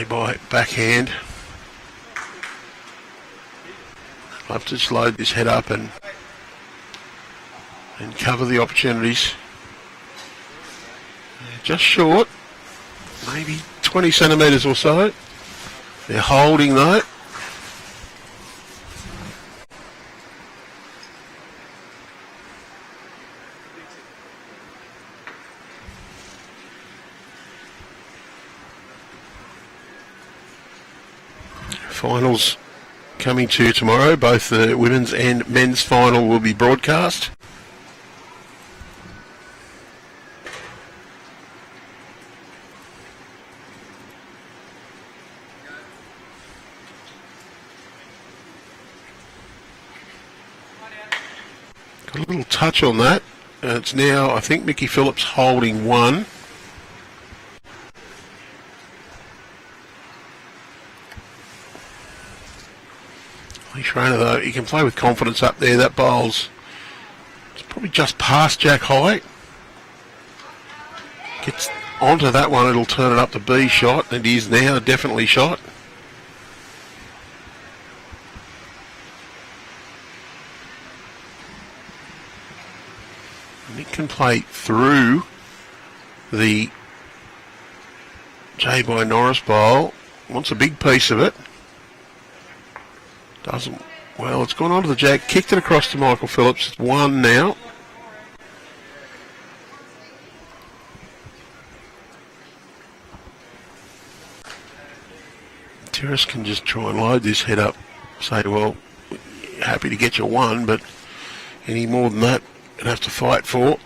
By backhand. I'd love to just load this head up and cover the opportunities. Just short, maybe 20 centimetres or so. They're holding though. finals coming to you tomorrow. Both the women's and men's final will be broadcast. Got a little touch on that. It's now, I think, Mickey Phillips holding one. Schraner, though, he can play with confidence up there. That bowl's, it's probably just past Jack High. Gets onto that one, it'll turn it up to B shot. It is now definitely shot. Nick can play through the Bye-Norris bowl. Wants a big piece of it. Doesn't. Well, it's gone onto the jack, kicked it across to Michael Phillips. It's one now. Terrace can just try and load this head up. Say, well, happy to get you one, but any more than that, you'd have to fight for.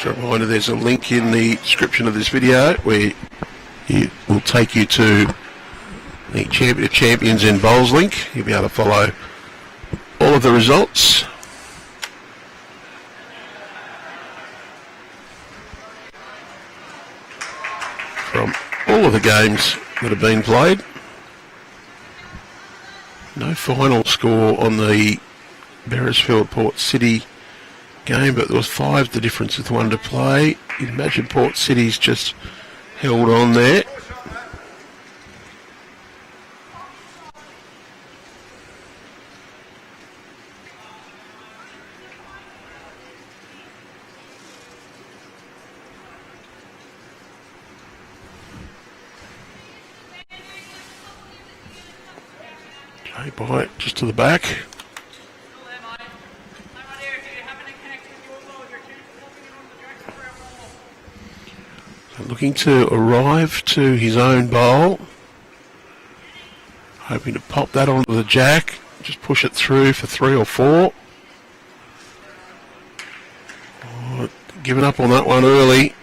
Just a reminder, there's a link in the description of this video where it will take you to the Champion of Champions in Bowls link. You'll be able to follow all of the results. From all of the games that have been played. No final score on the Beresfield Port City game, but there was 5 the difference with 1 to play. You'd imagine Port City's just held on there. Jay Bye just to the back. Looking to arrive to his own bowl. Hoping to pop that onto the jack. Just push it through for 3 or 4. Oh, giving up on that one early.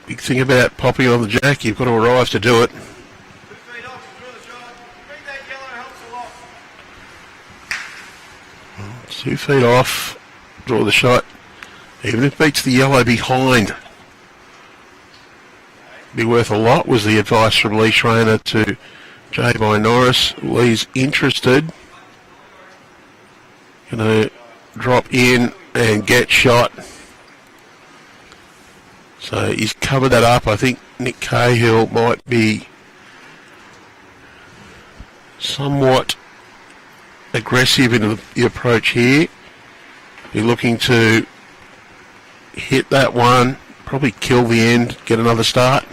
Big thing about popping on the jack, you've got to arrive to do it. It's 2 feet off. Draw the shot. Even if it beats the yellow behind. Be worth a lot, was the advice from Lee Schraner to Bye-Norris. Lee's interested. Going to drop in and get shot. So he's covered that up. I think Nick Cahill might be somewhat aggressive in the approach here. Be looking to hit that one, probably kill the end, get another start.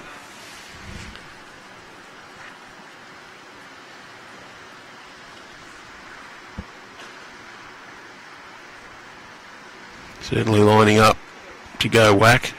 Certainly lining up to go whack.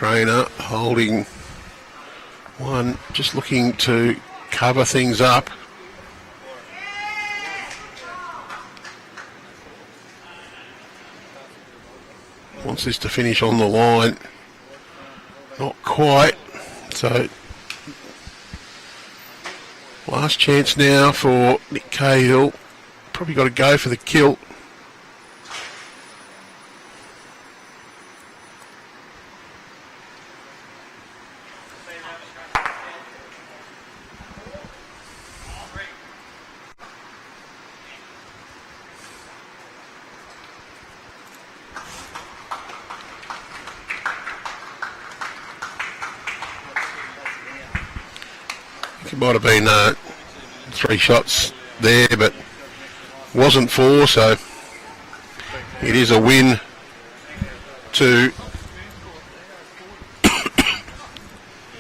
Schraner holding One just looking to cover things up. Wants this to finish on the line. Not quite. So, last chance now for Nick Cahill. Probably got to go for the kill. It might have been 3 shots there, but wasn't 4, so it is a win to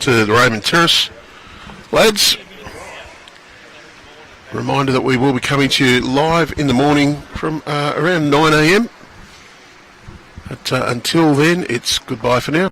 the Raymond Terrace lads. Reminder that we will be coming to you live in the morning from around 9 a.m. Until then, it's goodbye for now.